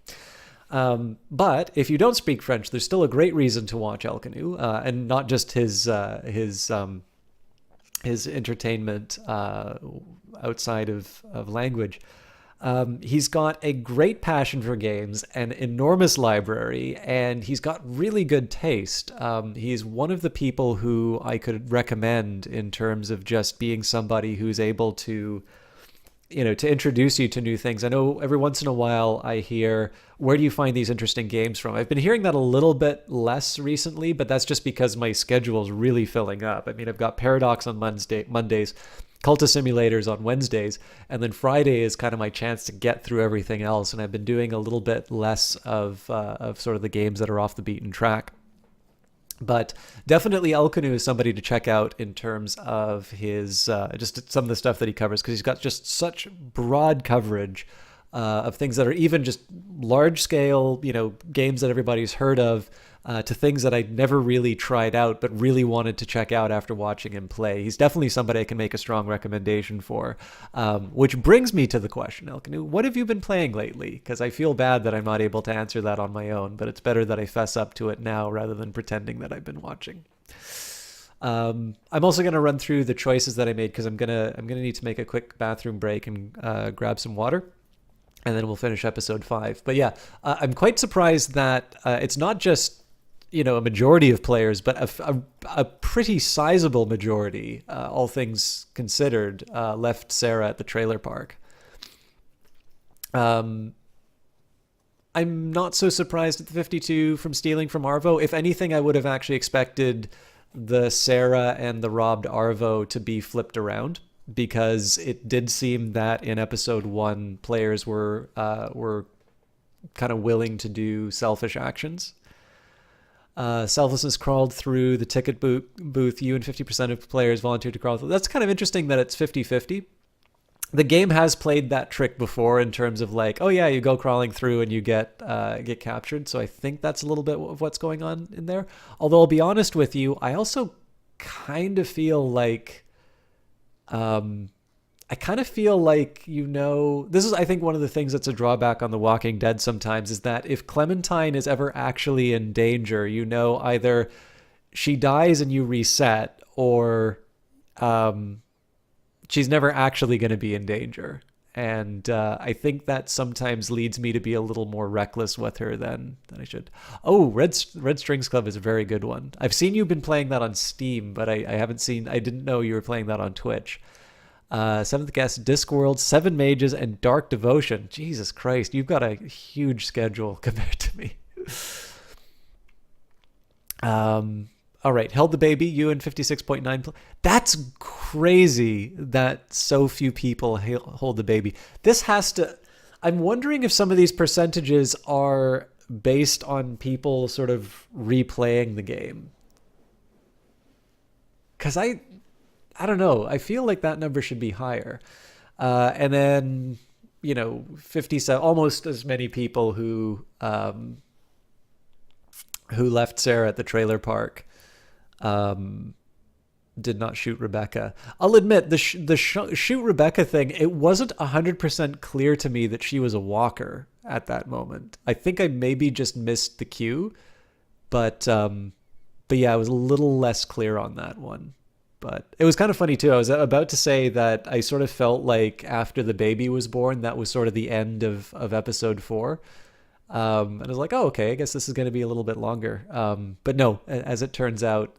But if you don't speak French, there's still a great reason to watch El Canu, and not just his entertainment outside of language. He's got a great passion for games, an enormous library, and he's got really good taste. He's one of the people who I could recommend in terms of just being somebody who's able to, to introduce you to new things. I know every once in a while I hear, where do you find these interesting games from? I've been hearing that a little bit less recently, but that's just because my schedule's really filling up. I mean, I've got Paradox on Mondays, Cultist Simulators on Wednesdays, and then Friday is kind of my chance to get through everything else. And I've been doing a little bit less of sort of the games that are off the beaten track. But definitely El Canu is somebody to check out in terms of his just some of the stuff that he covers, because he's got just such broad coverage of things that are even just large scale, games that everybody's heard of, to things that I'd never really tried out but really wanted to check out after watching him play. He's definitely somebody I can make a strong recommendation for, which brings me to the question, El Canu, what have you been playing lately? Because I feel bad that I'm not able to answer that on my own, but it's better that I fess up to it now rather than pretending that I've been watching. I'm also going to run through the choices that I made, because I'm gonna need to make a quick bathroom break and grab some water, and then we'll finish episode 5. But yeah, I'm quite surprised that it's not just a majority of players, but a pretty sizable majority, all things considered, left Sarah at the trailer park. I'm not so surprised at the 52 from stealing from Arvo. If anything, I would have actually expected the Sarah and the robbed Arvo to be flipped around, because it did seem that in episode 1, players were kind of willing to do selfish actions. Selflessness crawled through the ticket booth. You and 50% of players volunteered to crawl through. That's kind of interesting that it's 50-50. The game has played that trick before in terms of like, oh yeah, you go crawling through and you get captured. So I think that's a little bit of what's going on in there. Although I'll be honest with you, I also kind of feel like, this is, I think, one of the things that's a drawback on The Walking Dead sometimes, is that if Clementine is ever actually in danger, either she dies and you reset, or she's never actually going to be in danger. And I think that sometimes leads me to be a little more reckless with her than I should. Oh, Red Strings Club is a very good one. I've seen you've been playing that on Steam, but I didn't know you were playing that on Twitch. Seventh Guest, Discworld, Seven Mages, and Dark Devotion. Jesus Christ, you've got a huge schedule compared to me. All right, Held the Baby, you and 56.9. That's crazy that so few people hold the baby. This has to... I'm wondering if some of these percentages are based on people sort of replaying the game. Because I don't know. I feel like that number should be higher. And then, 57, almost as many people who left Sarah at the trailer park did not shoot Rebecca. I'll admit, the shoot Rebecca thing, it wasn't 100% clear to me that she was a walker at that moment. I think I maybe just missed the cue, but yeah, I was a little less clear on that one. But it was kind of funny too. I was about to say that I sort of felt like after the baby was born, that was sort of the end of episode 4. And I was like, oh, okay, I guess this is going to be a little bit longer. But no, as it turns out,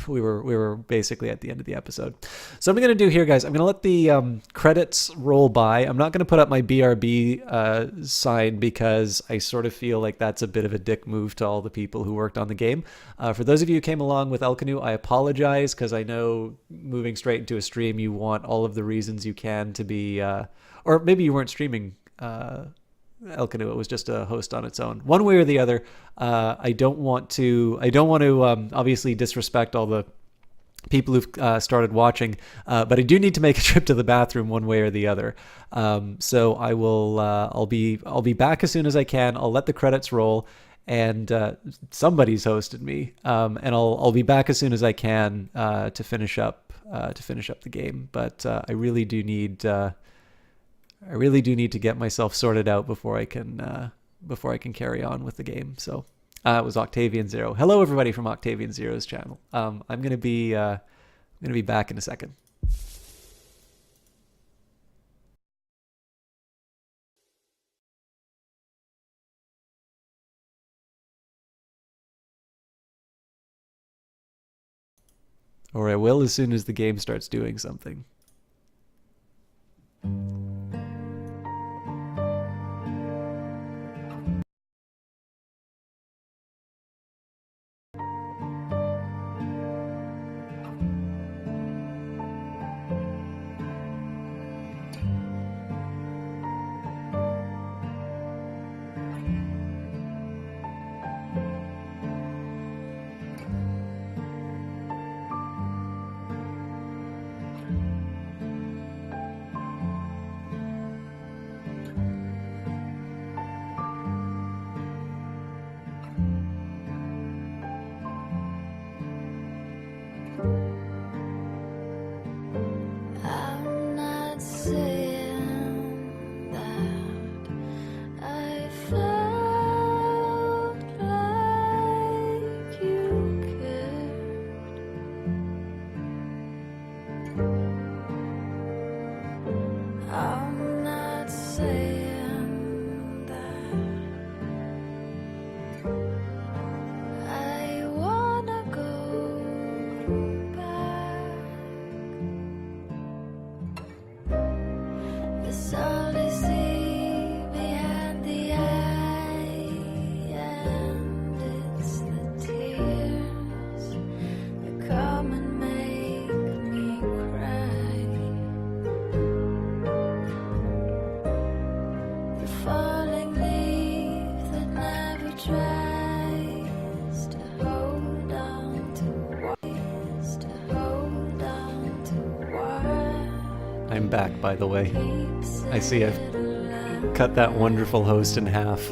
we were basically at the end of the episode. So what I'm going to do here, guys, I'm going to let the credits roll by. I'm not going to put up my BRB sign, because I sort of feel like that's a bit of a dick move to all the people who worked on the game. For those of you who came along with El Canu, I apologize, because I know moving straight into a stream, you want all of the reasons you can to be, or maybe you weren't streaming El Canu, it was just a host on its own. One way or the other, I don't want to obviously disrespect all the people who've started watching, but I do need to make a trip to the bathroom one way or the other. So I will. I'll be back as soon as I can. I'll let the credits roll, and somebody's hosted me, and I'll be back as soon as I can to finish up the game. But I really do need to get myself sorted out before I can before I can carry on with the game. So it was Octavian Zero. Hello, everybody from Octavian Zero's channel. I'm gonna be back in a second. Or I will as soon as the game starts doing something. I'm back, by the way. I see I've cut that wonderful host in half.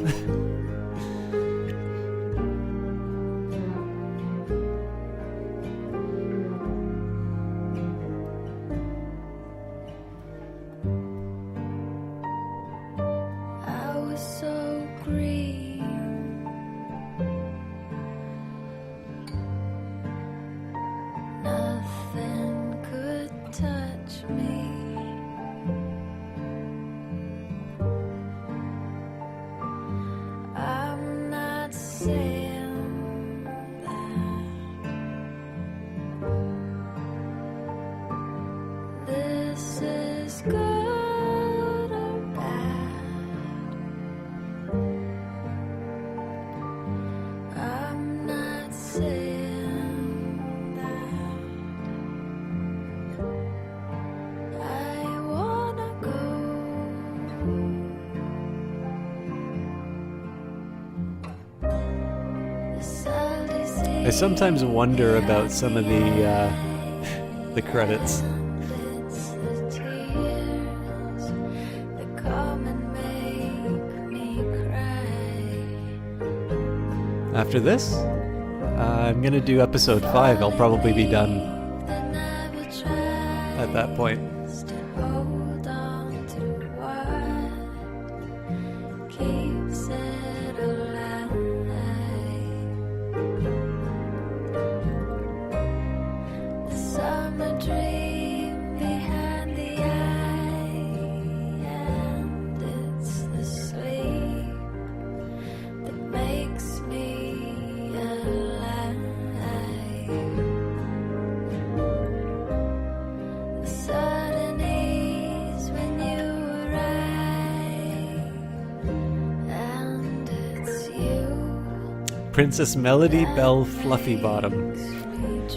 I sometimes wonder about some of the credits. After this, I'm gonna do episode 5. I'll probably be done at that point. Princess Melody Belle Fluffybottom.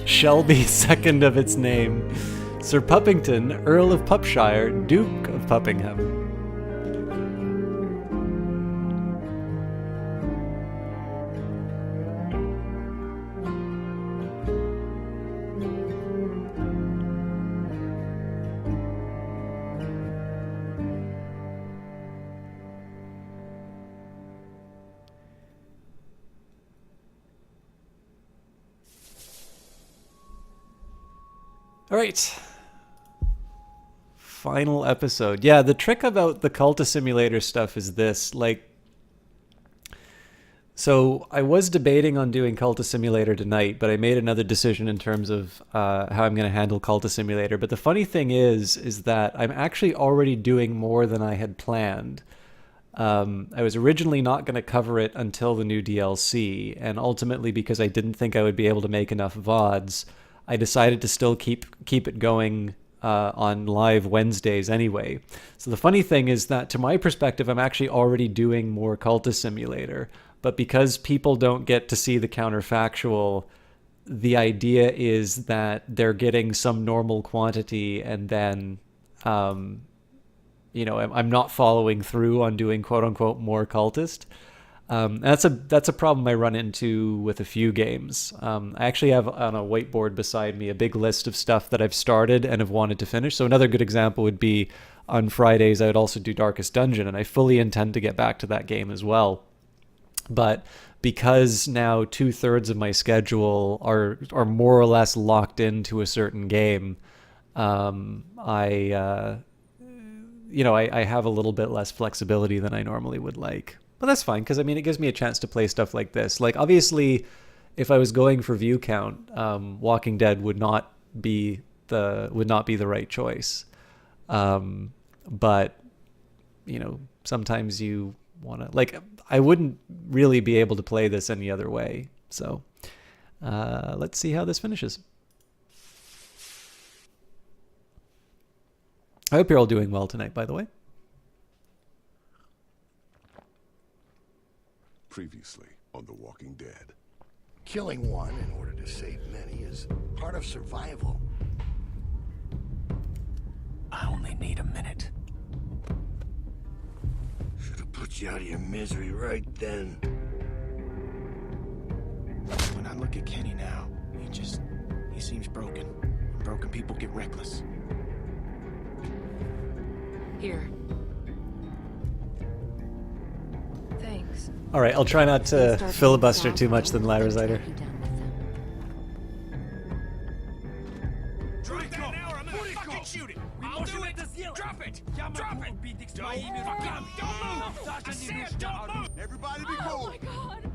Shelby, second of its name. Sir Puppington, Earl of Pupshire, Duke of Puppingham. Alright. Final episode. Yeah, the trick about the Cultist Simulator stuff is this. Like, So I was debating on doing Cultist Simulator tonight, but I made another decision in terms of how I'm going to handle Cultist Simulator. But the funny thing is that I'm actually already doing more than I had planned. I was originally not going to cover it until the new DLC, and ultimately because I didn't think I would be able to make enough VODs, I decided to still keep it going on live Wednesdays anyway. So the funny thing is that, to my perspective, I'm actually already doing more Cultist Simulator. But because people don't get to see the counterfactual, the idea is that they're getting some normal quantity, and then, I'm not following through on doing quote unquote more Cultist. That's a problem I run into with a few games. I actually have on a whiteboard beside me a big list of stuff that I've started and have wanted to finish. So another good example would be on Fridays I would also do Darkest Dungeon, and I fully intend to get back to that game as well. But because now 2/3 of my schedule are more or less locked into a certain game, I have a little bit less flexibility than I normally would like. But that's fine, because I mean, it gives me a chance to play stuff like this. Like, obviously, if I was going for view count, Walking Dead would not be the right choice. But sometimes you want to, I wouldn't really be able to play this any other way. So let's see how this finishes. I hope you're all doing well tonight, by the way. Previously on The Walking Dead. Killing one in order to save many is part of survival. I only need a minute. Should have put you out of your misery right then. When I look at Kenny now, he seems broken. Broken people get reckless. Here. Thanks. All right, I'll try not to filibuster too much than Larisider. Drop that now or I'm gonna fucking shoot it! I'll do it! Drop it! Drop it! Don't move! I said don't move! Everybody be cool. Oh my god!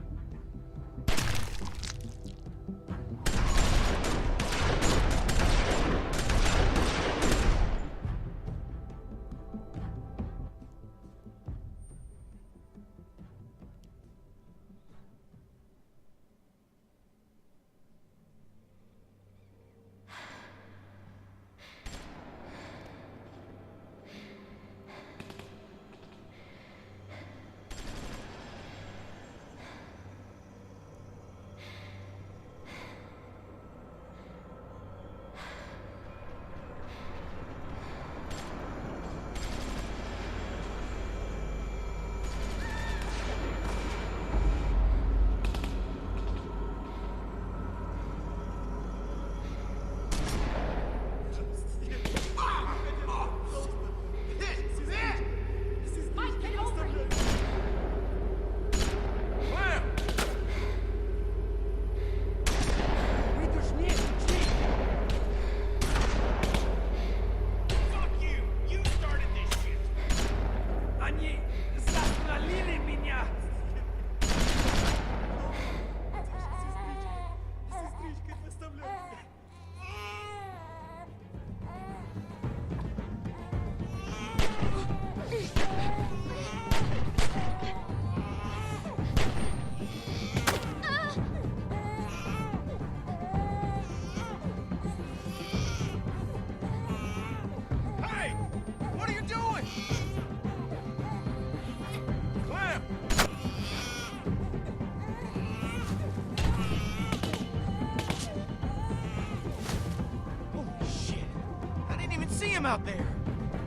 Out there.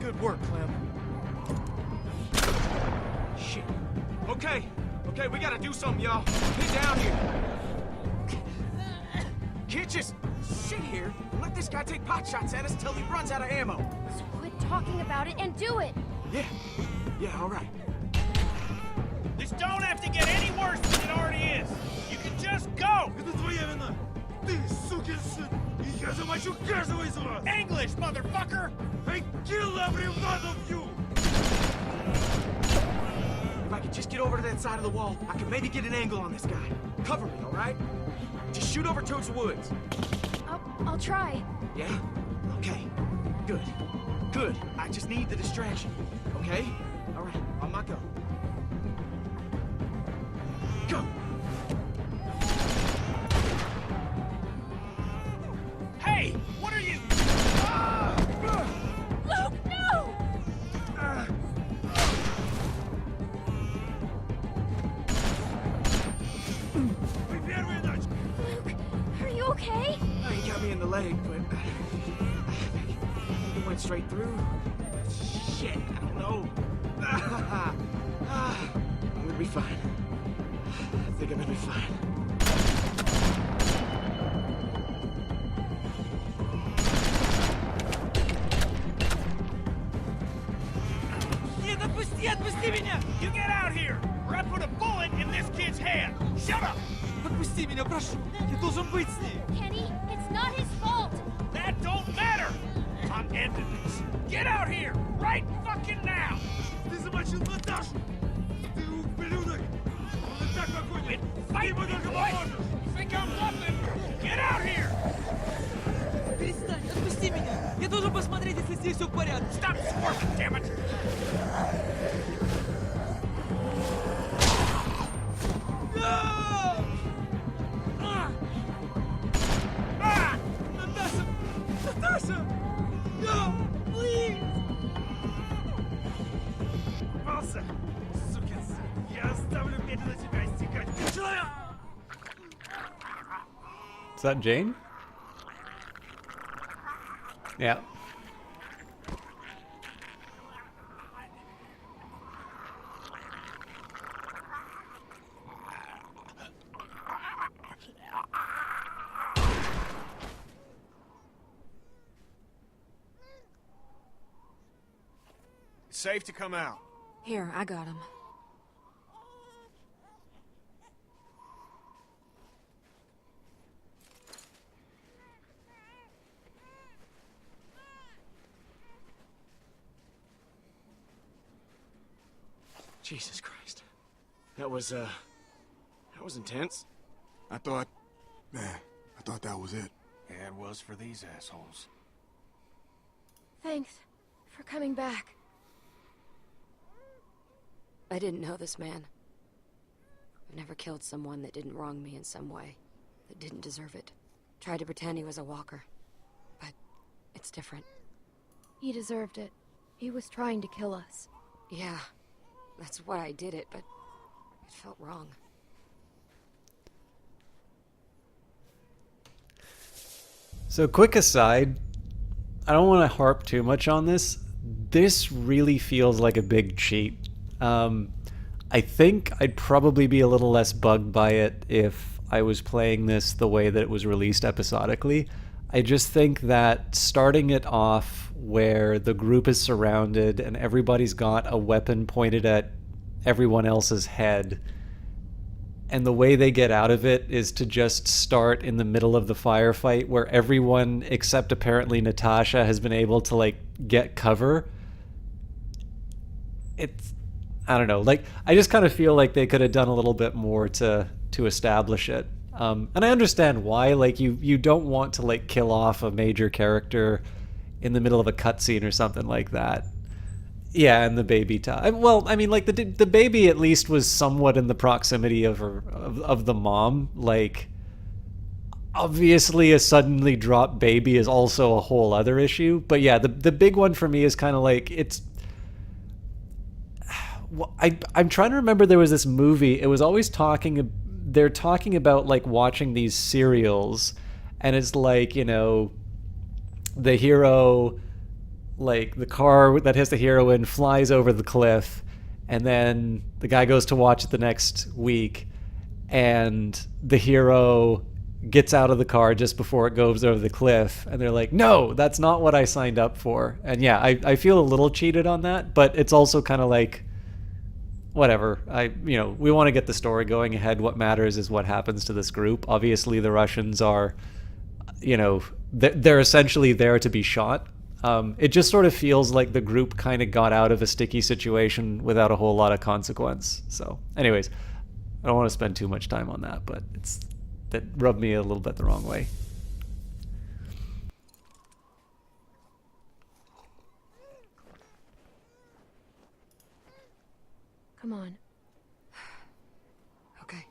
Good work, Clem. Shit. Okay, we gotta do something, y'all. Get down here. Can't just sit here and let this guy take pot shots at us till he runs out of ammo. So quit talking about it and do it! Yeah, all right. This don't have to get any worse than it already is. You can just go. Это твоя вина. Ты сукин сын. И я замочу каждого из вас. English, motherfucker. I kill every one of you. If I could just get get over to that side of the wall, I can maybe get an angle on this guy. Cover me, all right? Just shoot over towards the woods. I'll try. Yeah? Okay. Good. Good. I just need the distraction. Okay? All right. On my go. Go! Hey! What are you... Luke, no! Luke, are you okay? He got me in the leg, but... it went straight through. Shit, I don't know. I'm gonna be fine. I think I'm gonna be fine. Отпусти меня! You get out here, or I put a bullet in this kid's head! Shut up! Отпусти меня, прошу! Я должен быть с ней! Kenny, it's not his fault! That don't matter! I'm ending this. Get out here, right fucking now! Ты замочил Наташу! Ты ублюдок! Он и так погонит! Ты ему только поможешь! You think I'm bluffing? Get out here! Перестань! Отпусти меня! Я должен посмотреть, если здесь все в порядке! Stop squirming, damn it! Наташа! Наташа! No! Please! Попался! Сукин сын! Я оставлю медленно тебя истекать! Ты человек! Is that Jane? Yeah. It's safe to come out. Here, I got him. Jesus Christ. That was intense. I thought that was it. Yeah, it was for these assholes. Thanks for coming back. I didn't know this man. I've never killed someone that didn't wrong me in some way, that didn't deserve it. Tried to pretend he was a walker, but it's different. He deserved it. He was trying to kill us. Yeah, that's why I did it, but it felt wrong. So, quick aside, I don't want to harp too much on this. This really feels like a big cheat. I think I'd probably be a little less bugged by it if I was playing this the way that it was released episodically. I just think that starting it off where the group is surrounded and everybody's got a weapon pointed at everyone else's head, and the way they get out of it is to just start in the middle of the firefight where everyone except apparently Natasha has been able to like get cover. It's, I don't know, like I just kind of feel like they could have done a little bit more to establish it. And I understand why, like you don't want to like kill off a major character in the middle of a cutscene or something like that. Yeah, and the baby time. Well, I mean, like the baby at least was somewhat in the proximity of her of the mom. Like, obviously, a suddenly dropped baby is also a whole other issue. But yeah, the big one for me is kind of like it's. Well, I'm trying to remember. There was this movie. It was always talking. They're talking about like watching these serials, and it's like, you know, the hero. Like, the car that has the hero in flies over the cliff, and then the guy goes to watch it the next week, and the hero gets out of the car just before it goes over the cliff, and they're like, no, that's not what I signed up for. And yeah, I feel a little cheated on that, but it's also kind of like, whatever. We want to get the story going ahead. What matters is what happens to this group. Obviously, the Russians are, they're essentially there to be shot. It just sort of feels like the group kind of got out of a sticky situation without a whole lot of consequence. So, anyways, I don't want to spend too much time on that, but that rubbed me a little bit the wrong way. Come on. Okay.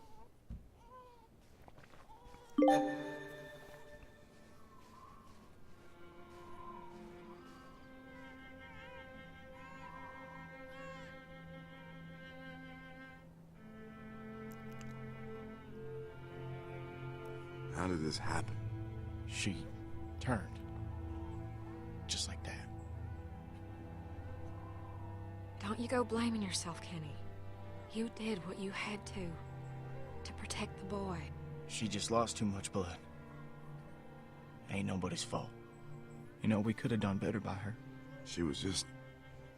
How did this happen? She turned. Just like that. Don't you go blaming yourself, Kenny. You did what you had to protect the boy. She just lost too much blood. Ain't nobody's fault. You know, we could have done better by her. She was just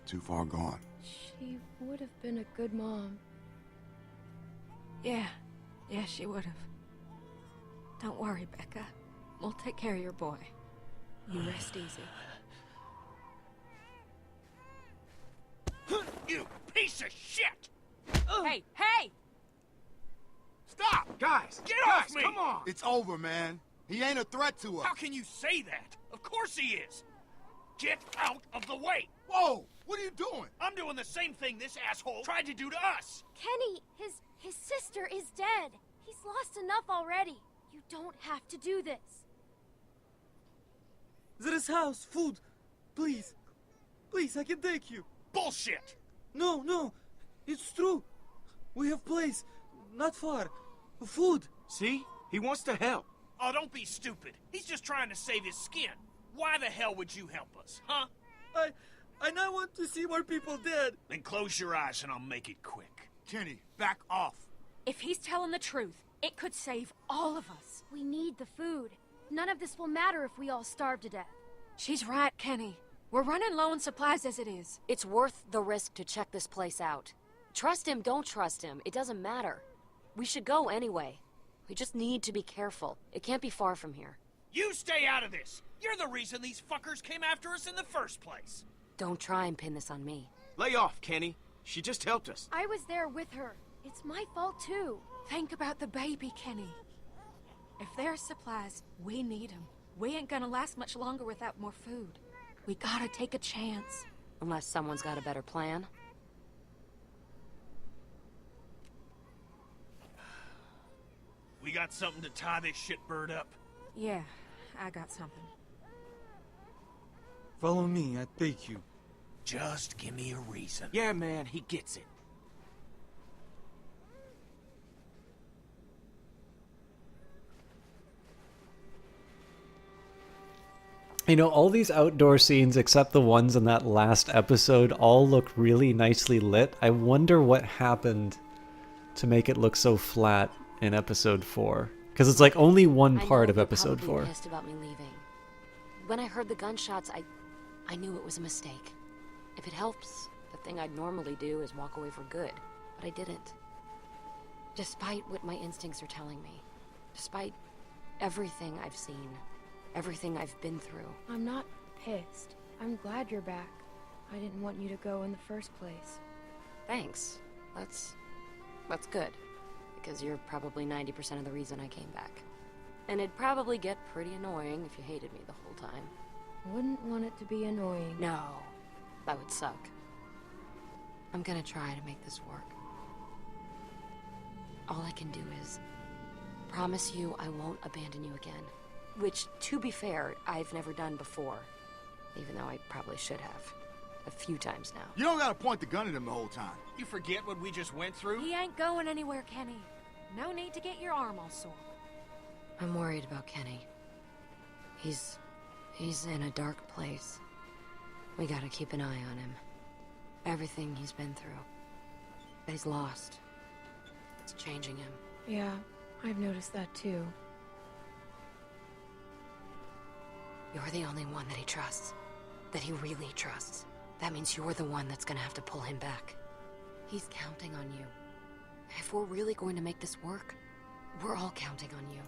too far gone. She would have been a good mom. Yeah, she would have. Don't worry, Becca. We'll take care of your boy. You rest easy. You piece of shit! Hey, hey! Stop! Guys! Get guys, off me! come on! It's over, man. He ain't a threat to us. How can you say that? Of course he is! Get out of the way! Whoa! What are you doing? I'm doing the same thing this asshole tried to do to us! Kenny, his sister is dead. He's lost enough already. You don't have to do this. There is house, food. Please. Please, I can take you. Bullshit! No. It's true. We have place. Not far. Food. See? He wants to help. Oh, don't be stupid. He's just trying to save his skin. Why the hell would you help us, huh? I now want to see more people dead. Then close your eyes and I'll make it quick. Kenny, back off. If he's telling the truth, it could save all of us. We need the food. None of this will matter if we all starve to death. She's right, Kenny. We're running low on supplies as it is. It's worth the risk to check this place out. Trust him, don't trust him. It doesn't matter. We should go anyway. We just need to be careful. It can't be far from here. You stay out of this! You're the reason these fuckers came after us in the first place! Don't try and pin this on me. Lay off, Kenny. She just helped us. I was there with her. It's my fault too. Think about the baby, Kenny. If there's supplies, we need them. We ain't gonna last much longer without more food. We gotta take a chance. Unless someone's got a better plan. We got something to tie this shitbird up? Yeah, I got something. Follow me, I take you. Just give me a reason. Yeah, man, he gets it. You know, all these outdoor scenes, except the ones in that last episode, all look really nicely lit. I wonder what happened to make it look so flat in episode 4. Because it's like only one part of episode 4. Pissed about me leaving. When I heard the gunshots, I knew it was a mistake. If it helps, the thing I'd normally do is walk away for good. But I didn't. Despite what my instincts are telling me. Despite everything I've seen. Everything I've been through. I'm not pissed. I'm glad you're back. I didn't want you to go in the first place. Thanks. That's good. Because you're probably 90% of the reason I came back. And it'd probably get pretty annoying if you hated me the whole time. Wouldn't want it to be annoying. No. That would suck. I'm gonna try to make this work. All I can do is promise you I won't abandon you again. Which, to be fair, I've never done before. Even though I probably should have. A few times now. You don't gotta point the gun at him the whole time. You forget what we just went through? He ain't going anywhere, Kenny. No need to get your arm all sore. I'm worried about Kenny. He's in a dark place. We gotta keep an eye on him. Everything he's been through. He's lost. It's changing him. Yeah, I've noticed that too. You're the only one that he trusts. That he really trusts. That means you're the one that's gonna have to pull him back. He's counting on you. If we're really going to make this work, we're all counting on you.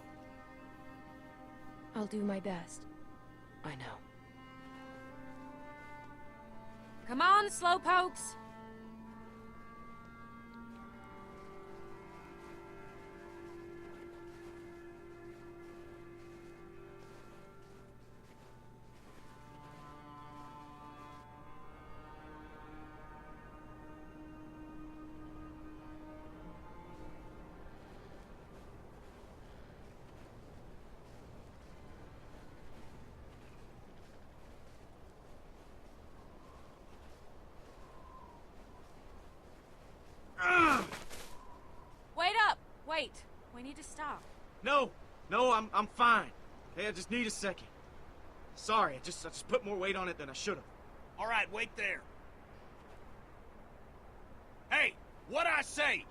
I'll do my best. I know. Come on, slowpokes! Wait up! Wait. We need to stop. No, I'm fine. Hey, I just need a second. Sorry, I just put more weight on it than I should have. All right, wait there. Hey, what I say?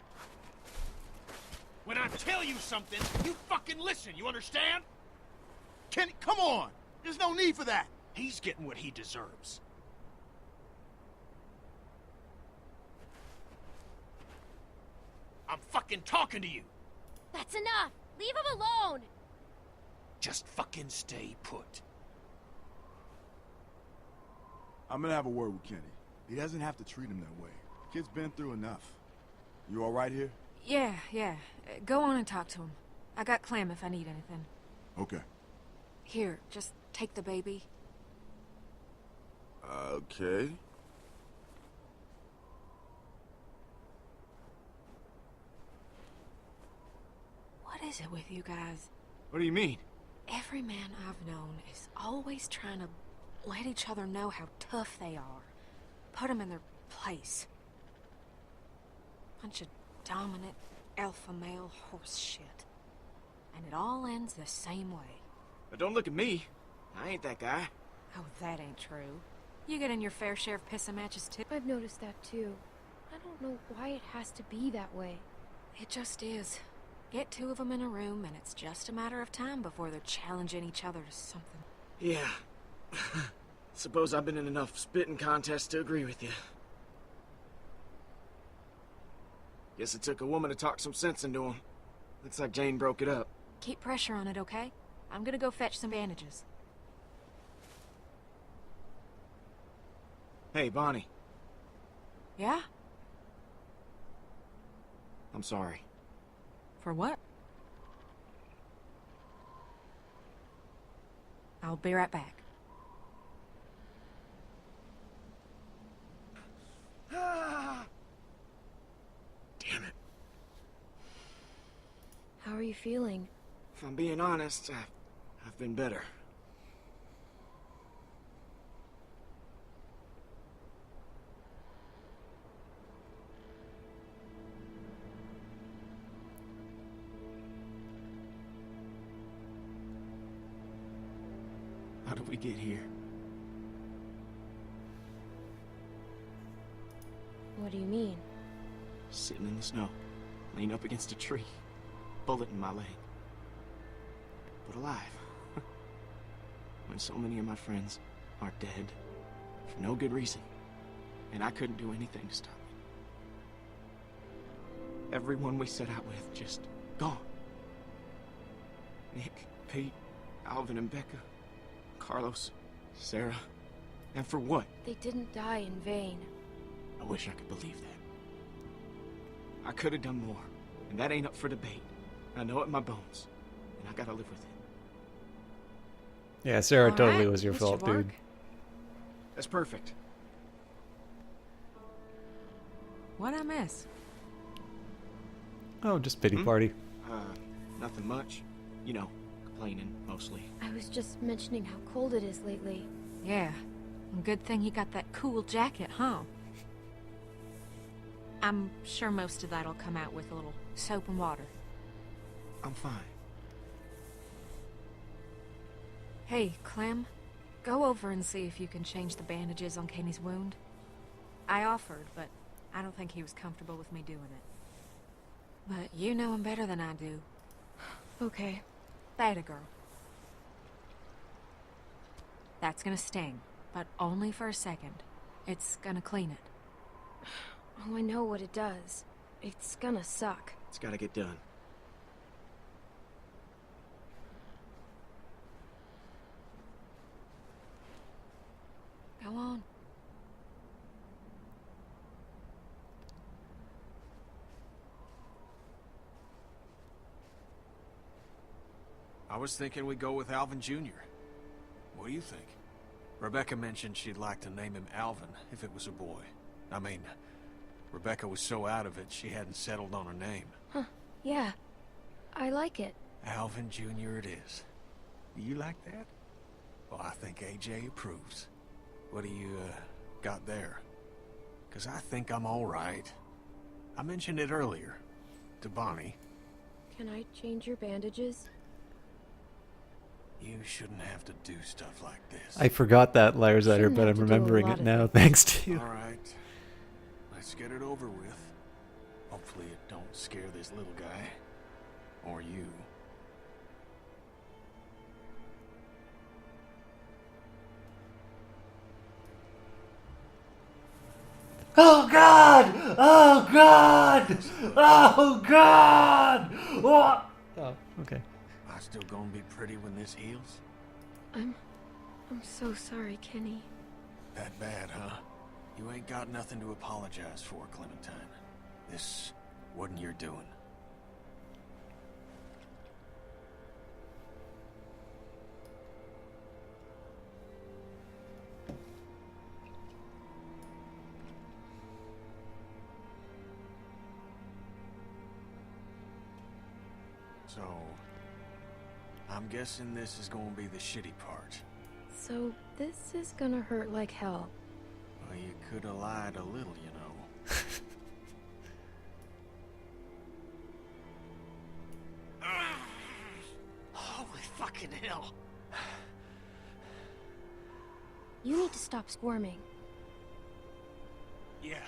When I tell you something, you fucking listen, you understand? Kenny, come on! There's no need for that! He's getting what he deserves. I'm fucking talking to you. That's enough! Leave him alone! Just fucking stay put. I'm gonna have a word with Kenny. He doesn't have to treat him that way. Kid's been through enough. You all right here? Yeah. Go on and talk to him. I got Clem if I need anything. Okay. Here, just take the baby. Okay. What is it with you guys? What do you mean? Every man I've known is always trying to let each other know how tough they are. Put them in their place. Bunch of dominant alpha male horse shit. And it all ends the same way. But don't look at me. I ain't that guy. Oh, that ain't true. You get in your fair share of pissing matches too. I've noticed that too. I don't know why it has to be that way. It just is. Get two of them in a room and it's just a matter of time before they're challenging each other to something. Yeah. Suppose I've been in enough spitting contests to agree with you. Guess it took a woman to talk some sense into him. Looks like Jane broke it up. Keep pressure on it, okay? I'm gonna go fetch some bandages. Hey, Bonnie. Yeah? I'm sorry. For what? I'll be right back. Damn it. How are you feeling? If I'm being honest, I've been better. How did we get here? What do you mean? Sitting in the snow, leaned up against a tree, bullet in my leg. But alive. When so many of my friends are dead for no good reason, and I couldn't do anything to stop it. Everyone we set out with just gone. Nick, Pete, Alvin and Becca, Carlos, Sarah, and for what? They didn't die in vain. I wish I could believe that. I could have done more, and that ain't up for debate. I know it in my bones, and I gotta live with it. Yeah, Sarah All totally right, was your Mr. fault, Borg. dude. That's perfect. What'd I miss? Oh, just pity party. Nothing much. You know, complaining, mostly. I was just mentioning how cold it is lately. Yeah. And good thing he got that cool jacket, huh? I'm sure most of that'll come out with a little soap and water. I'm fine. Hey, Clem. Go over and see if you can change the bandages on Kenny's wound. I offered, but I don't think he was comfortable with me doing it. But you know him better than I do. Okay. That a girl. That's gonna sting, but only for a second. It's gonna clean it. Oh, I know what it does. It's gonna suck. It's gotta get done. Go on. I was thinking we go with Alvin Jr. What do you think? Rebecca mentioned she'd like to name him Alvin if it was a boy. I mean, Rebecca was so out of it she hadn't settled on a name. Huh, yeah. I like it. Alvin Jr. it is. Do you like that? Well, I think AJ approves. What do you, got there? 'Cause I think I'm all right. I mentioned it earlier to Bonnie. Can I change your bandages? You shouldn't have to do stuff like this. I forgot that, Lyrizer, Shouldn't but have I'm to do a remembering lot it of now, things. thanks to you. All right. Let's get it over with. Hopefully it don't scare this little guy. Or you. Oh God! Oh God! Oh God! Oh, okay. I still gonna be pretty when this heals? I'm so sorry, Kenny. That bad, huh? You ain't got nothing to apologize for, Clementine. This wasn't your doing. So, I'm guessing this is gonna be the shitty part. So, this is gonna hurt like hell. Well, you could have lied a little, you know. Holy fucking hell. You need to stop squirming. Yeah,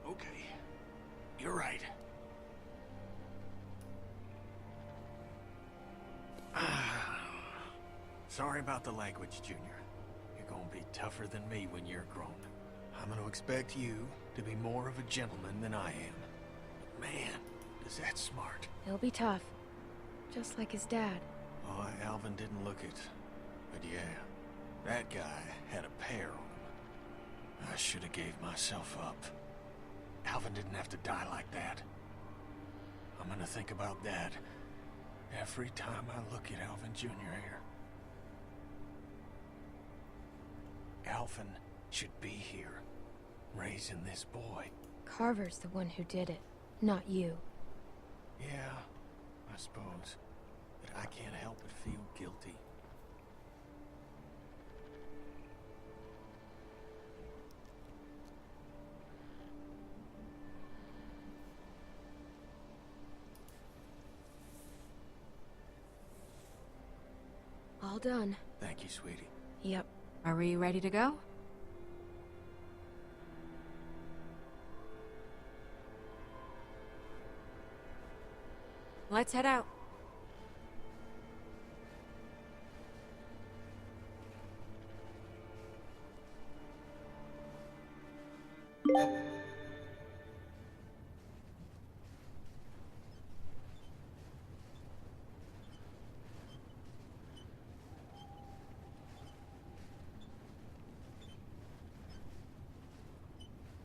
okay. You're right. Sorry about the language, Junior. You're gonna be tougher than me when you're grown. I'm gonna expect you to be more of a gentleman than I am. But man, is that smart. He'll be tough. Just like his dad. Oh, Alvin didn't look it. But yeah, that guy had a pair on him. I should have gave myself up. Alvin didn't have to die like that. I'm gonna think about that every time I look at Alvin Jr. here. Alvin should be here, raising this boy. Carver's the one who did it, not you. Yeah, I suppose. But I can't help but feel guilty. All done. Thank you, sweetie. Yep. Are we ready to go? Let's head out.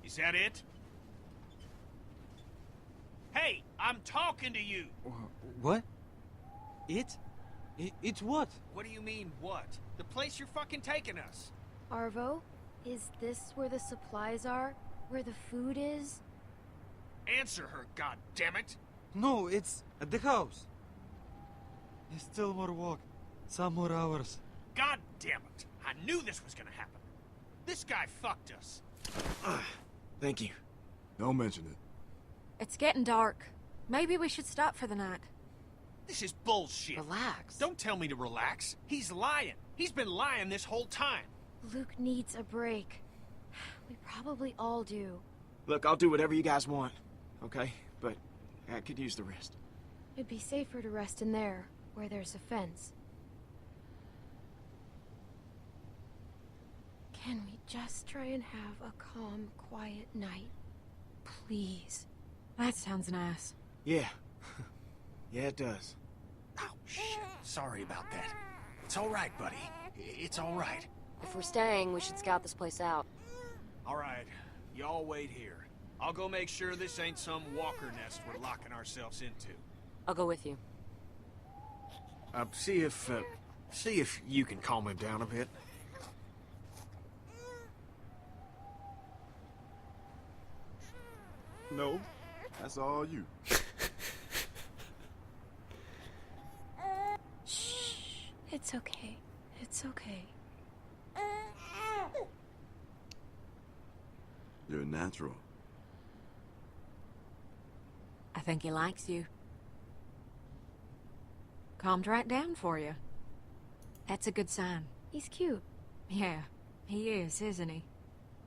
Is that it? Hey, I'm talking to you! What? It's what? What do you mean, what? The place you're fucking taking us. Arvo, is this where the supplies are? Where the food is? Answer her, goddammit! No, it's at the house. There's still more walk. Some more hours. God damn it! I knew this was gonna happen. This guy fucked us. Thank you. Don't mention it. It's getting dark. Maybe we should stop for the night. This is bullshit. Relax. Don't tell me to relax. He's lying. He's been lying this whole time. Luke needs a break. We probably all do. Look, I'll do whatever you guys want, okay? But I could use the rest. It'd be safer to rest in there, where there's a fence. Can we just try and have a calm, quiet night? Please. That sounds nice. Yeah. Yeah, it does. Oh, shit. Sorry about that. It's all right, buddy. It's all right. If we're staying, we should scout this place out. All right, y'all wait here. I'll go make sure this ain't some walker nest we're locking ourselves into. I'll go with you. See if you can calm him down a bit. No, that's all you. Shh. It's okay. It's okay. You're a natural. I think he likes you. Calmed right down for you. That's a good sign. He's cute. Yeah, he is, isn't he?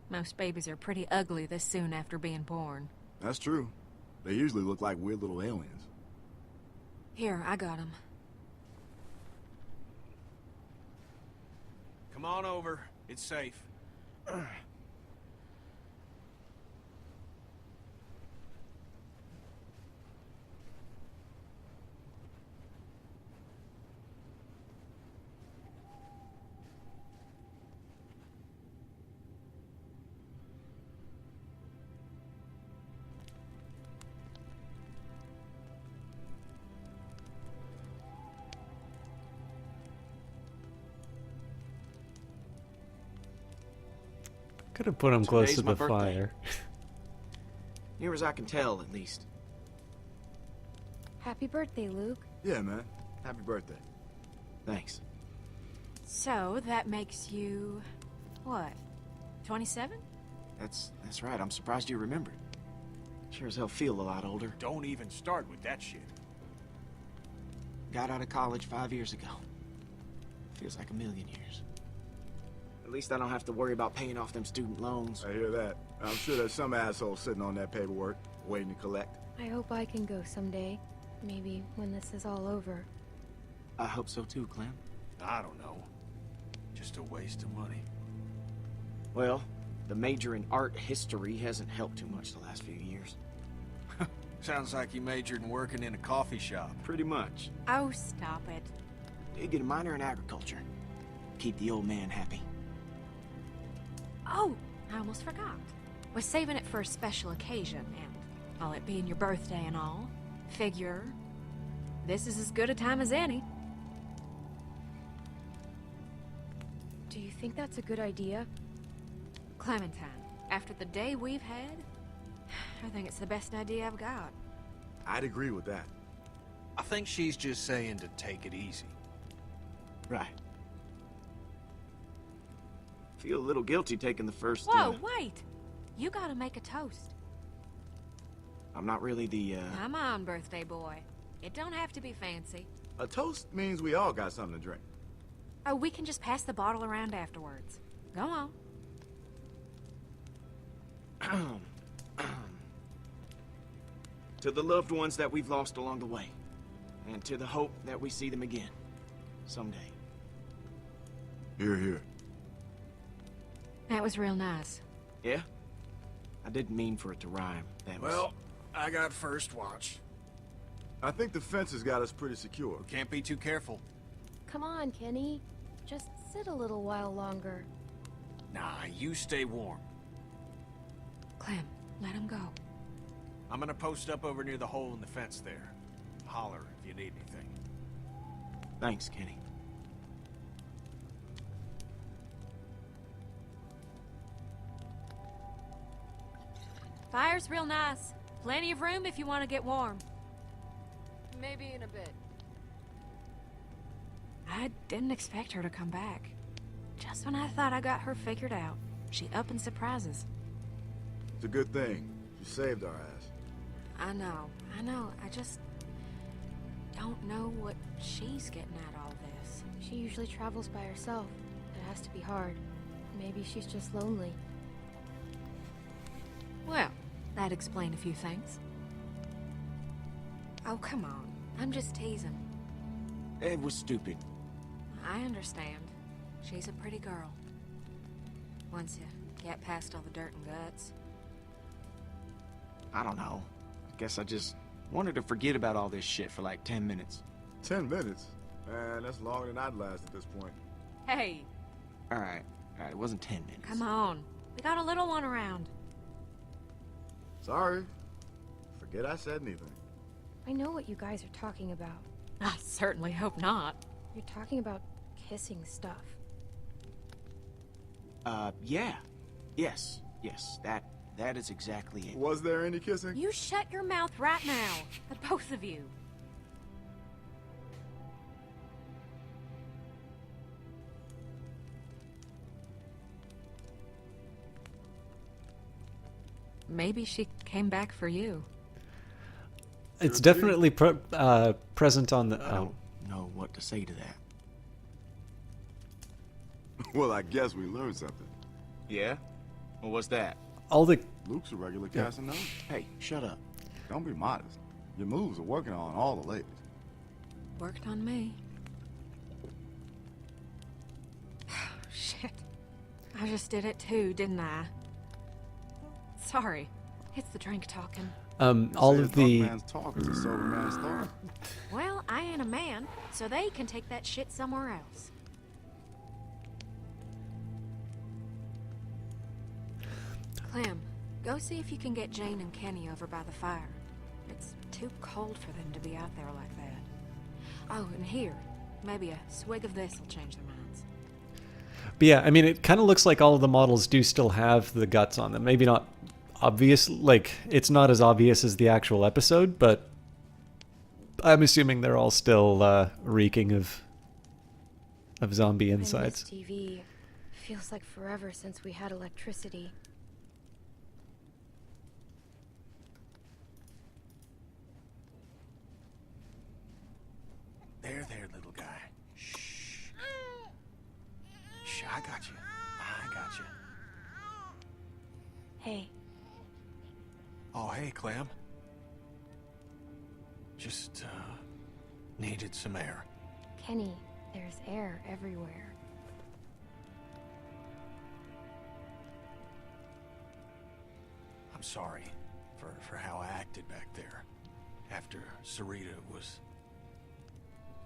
Most babies are pretty ugly this soon after being born. That's true. They usually look like weird little aliens. Here, I got him. Come on over. It's safe. Could have put him close to Today's my the birthday. fire. Near as I can tell, at least. Happy birthday, Luke. Yeah, man. Happy birthday. Thanks. So, that makes you... what? 27? That's right. I'm surprised you remembered. Sure as hell feel a lot older. Don't even start with that shit. Got out of college 5 years ago. Feels like a million years. At least I don't have to worry about paying off them student loans. I hear that. I'm sure there's some asshole sitting on that paperwork, waiting to collect. I hope I can go someday. Maybe when this is all over. I hope so too, Clem. I don't know. Just a waste of money. Well, the major in art history hasn't helped too much the last few years. Sounds like you majored in working in a coffee shop. Pretty much. Oh, stop it. You get a minor in agriculture. Keep the old man happy. Oh, I almost forgot. Was saving it for a special occasion, and all it being your birthday and all, figure this is as good a time as any. Do you think that's a good idea? Clementine, after the day we've had, I think it's the best idea I've got. I'd agree with that. I think she's just saying to take it easy. Right. Feel a little guilty taking the first... Whoa, wait! You gotta make a toast. I'm not really the, Come on, birthday boy. It don't have to be fancy. A toast means we all got something to drink. Oh, we can just pass the bottle around afterwards. Go on. To the loved ones that we've lost along the way. And to the hope that we see them again. Someday. Here, here. That was real nice. Yeah? I didn't mean for it to rhyme. That was... Well, I got first watch. I think the fence has got us pretty secure. Can't be too careful. Come on, Kenny. Just sit a little while longer. Nah, you stay warm. Clem, let him go. I'm gonna post up over near the hole in the fence there. Holler if you need anything. Thanks, Kenny. Fire's real nice. Plenty of room if you want to get warm. Maybe in a bit. I didn't expect her to come back. Just when I thought I got her figured out, she up and surprises. It's a good thing. You saved our ass. I know. I just don't know what she's getting at all this. She usually travels by herself. It has to be hard. Maybe she's just lonely. Well, that'd explain a few things. Oh, come on. I'm just teasing. It was stupid. I understand. She's a pretty girl. Once you get past all the dirt and guts. I don't know. I guess I just wanted to forget about all this shit for like 10 minutes. 10 minutes? Man, that's longer than I'd last at this point. Hey! Alright, it wasn't 10 minutes. Come on. We got a little one around. Sorry. Forget I said anything. I know what you guys are talking about. I certainly hope not. You're talking about kissing stuff. Yeah. Yes. That is exactly it. Was there any kissing? You shut your mouth right now. The both of you. Maybe she came back for you. It's definitely present on the. I don't know what to say to that. Well, I guess we learned something. Yeah? Well, what's that? All the. Luke's a regular Casanova. Hey, shut up. Don't be modest. Your moves are working on all the ladies. Worked on me. Shit. I just did it too, didn't I? Sorry. It's the drink talking. All of the. Man's talk is a sober man's thought. Well, I ain't a man, so they can take that shit somewhere else. Clem, go see if you can get Jane and Kenny over by the fire. It's too cold for them to be out there like that. Oh, and here, maybe a swig of this will change their minds. But yeah, I mean, it kind of looks like all of the models do still have the guts on them. Maybe not obvious, like, it's not as obvious as the actual episode, but I'm assuming they're all still reeking of zombie insides. I miss TV. Feels like forever since we had electricity. There, little guy. Shh. Shh, I got you. I got you. Hey. Oh, hey, Clem. Just, needed some air. Kenny, there's air everywhere. I'm sorry for how I acted back there. After Sarita was...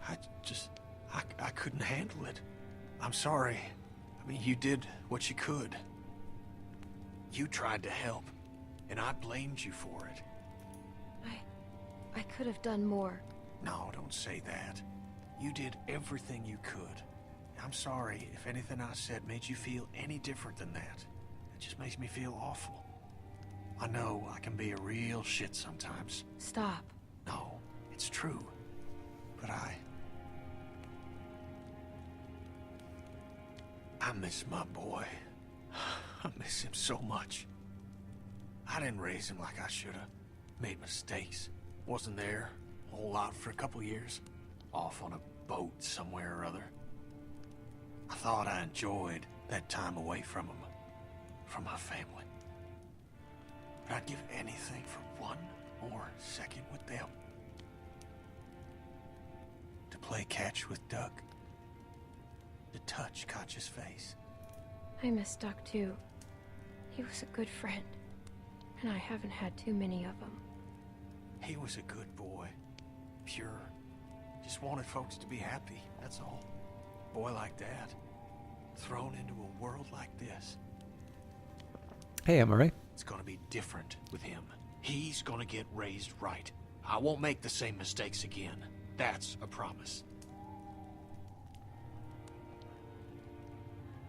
I couldn't handle it. I'm sorry. I mean, you did what you could. You tried to help, and I blamed you for it. I could have done more. No, don't say that. You did everything you could. I'm sorry if anything I said made you feel any different than that. It just makes me feel awful. I know I can be a real shit sometimes. Stop. No, it's true. But I miss my boy. I miss him so much. I didn't raise him like I should have. Made mistakes. Wasn't there a whole lot for a couple years. Off on a boat somewhere or other. I thought I enjoyed that time away from him. From my family. But I'd give anything for one more second with them. To play catch with Doug. To touch Katja's face. I miss Doug too. He was a good friend. And I haven't had too many of them. He was a good boy. Pure. Just wanted folks to be happy, that's all. A boy like that. Thrown into a world like this. Hey, Emory. It's gonna be different with him. He's gonna get raised right. I won't make the same mistakes again. That's a promise.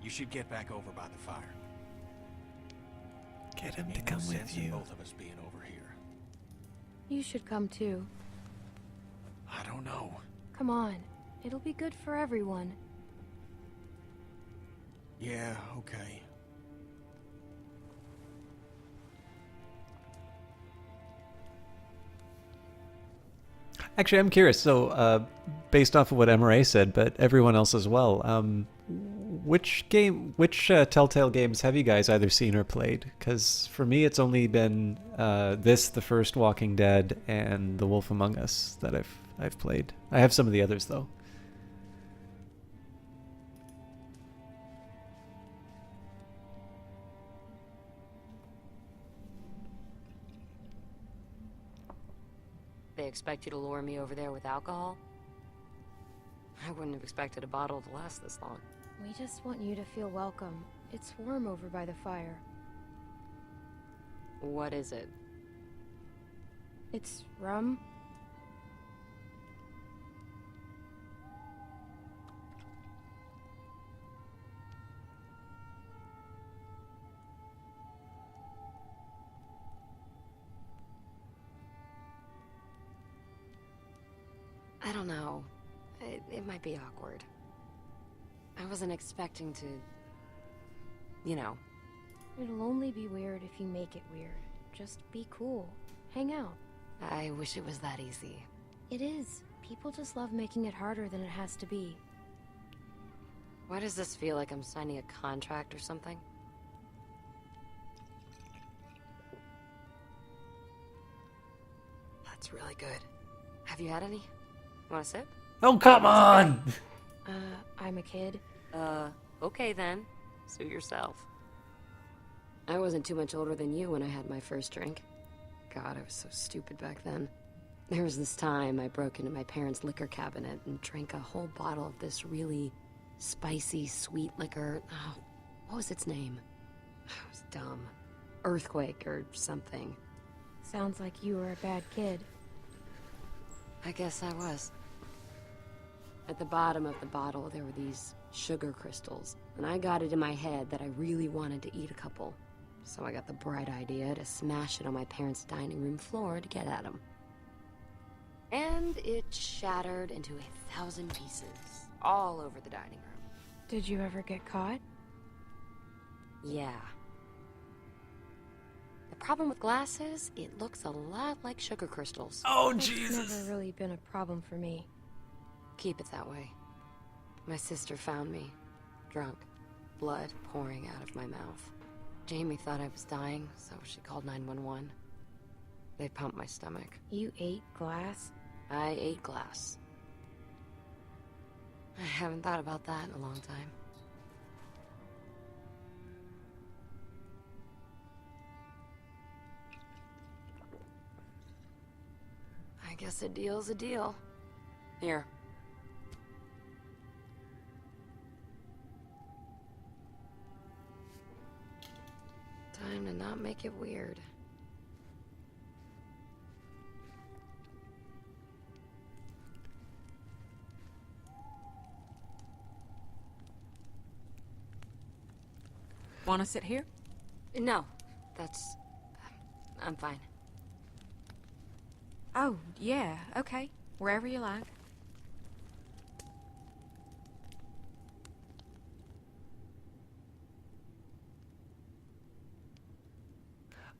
You should get back over by the fire. Get him to Ain't come no with sense in you. both of us being over here. You should come too. I don't know. Come on. It'll be good for everyone. Yeah, okay. Actually, I'm curious. So, based off of what Emory said, but everyone else as well, which Telltale games have you guys either seen or played? Because for me, it's only been the first Walking Dead, and The Wolf Among Us that I've played. I have some of the others though. They expect you to lure me over there with alcohol? I wouldn't have expected a bottle to last this long. We just want you to feel welcome. It's warm over by the fire. What is it? It's rum. I don't know. It might be awkward. I wasn't expecting to... You know. It'll only be weird if you make it weird. Just be cool. Hang out. I wish it was that easy. It is. People just love making it harder than it has to be. Why does this feel like I'm signing a contract or something? That's really good. Have you had any? Want a sip? Oh, come on! I'm a kid. Okay then. Suit yourself. I wasn't too much older than you when I had my first drink. God, I was so stupid back then. There was this time I broke into my parents' liquor cabinet and drank a whole bottle of this really spicy, sweet liquor. Oh, what was its name? It was dumb. Earthquake or something. Sounds like you were a bad kid. I guess I was. At the bottom of the bottle, there were these sugar crystals, and I got it in my head that I really wanted to eat a couple. So I got the bright idea to smash it on my parents' dining room floor to get at them. And it shattered into 1,000 pieces, all over the dining room. Did you ever get caught? Yeah. The problem with glass is, it looks a lot like sugar crystals. Oh, That's Jesus! never really been a problem for me. Keep it that way. My sister found me, drunk, blood pouring out of my mouth. Jamie thought I was dying, so she called 911. They pumped my stomach. You ate glass? I ate glass. I haven't thought about that in a long time. I guess a deal's a deal. Here. Time to not make it weird. Want to sit here? No, that's... I'm fine. Oh, yeah, okay. Wherever you like.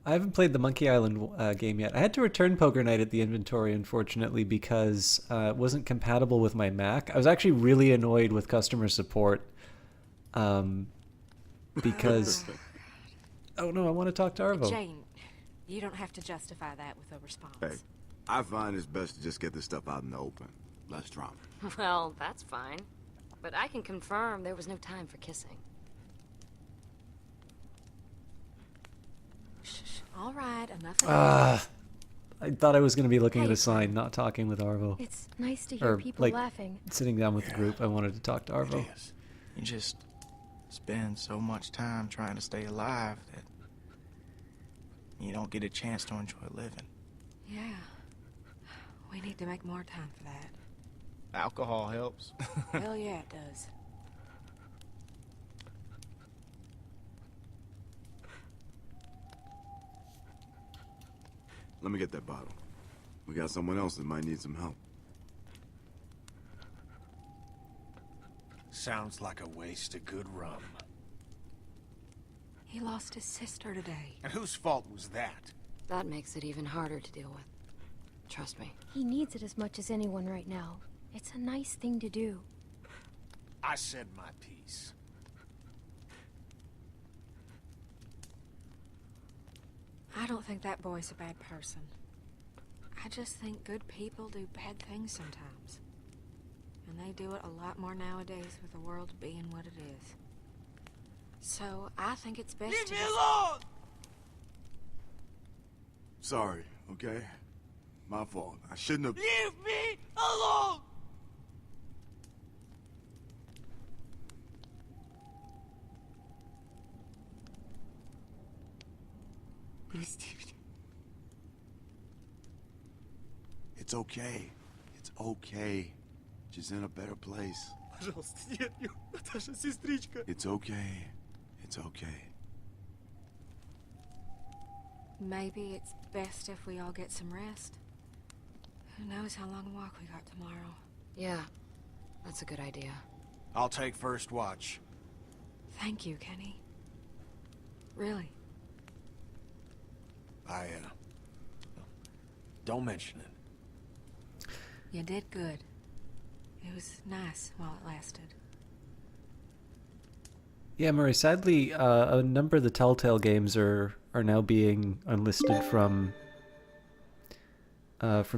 I haven't played the Monkey Island game yet. I had to return Poker Night at the inventory, unfortunately, because it wasn't compatible with my Mac. I was actually really annoyed with customer support because... Oh no, I want to talk to Arvo. Jane, you don't have to justify that with a response. Hey, I find it's best to just get this stuff out in the open. Less drama. Well, that's fine. But I can confirm there was no time for kissing. All right, enough of that. I thought I was going to be looking at a sign, not talking with Arvo. It's nice to hear people laughing. Sitting down with the group, I wanted to talk to Arvo. You just spend so much time trying to stay alive that you don't get a chance to enjoy living. Yeah. We need to make more time for that. Alcohol helps. Hell yeah, it does. Let me get that bottle. We got someone else that might need some help. Sounds like a waste of good rum. He lost his sister today. And whose fault was that? That makes it even harder to deal with. Trust me. He needs it as much as anyone right now. It's a nice thing to do. I said my piece. I don't think that boy's a bad person. I just think good people do bad things sometimes. And they do it a lot more nowadays with the world being what it is. So, I think it's best Leave to me just... alone! Sorry, okay? My fault. I shouldn't have... Leave me alone! Простите. It's okay. It's okay. She's in a better place. Пожалуйста, нет, Наташа, сестричка. It's okay. It's okay. Maybe it's best if we all get some rest. Who knows how long a walk we got tomorrow? Yeah, that's a good idea. I'll take first watch. Thank you, Kenny. Really. Don't mention it. You did good. It was nice while it lasted. Yeah, Murray, sadly, a number of the Telltale games are now being unlisted from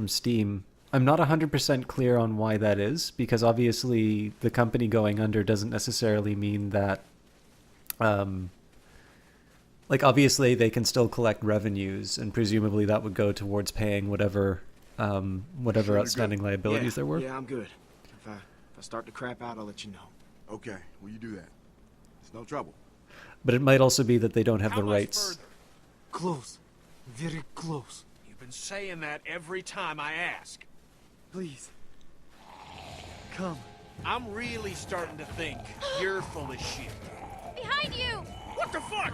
Steam. I'm not 100% clear on why that is, because obviously the company going under doesn't necessarily mean that like, obviously they can still collect revenues, and presumably that would go towards paying whatever Sure, outstanding liabilities there were. Yeah, I'm good. If I start to crap out, I'll let you know. Okay, will you do that? It's no trouble. But it might also be that they don't have the rights. Close. Very close. You've been saying that every time I ask. Please. Come. I'm really starting to think you're full of shit. Behind you! What the fuck?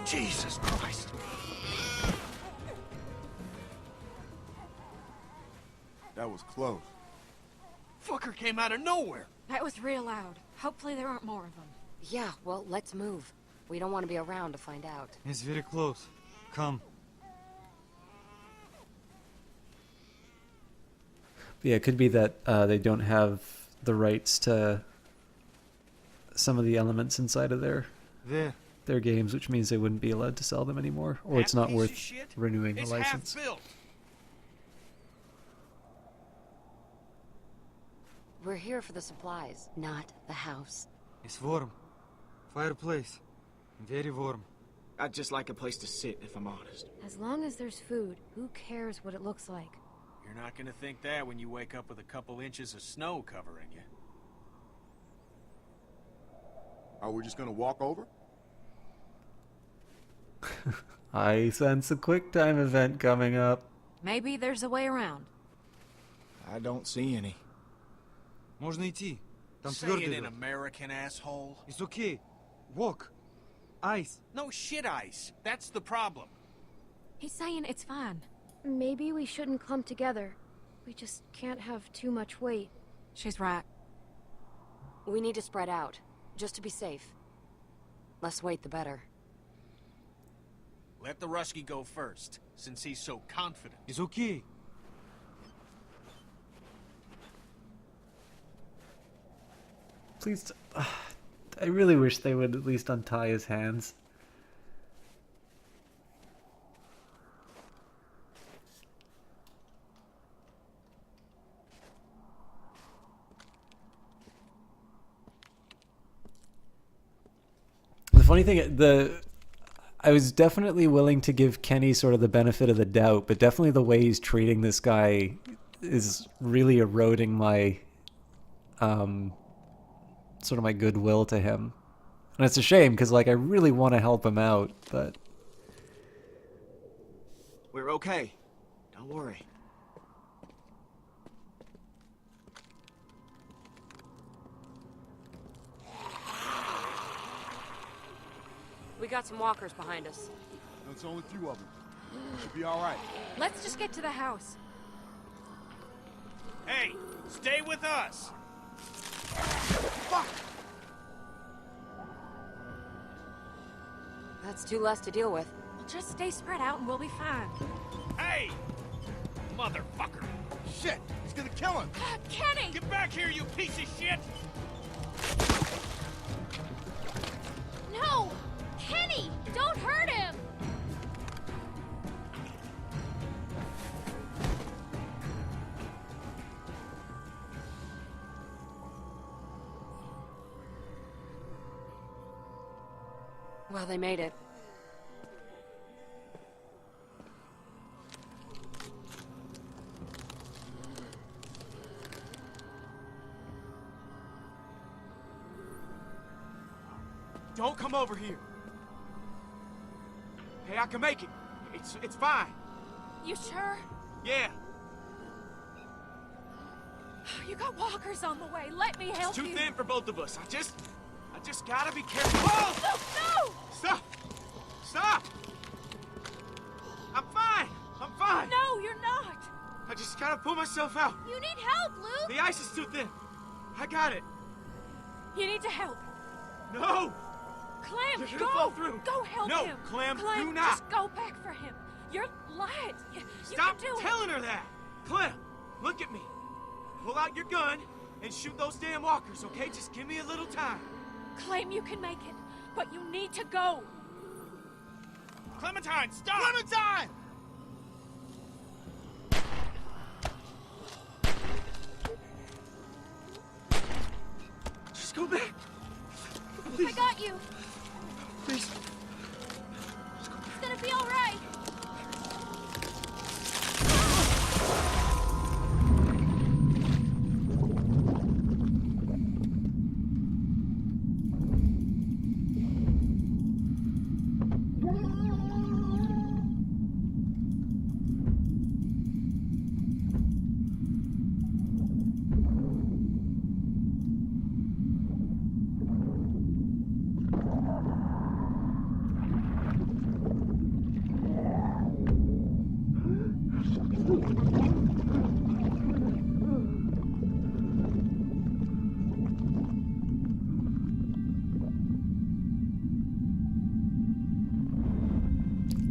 Jesus Christ. That was close. Fucker came out of nowhere. That was real loud. Hopefully there aren't more of them. Yeah, well, let's move. We don't want to be around to find out. It's very close. Come. Yeah, it could be that they don't have the rights to some of the elements inside of their games, which means they wouldn't be allowed to sell them anymore, or it's not worth renewing the license. We're here for the supplies, not the house. It's warm. Fireplace. Very warm. I'd just like a place to sit, if I'm honest. As long as there's food, who cares what it looks like? You're not gonna think that when you wake up with a couple inches of snow covering you. Are we just gonna walk over? I sense a quick time event coming up. Maybe there's a way around. I don't see any. Можно идти. Там Say твердый it in лед. American, asshole. It's okay. Walk. Ice. No shit ice. That's the problem. He's saying it's fine. Maybe we shouldn't clump together. We just can't have too much weight. She's right. We need to spread out, just to be safe. Less weight, the better. Let the Rusky go first, since he's so confident. It's okay. Please, I really wish they would at least untie his hands. The funny thing, I was definitely willing to give Kenny sort of the benefit of the doubt, but definitely the way he's treating this guy is really eroding my sort of my goodwill to him. And it's a shame, because like I really want to help him out, but We're okay. Don't worry. We got some walkers behind us. There's only a few of them. Should be all right. Let's just get to the house. Hey, stay with us. Fuck! That's two less to deal with. We'll just stay spread out and we'll be fine. Hey! Motherfucker! Shit! He's gonna kill him! Kenny! Get back here, you piece of shit! No! Kenny! Don't hurt him! Well, they made it. Don't come over here. Hey, I can make it. It's fine. You sure? Yeah. You got walkers on the way. Let me help It's too you. thin for both of us. I just gotta be careful. Oh! No! Stop! Stop! Just gotta pull myself out. You need help, Luke! The ice is too thin. I got it. You need to help. No! Clem, You're go! gonna fall through. Go help No, him. Clem, Clem, do not. just go back for him. You're light. You Stop can do telling her that. Clem, look at me. Pull out your gun and shoot those damn walkers, okay? Just give me a little time. it. Clem, you can make it, but you need to go. Clementine, stop! Clementine! Just go back. I got you. Please. It's gonna be all right.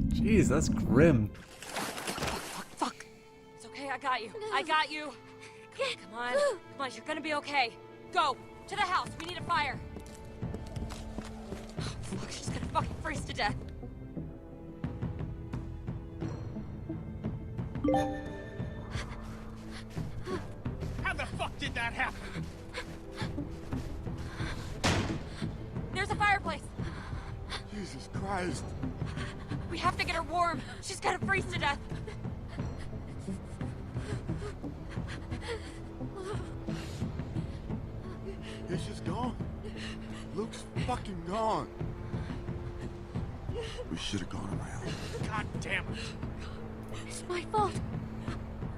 Jeez, that's grim. Fuck. It's okay, I got you. I got you. Come on. Come on, you're gonna be okay. Go. To the house. We need a fire. Oh, fuck, she's gonna fucking freeze to death. How the fuck did that happen? There's a fireplace. Jesus Christ. We have to get her warm. She's gonna freeze to death. He's just gone. Luke's fucking gone. We should have gone around. God damn it. It's my fault.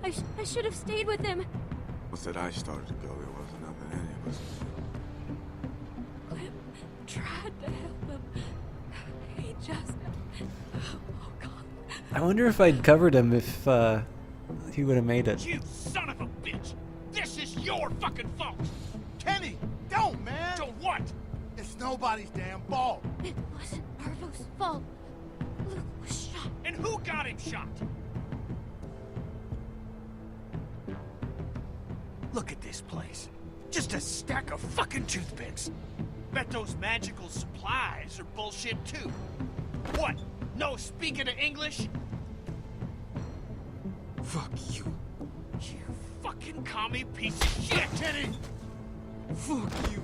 I should have stayed with him. Once that ice started to go, there wasn't nothing any of us. Clem tried to help him. He just... Oh, God. I wonder if I'd covered him if he would have made it. You son of a bitch! This is your fucking fault! Kenny, don't, man! Don't what? It's nobody's damn fault. It wasn't Marlo's fault. Luke was shot. And who got him shot? Look at this place. Just a stack of fucking toothpicks. Bet those magical supplies are bullshit too. What? No speaking of English? Fuck you. You fucking commie piece of shit! Kenny! Fuck you.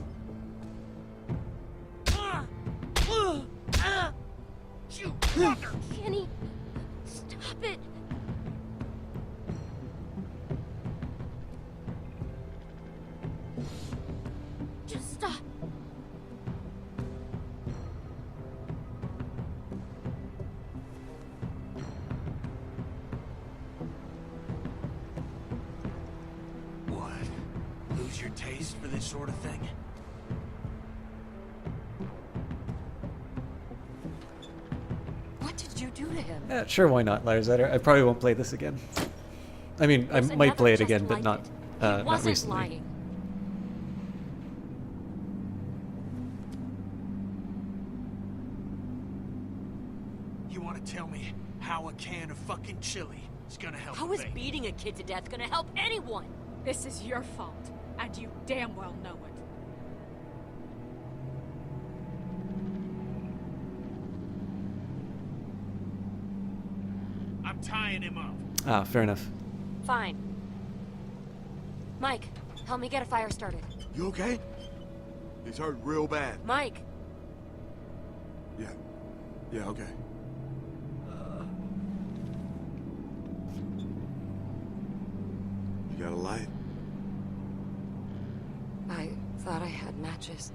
You mother! Kenny, stop it. Just stop. What? Lose your taste for this sort of thing? What did you do to him? Yeah, sure, why not, Lars? I probably won't play this again. I mean, I There's might play it another again, just but like not it. He not wasn't recently. lying. You want to tell me how a can of fucking chili is gonna help How a is baby? beating a kid to death gonna help anyone? This is your fault, and you damn well know it. I'm tying him up. Ah, fair enough. Fine. Mike, help me get a fire started. You okay? He's hurt real bad. Mike! Yeah. Yeah, okay. You got a light? I thought I had matches.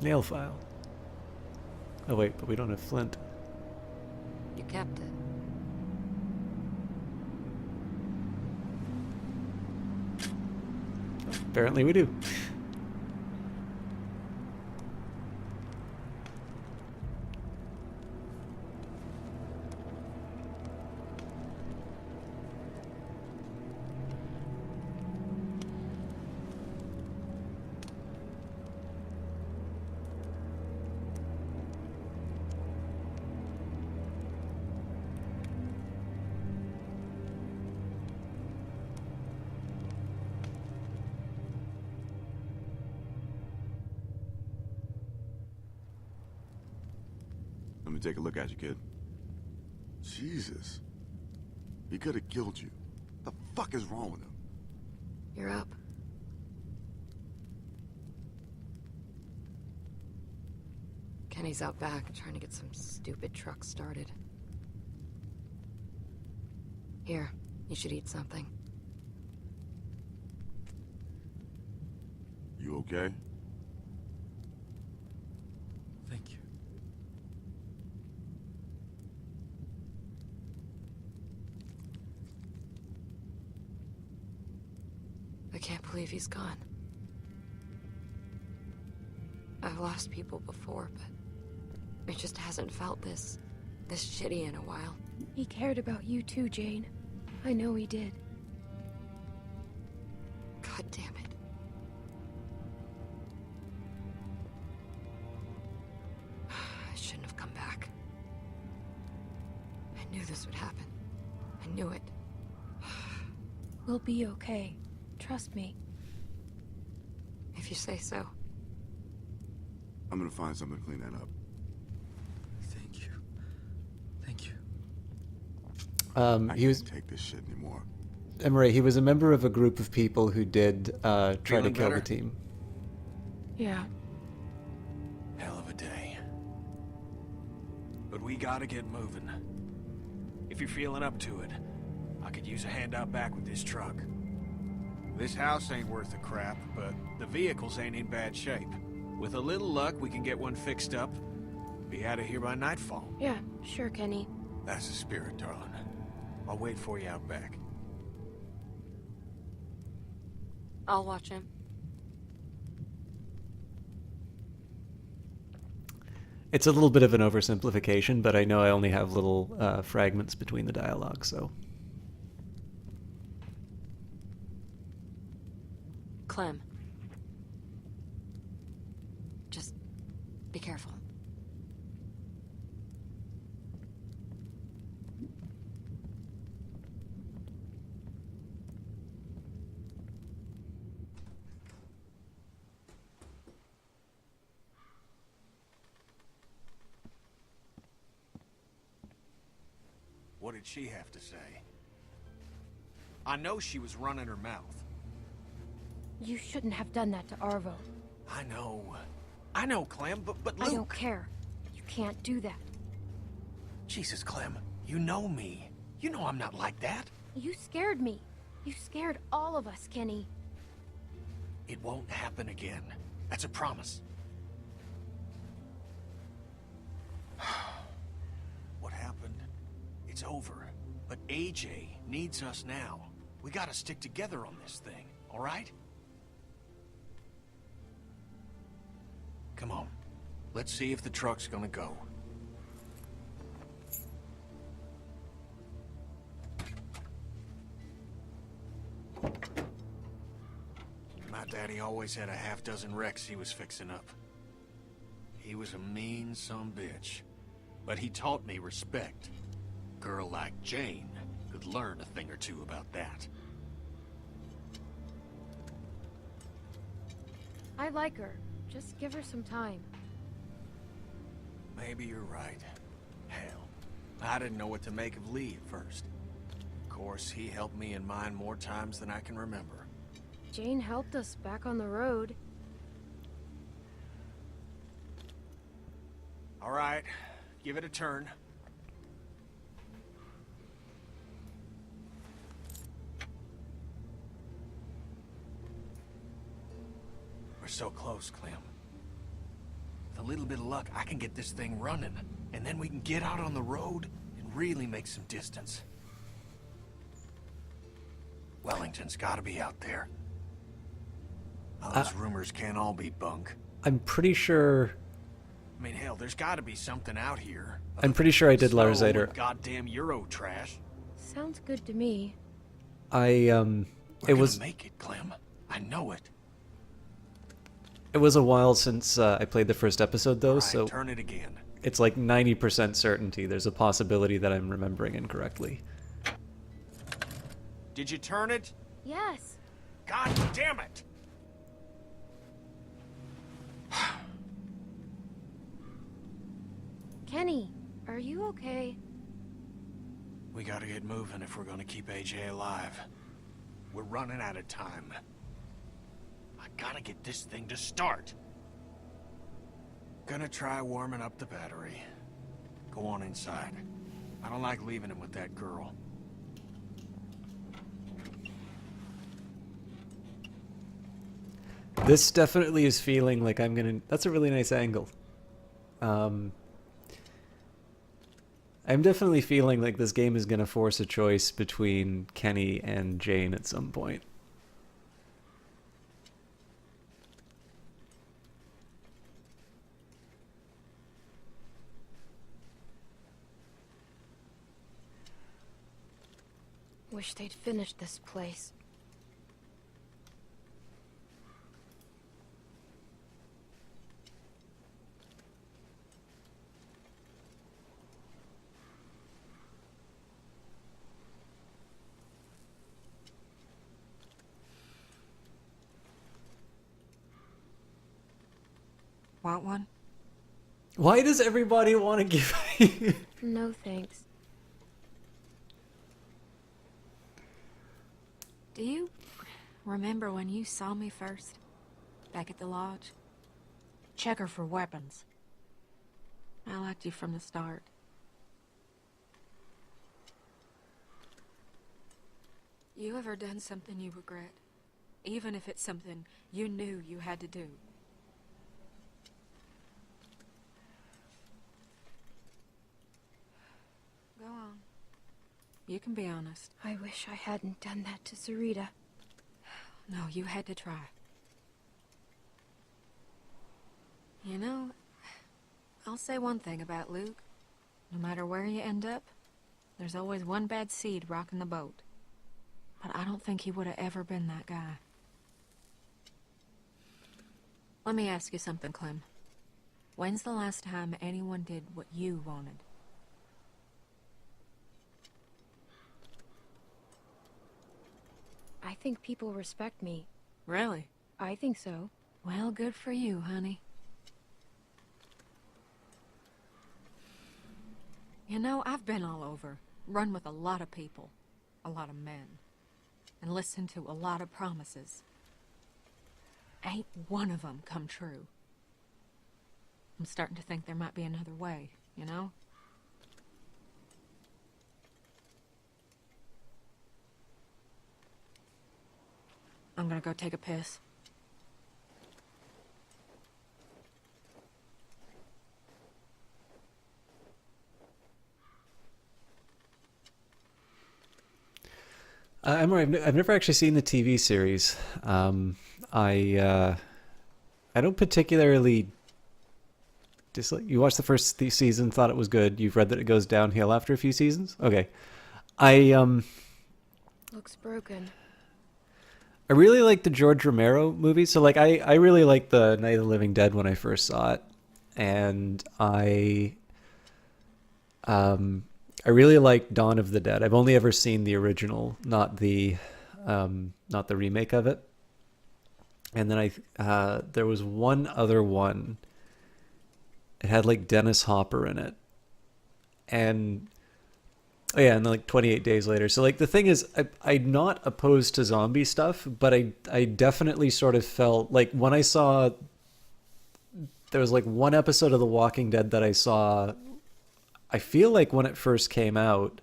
Nail file. Oh wait, but we don't have flint. You kept it. Apparently we do. me take a look at you, kid. Jesus. He could have killed you. The fuck is wrong with him? You're up. Kenny's out back trying to get some stupid truck started. Here, you should eat something. You okay? Thank you. I can't believe he's gone. I've lost people before, but it just hasn't felt this shitty in a while. He cared about you too, Jane. I know he did. God damn it. I shouldn't have come back. I knew this would happen. I knew it. We'll be okay. Trust me. If you say so. I'm gonna find something to clean that up. Thank you. Thank you. I He was can't take this shit anymore. Emery. He was a member of a group of people who did try to Feeling kill better? the team. Yeah. Hell of a day. But we gotta get moving. If you're feeling up to it, I could use a hand out back with this truck. This house ain't worth a crap, but the vehicles ain't in bad shape. With a little luck, we can get one fixed up. Be out of here by nightfall. Yeah, sure, Kenny. That's the spirit, darling. I'll wait for you out back. I'll watch him. It's a little bit of an oversimplification, but I know I only have little fragments between the dialogue, so. Clem. Just be careful. What did she have to say? I know she was running her mouth. You shouldn't have done that to Arvo. I know, Clem, but Luke... I don't care. You can't do that. Jesus, Clem, you know me. You know I'm not like that. You scared me. You scared all of us, Kenny. It won't happen again. That's a promise. What happened? It's over. But AJ needs us now. We gotta stick together on this thing, all right? Come on. Let's see if the truck's gonna go. My daddy always had a half-dozen wrecks he was fixing up. He was a mean sumbitch, but he taught me respect. A girl like Jane could learn a thing or two about that. I like her. Just give her some time. Maybe you're right. Hell, I didn't know what to make of Lee at first. Of course, he helped me in mine more times than I can remember. Jane helped us back on the road. All right, give it a turn. We're so close, Clem. With a little bit of luck, I can get this thing running, and then we can get out on the road and really make some distance. Wellington's gotta be out there. All those rumors can't all be bunk. I'm pretty sure. I mean, hell, there's gotta be something out here. I'm pretty sure I did Snow Larzader. and goddamn Euro trash. Sounds good to me. It was. Gonna make it, Clem. I know it. It was a while since I played the first episode, though, All right, so turn it again. it's like 90% certainty. There's a possibility that I'm remembering incorrectly. Did you turn it? Yes. God damn it! Kenny, Are you okay? We gotta get moving if we're gonna keep AJ alive. We're running out of time. I gotta get this thing to start. Gonna try warming up the battery. Go on inside. I don't like leaving him with that girl. This definitely is feeling like I'm gonna... That's a really nice angle. I'm definitely feeling like this game is gonna force a choice between Kenny and Jane at some point. Wish they'd finished this place. Want one? Why does everybody want to give... No thanks. Do you remember when you saw me first? Back at the lodge? Check her for weapons. I liked you from the start. You ever done something you regret? Even if it's something you knew you had to do? Go on. You can be honest. I wish I hadn't done that to Sarita. No, you had to try. You know, I'll say one thing about Luke. No matter where you end up, there's always one bad seed rocking the boat. But I don't think he would have ever been that guy. Let me ask you something, Clem. When's the last time anyone did what you wanted? I think people respect me. Really? I think so. Well, good for you, honey. You know, I've been all over, run with a lot of people, a lot of men, and listened to a lot of promises. Ain't one of them come true. I'm starting to think there might be another way, you know? I'm gonna go take a piss. Emma, I've never actually seen the TV series. I don't particularly dislike. You watched the first season, thought it was good. You've read that it goes downhill after a few seasons. Okay, Looks broken. I really like the George Romero movies. So like I really liked the Night of the Living Dead when I first saw it, and I really like Dawn of the Dead. I've only ever seen the original, not the remake of it. And then there was one other one. It had like Dennis Hopper in it, and oh yeah, and then like 28 Days Later. So like the thing is, I'm not opposed to zombie stuff, but I definitely sort of felt like when I saw, there was like one episode of The Walking Dead that I saw, I feel like when it first came out,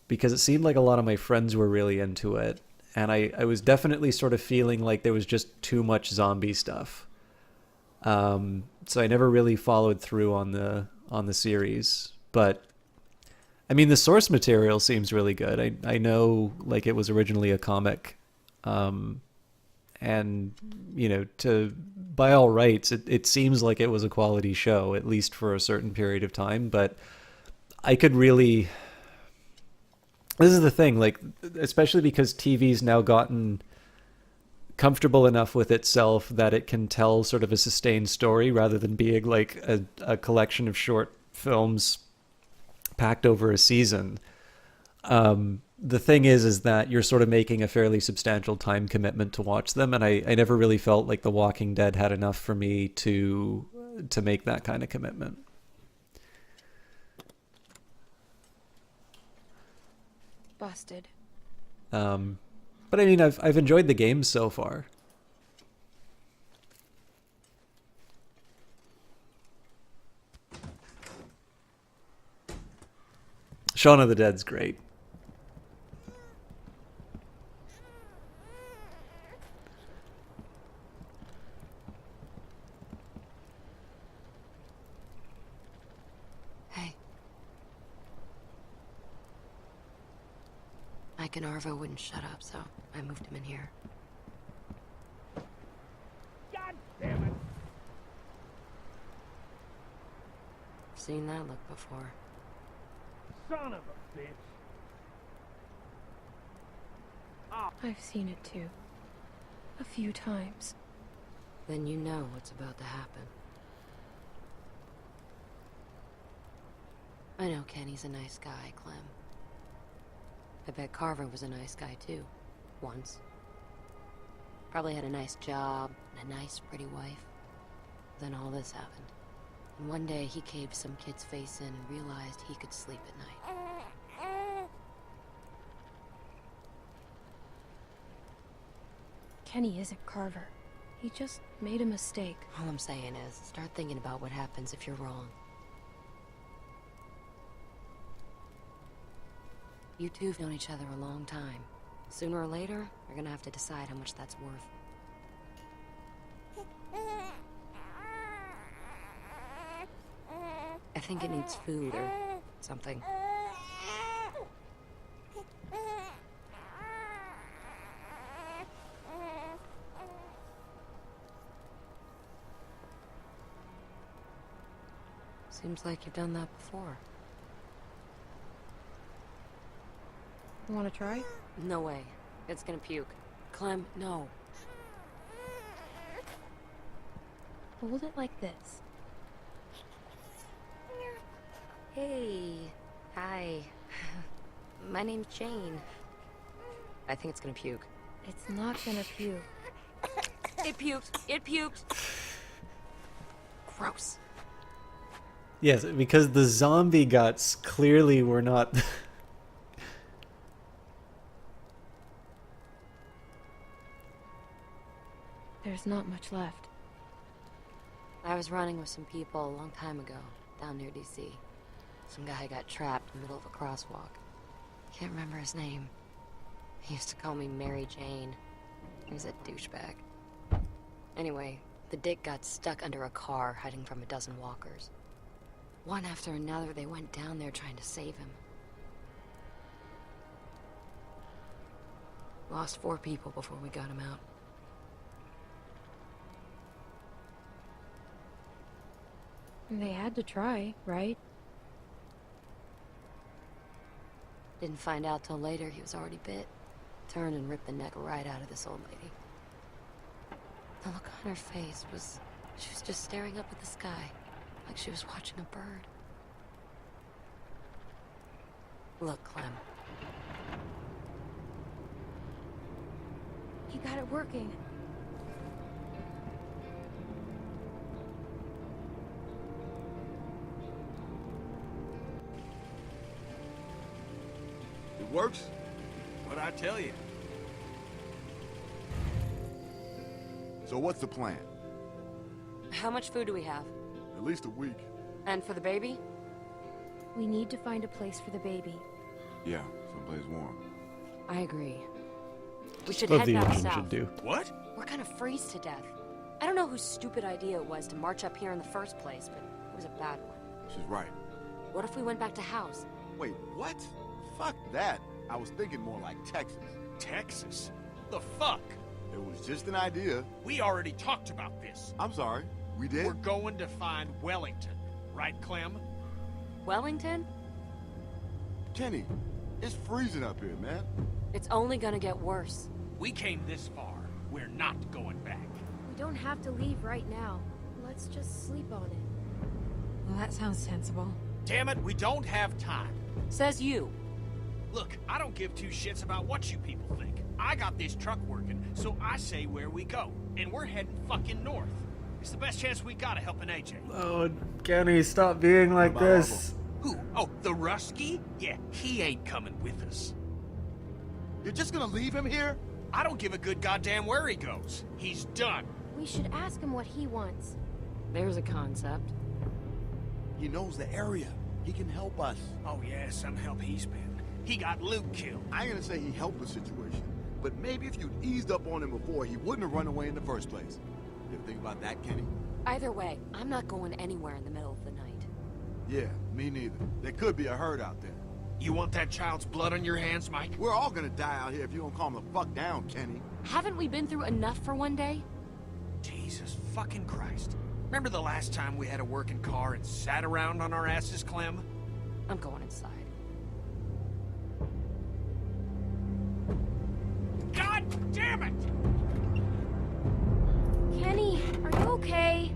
because it seemed like a lot of my friends were really into it, and I was definitely sort of feeling like there was just too much zombie stuff. So I never really followed through on the series, but I mean, the source material seems really good. I know like it was originally a comic, and you know, by all rights, it seems like it was a quality show, at least for a certain period of time. But I could really, this is the thing, like especially because TV's now gotten comfortable enough with itself that it can tell sort of a sustained story rather than being like a collection of short films packed over a season. The thing is that you're sort of making a fairly substantial time commitment to watch them, and I never really felt like The Walking Dead had enough for me to make that kind of commitment. Busted. But I mean, I've enjoyed the game so far. Shaun of the Dead's great. Hey. Mike and Arvo wouldn't shut up, so I moved him in here. God damn it! I've seen that look before. Son of a bitch! I've seen it too. A few times. Then you know what's about to happen. I know Kenny's a nice guy, Clem. I bet Carver was a nice guy too. Once. Probably had a nice job and a nice, pretty wife. Then all this happened. And one day he caved some kid's face in and realized he could sleep at night. Kenny isn't Carver. He just made a mistake. All I'm saying is, start thinking about what happens if you're wrong. You two have known each other a long time. Sooner or later, you're gonna have to decide how much that's worth. I think it needs food or something. Seems like you've done that before. Want to try? No way. It's gonna puke. Clem, no. Hold it like this. Hey. Hi. My name's Jane. I think it's gonna puke. It's not gonna puke. It puked. It puked. Gross. Yes, because the zombie guts clearly were not... There's not much left. I was running with some people a long time ago, down near DC. Some guy got trapped in the middle of a crosswalk. Can't remember his name. He used to call me Mary Jane. He was a douchebag. Anyway, the dick got stuck under a car hiding from a dozen walkers. One after another, they went down there trying to save him. Lost 4 people before we got him out. They had to try, right? Didn't find out till later he was already bit. Turned and ripped the neck right out of this old lady. The look on her face was... she was just staring up at the sky, like she was watching a bird. Look, Clem. You got it working. It works? What'd I tell you? So what's the plan? How much food do we have? At least a week. And for the baby? We need to find a place for the baby. Yeah, someplace warm. I agree. We should What head the back Asian south. should do. What? We're gonna freeze to death. I don't know whose stupid idea it was to march up here in the first place, but it was a bad one. She's right. What if we went back to house? Wait, what? Fuck that. I was thinking more like Texas. Texas? The fuck? It was just an idea. We already talked about this. I'm sorry. We did? We're going to find Wellington. Right, Clem? Wellington? Kenny, it's freezing up here, man. It's only gonna get worse. We came this far. We're not going back. We don't have to leave right now. Let's just sleep on it. Well, that sounds sensible. Damn it, we don't have time. Says you. Look, I don't give 2 shits about what you people think. I got this truck working, so I say where we go. And we're heading fucking north. It's the best chance we got of helping AJ. Oh, Kenny, stop being like this. Who? Oh, the Rusky? Yeah, he ain't coming with us. You're just gonna leave him here? I don't give a good goddamn where he goes. He's done. We should ask him what he wants. There's a concept. He knows the area. He can help us. Oh yeah, some help he's been. He got Luke killed. I ain't gonna say he helped the situation, but maybe if you'd eased up on him before, he wouldn't have run away in the first place. You ever think about that, Kenny? Either way, I'm not going anywhere in the middle of the night. Yeah, me neither. There could be a herd out there. You want that child's blood on your hands, Mike? We're all gonna die out here if you don't calm the fuck down, Kenny. Haven't we been through enough for one day? Jesus fucking Christ. Remember the last time we had a working car and sat around on our asses, Clem? I'm going inside. God damn it! Kenny, are you okay?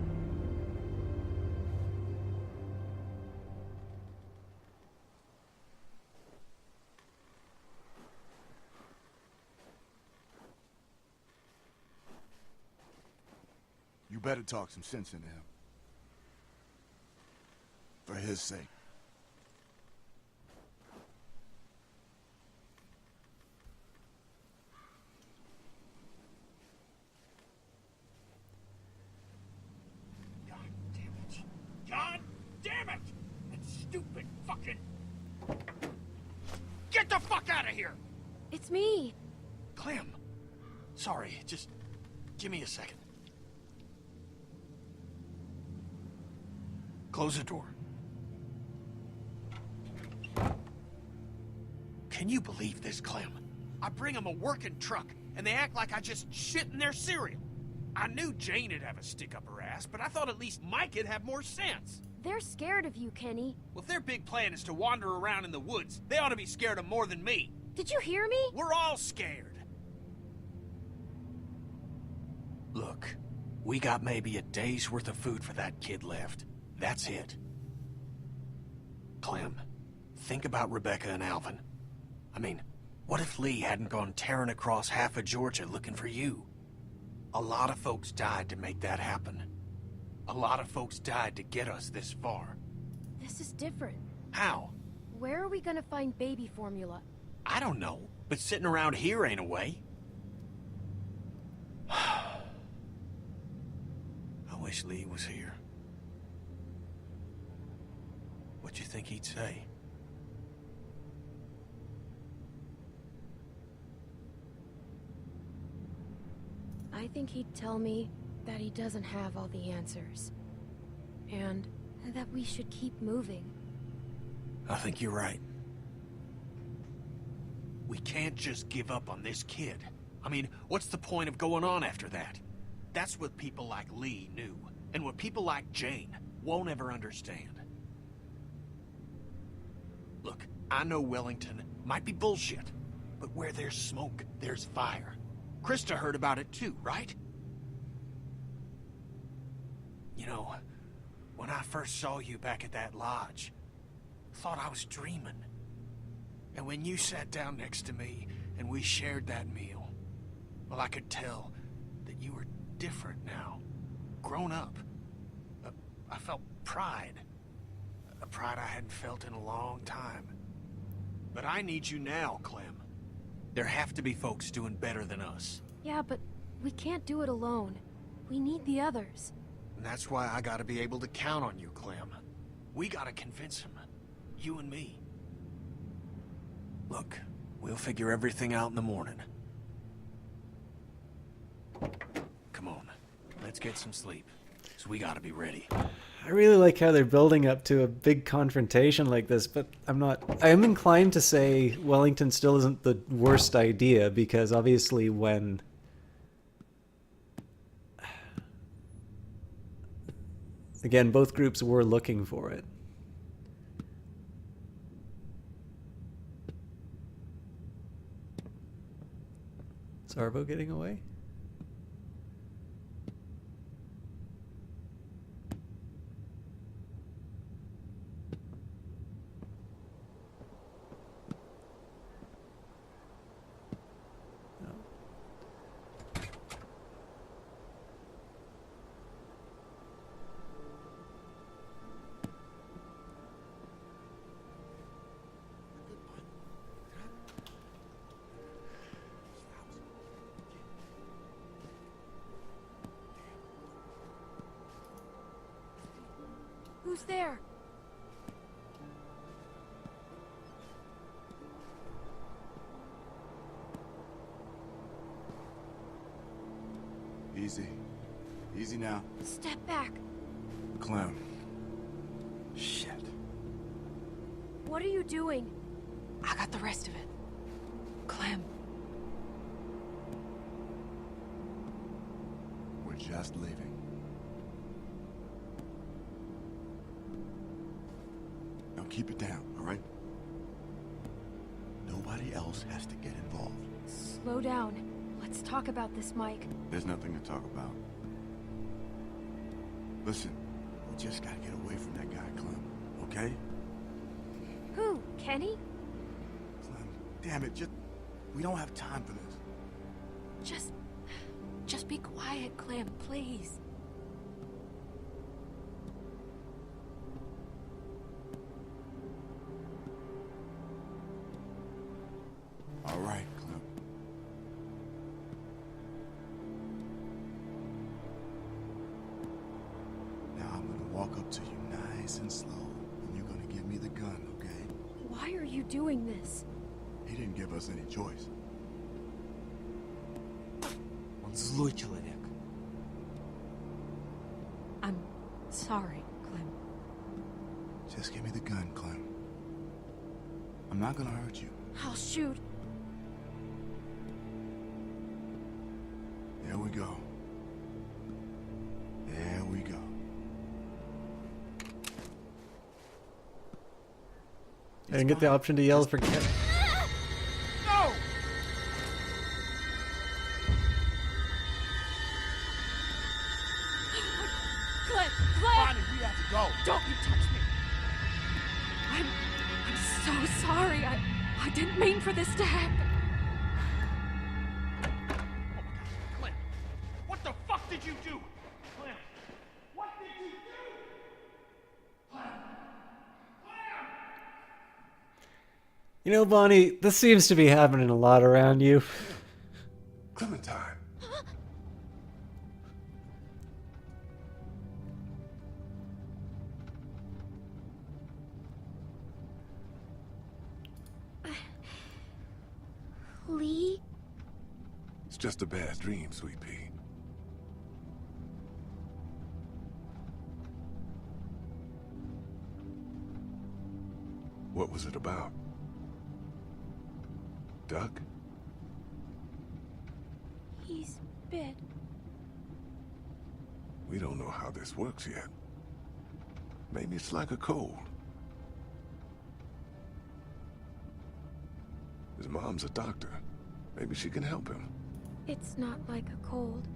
You better talk some sense into him. For his sake. God damn it. God damn it! That stupid fucking... Get the fuck out of here! It's me. Clem. Sorry, just give me a second. Close the door. Can you believe this, Clem? I bring them a working truck, and they act like I just shit in their cereal. I knew Jane'd have a stick up her ass, but I thought at least Mike'd have more sense. They're scared of you, Kenny. Well, if their big plan is to wander around in the woods, they ought to be scared of more than me. Did you hear me? We're all scared. Look, we got maybe a day's worth of food for that kid left. That's it. Clem, think about Rebecca and Alvin. I mean, what if Lee hadn't gone tearing across half of Georgia looking for you? A lot of folks died to make that happen. A lot of folks died to get us this far. This is different. How? Where are we gonna find baby formula? I don't know, but sitting around here ain't a way. I wish Lee was here. What you think he'd say? I think he'd tell me that he doesn't have all the answers. And that we should keep moving. I think you're right. We can't just give up on this kid. I mean, what's the point of going on after that? That's what people like Lee knew, and what people like Jane won't ever understand. Look, I know Wellington might be bullshit, but where there's smoke, there's fire. Krista heard about it too, right? You know, when I first saw you back at that lodge, I thought I was dreaming. And when you sat down next to me and we shared that meal, well, I could tell that you were different now, grown up. I felt pride, a pride I hadn't felt in a long time. But I need you now, Clem. There have to be folks doing better than us. Yeah, but we can't do it alone. We need the others. And that's why I gotta be able to count on you, Clem. We gotta convince him. You and me. Look, we'll figure everything out in the morning. Come on, let's get some sleep. So we gotta be ready. I really like how they're building up to a big confrontation like this, but I am inclined to say Wellington still isn't the worst idea, because obviously when... Again, both groups were looking for it. Is Arvo getting away? Who's there? Easy. Easy now. Step back. Clem. Shit. What are you doing? I got the rest of it. Clem. We're just leaving. Now keep it down, all right? Nobody else has to get involved. Slow down. Let's talk about this, Mike. There's nothing to talk about. Listen, we just gotta get away from that guy, Clem, okay? Who? Kenny? Clem, damn it, we don't have time for this. Just be quiet, Clem, please. All right, Clem. Now I'm gonna walk up to you nice and slow, and you're gonna give me the gun, okay? Why are you doing this? He didn't give us any choice. Он злой человек. I'm sorry, Clem. Just give me the gun, Clem. I'm not gonna hurt you. I'll shoot. There we go. There we go. I didn't get the option to yell for Ken. No! Clem! Bonnie, we have to go. Don't you touch me! I'm so sorry. I didn't mean for this to happen. Clint, what the fuck did you do? Clint, what did you do? Clint! You know, Bonnie, this seems to be happening a lot around you. Clementine. Lee? It's just a bad dream, Sweet Pea. What was it about? Doug? He's bit. We don't know how this works yet. Maybe it's like a cold. His mom's a doctor. Maybe she can help him. It's not like a cold.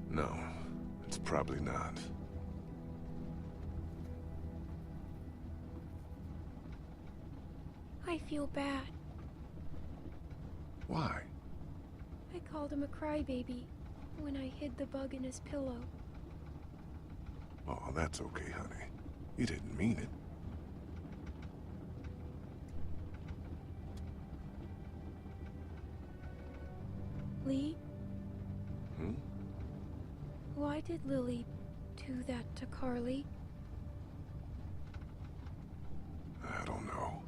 No, it's probably not. I feel bad. Why? I called him a crybaby when I hid the bug in his pillow. Oh, that's okay, honey. You didn't mean it. Lee? Hmm? Why did Lily do that to Carly? I don't know.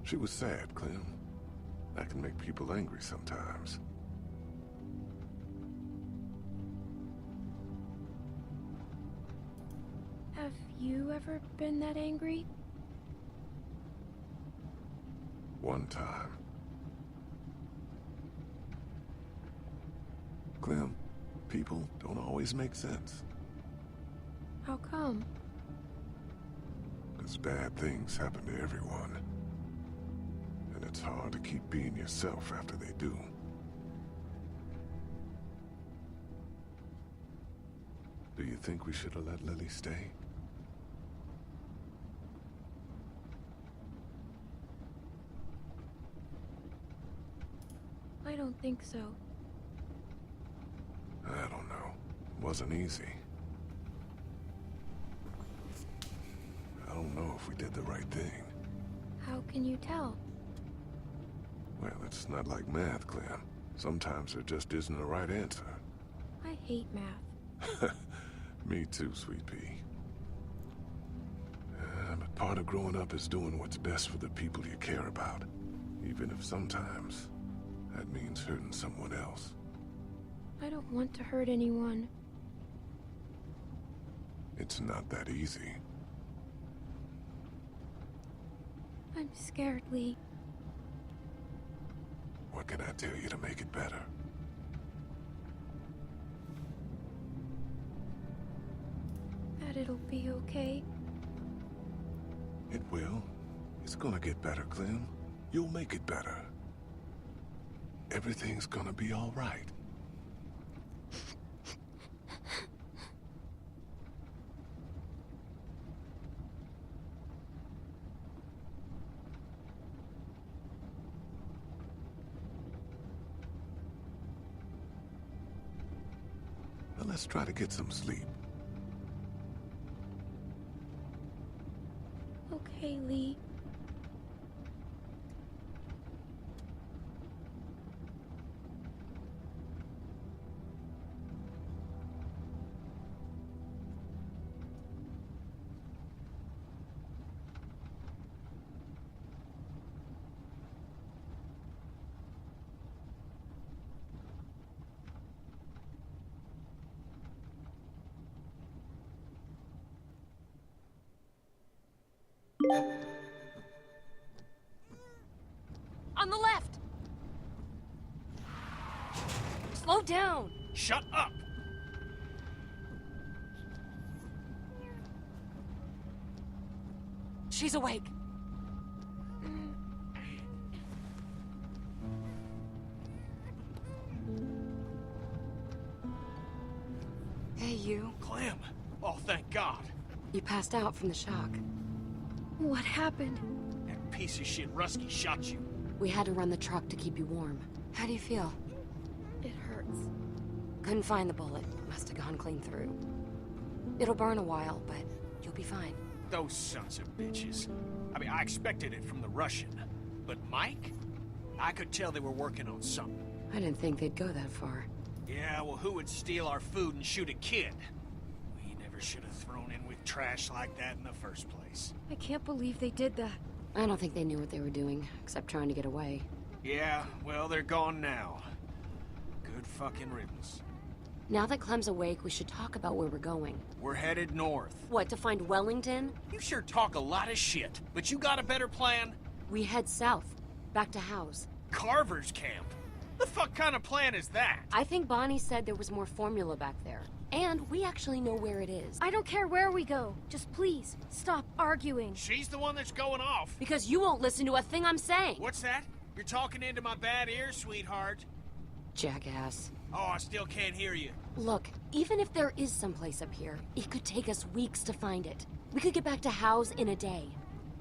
She was sad, Clem. That can make people angry sometimes. Have you ever been that angry? One time. Clem, people don't always make sense. How come? Because bad things happen to everyone. And it's hard to keep being yourself after they do. Do you think we should have let Lily stay? I don't think so. I don't know. It wasn't easy. I don't know if we did the right thing. How can you tell? Well, it's not like math, Clem. Sometimes there just isn't a right answer. I hate math. Me too, Sweet Pea. But part of growing up is doing what's best for the people you care about. Even if sometimes that means hurting someone else. I don't want to hurt anyone. It's not that easy. I'm scared, Lee. What can I tell you to make it better? That it'll be okay. It will. It's gonna get better, Clem. You'll make it better. Everything's gonna be all right. Now let's try to get some sleep. Okay, Lee. On the left! Slow down! Shut up! She's awake. Hey, you. Clem! Oh, thank God! You passed out from the shock. What happened? That piece of shit Rusky shot you. We had to run the truck to keep you warm. How do you feel? It hurts. Couldn't find the bullet. Must have gone clean through. It'll burn a while, but you'll be fine. Those sons of bitches. I mean, I expected it from the Russian. But Mike? I could tell they were working on something. I didn't think they'd go that far. Yeah, well, who would steal our food and shoot a kid? We never should have thrown in with trash like that in the first place. I can't believe they did that. I don't think they knew what they were doing, except trying to get away. Yeah, well, they're gone now. Good fucking riddance. Now that Clem's awake, we should talk about where we're going. We're headed north. What, to find Wellington? You sure talk a lot of shit, but you got a better plan? We head south, back to House. Carver's camp? The fuck kind of plan is that? I think Bonnie said there was more formula back there. And we actually know where it is. I don't care where we go. Just please, stop arguing. She's the one that's going off. Because you won't listen to a thing I'm saying. What's that? You're talking into my bad ears, sweetheart. Jackass. Oh, I still can't hear you. Look, even if there is someplace up here, it could take us weeks to find it. We could get back to House in a day.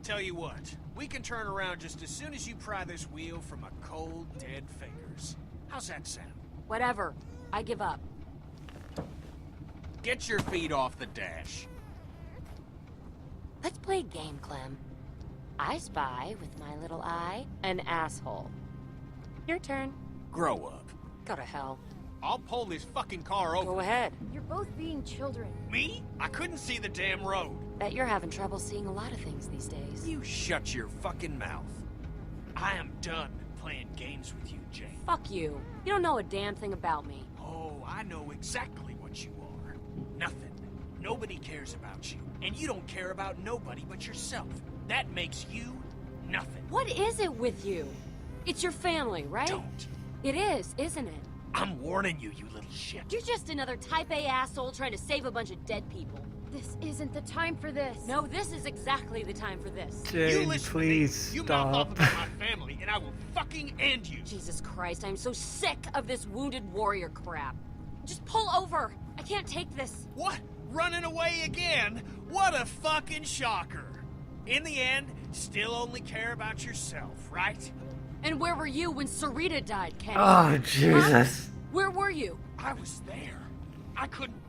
Tell you what, we can turn around just as soon as you pry this wheel from my cold, dead fingers. How's that sound? Whatever. I give up. Get your feet off the dash. Let's play a game, Clem. I spy with my little eye an asshole. Your turn. Grow up. Go to hell. I'll pull this fucking car over. Go ahead. You're both being children. Me? I couldn't see the damn road. Bet you're having trouble seeing a lot of things these days. You shut your fucking mouth. I am done playing games with you, Jane. Fuck you. You don't know a damn thing about me. Oh, I know exactly what you are. Nothing. Nobody cares about you. And you don't care about nobody but yourself. That makes you nothing. What is it with you? It's your family, right? Don't. It is, isn't it? I'm warning you, you little shit. You're just another type A asshole trying to save a bunch of dead people. This isn't the time for this. No, this is exactly the time for this. Jane, please You mouth off stop. about my family, and I will fucking end you. Jesus Christ, I'm so sick of this wounded warrior crap. Just pull over. I can't take this. What? Running away again? What a fucking shocker. In the end, still only care about yourself, right? And where were you when Sarita died, Kenny? Oh, Jesus. Huh? Where were you? I was there. I couldn't...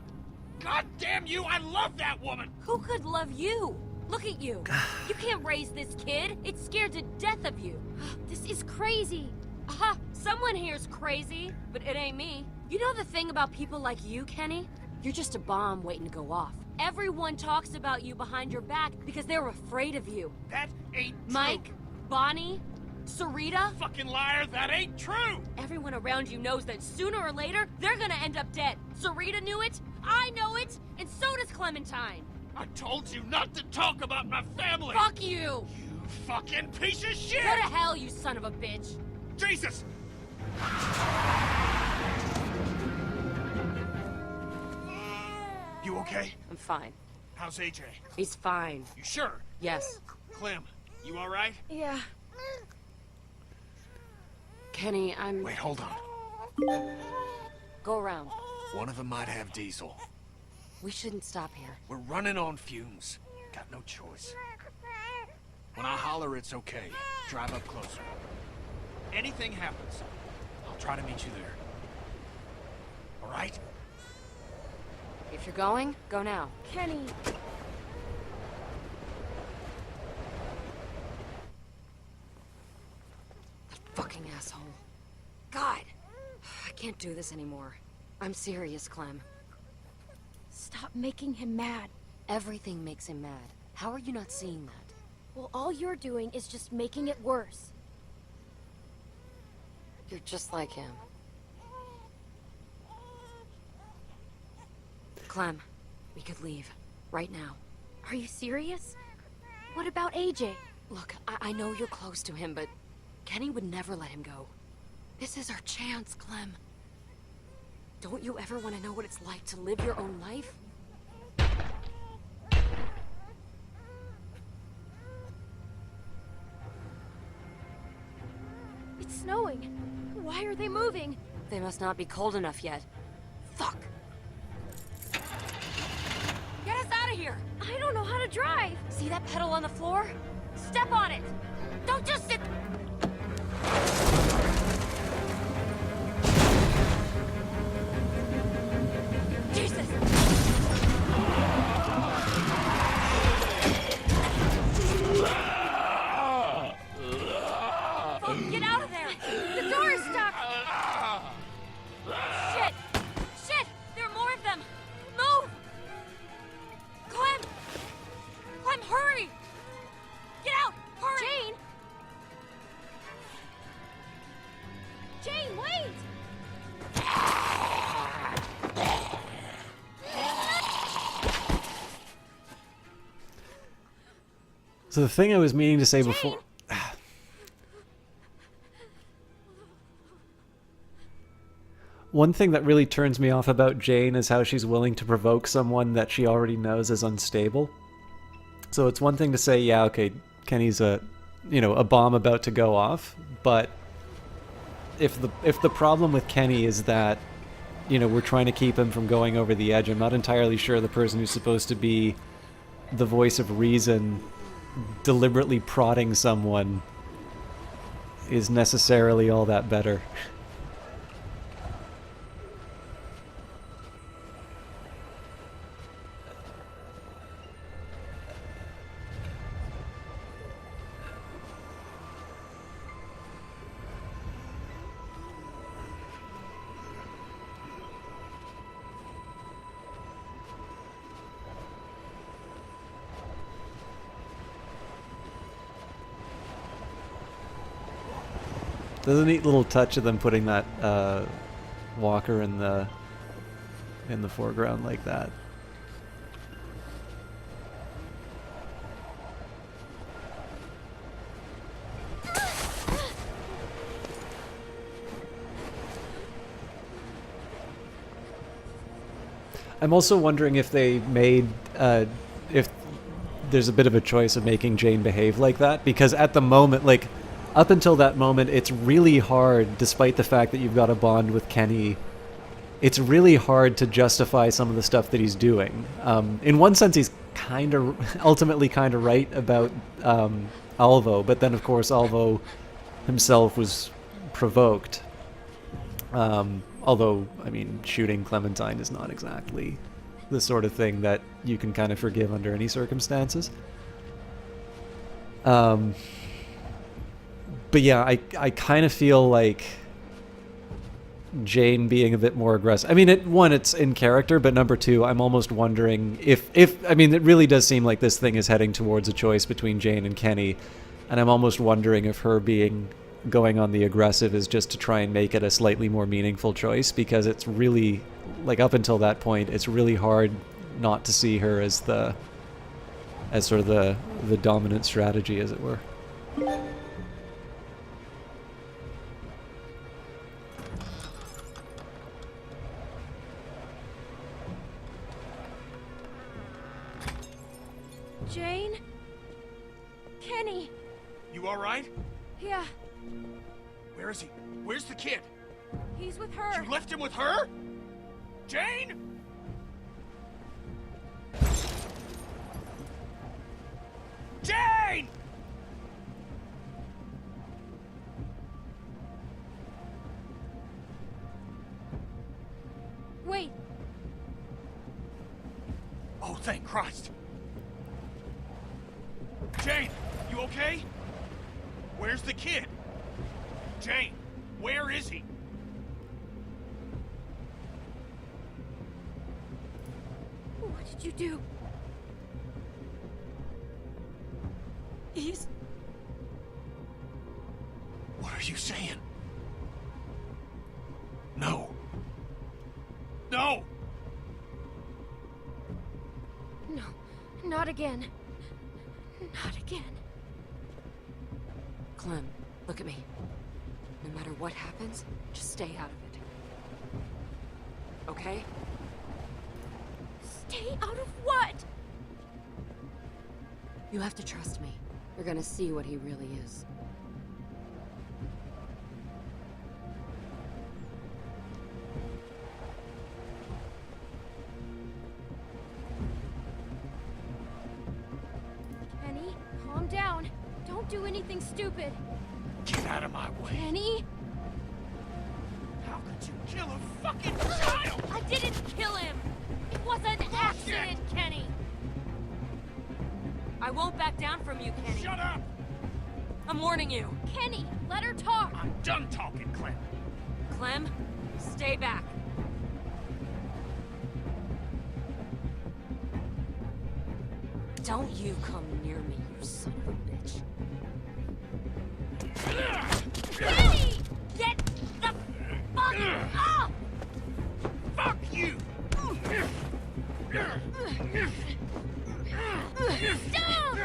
God damn you, I love that woman! Who could love you? Look at you. You can't raise this kid. It's scared to death of you. This is crazy. Aha! Someone here's crazy, but it ain't me. You know the thing about people like you, Kenny? You're just a bomb waiting to go off. Everyone talks about you behind your back because they're afraid of you. That ain't true. Mike, Bonnie, Sarita. Fucking liar, that ain't true! Everyone around you knows that sooner or later, they're gonna end up dead. Sarita knew it, I know it, and so does Clementine. I told you not to talk about my family! Fuck you! You fucking piece of shit! Go to hell, you son of a bitch! Jesus! You okay? I'm fine. How's AJ? He's fine. You sure? Yes. Clem, you alright? Yeah. Kenny, I'm... Wait, hold on. Go around. One of them might have diesel. We shouldn't stop here. We're running on fumes. Got no choice. When I holler it's okay, drive up closer. Anything happens, I'll try to meet you there. All right? If you're going, go now. Kenny. That fucking asshole. God! I can't do this anymore. I'm serious, Clem. Stop making him mad. Everything makes him mad. How are you not seeing that? Well, all you're doing is just making it worse. You're just like him. Clem, we could leave. Right now. Are you serious? What about AJ? Look, I know you're close to him, but Kenny would never let him go. This is our chance, Clem. Don't you ever want to know what it's like to live your own life? It's snowing. Why are they moving? They must not be cold enough yet. Fuck! Get us out of here! I don't know how to drive! See that pedal on the floor? Step on it! Don't just sit... Jesus! Fuck, get out of there! The door is stuck! Shit! Shit! There are more of them! Move! Clem! Clem, hurry! Get out! Hurry! Jane! Jane, wait! So the thing I was meaning to say before... One thing that really turns me off about Jane is how she's willing to provoke someone that she already knows is unstable. So it's one thing to say, yeah, okay, Kenny's a bomb about to go off, but if the problem with Kenny is that, we're trying to keep him from going over the edge, I'm not entirely sure the person who's supposed to be the voice of reason deliberately prodding someone is necessarily all that better. There's a neat little touch of them putting that walker in the foreground like that. I'm also wondering if they made if there's a bit of a choice of making Jane behave like that, because at the moment, like, up until that moment, it's really hard, despite the fact that you've got a bond with Kenny, it's really hard to justify some of the stuff that he's doing. In one sense, he's ultimately kind of right about Alvo, but then, of course, Alvo himself was provoked. Although, I mean, shooting Clementine is not exactly the sort of thing that you can kind of forgive under any circumstances. But yeah, I kind of feel like Jane being a bit more aggressive. I mean, it's in character, but number two, I'm almost wondering if I mean, it really does seem like this thing is heading towards a choice between Jane and Kenny, and I'm almost wondering if her going on the aggressive is just to try and make it a slightly more meaningful choice, because it's really, like, up until that point, it's really hard not to see her as sort of the dominant strategy, as it were. Jane? Kenny? You all right? Yeah, Where is he? Where's the kid? he's with her. You left him with her? Jane? Jane! Wait, Oh, thank Christ. Jane, you okay? Where's the kid? Jane, where is he? what did you do? He's... What are you saying? No. No! No, not again. Not again. Clem, look at me. No matter what happens, just stay out of it. Okay? Stay out of what? You have to trust me. You're gonna see what he really is. Kenny, calm down. Don't do anything stupid. Get out of my way. Kenny? How could you kill a fucking child? I didn't kill him! It was an accident, Kenny! I won't back down from you, Kenny. Shut up! I'm warning you. Kenny, let her talk! I'm done talking, Clem. Clem, stay back. Don't you come near me, you son of a bitch. Kenny! Get the fuck off! Fuck you! Stop!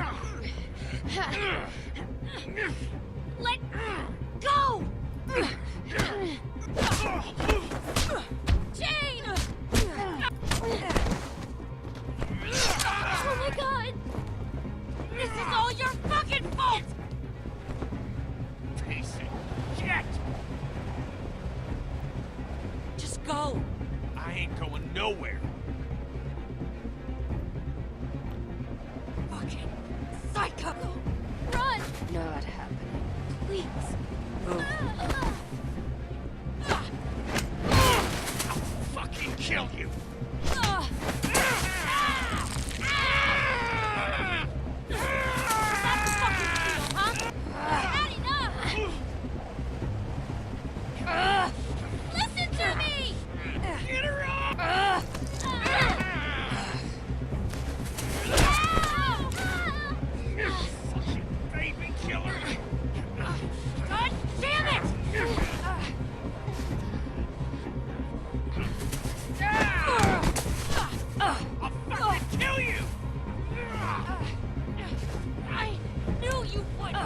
Let go! Jane! Oh my god! This is all your fucking fault! Piece of shit! Just go! I ain't going nowhere. Fucking psycho! Run! Not happening. Please. Move. I'll fucking kill you! Listen to me! Get her off! Fucking baby killer! God damn it! I'll fucking kill you! I knew you would!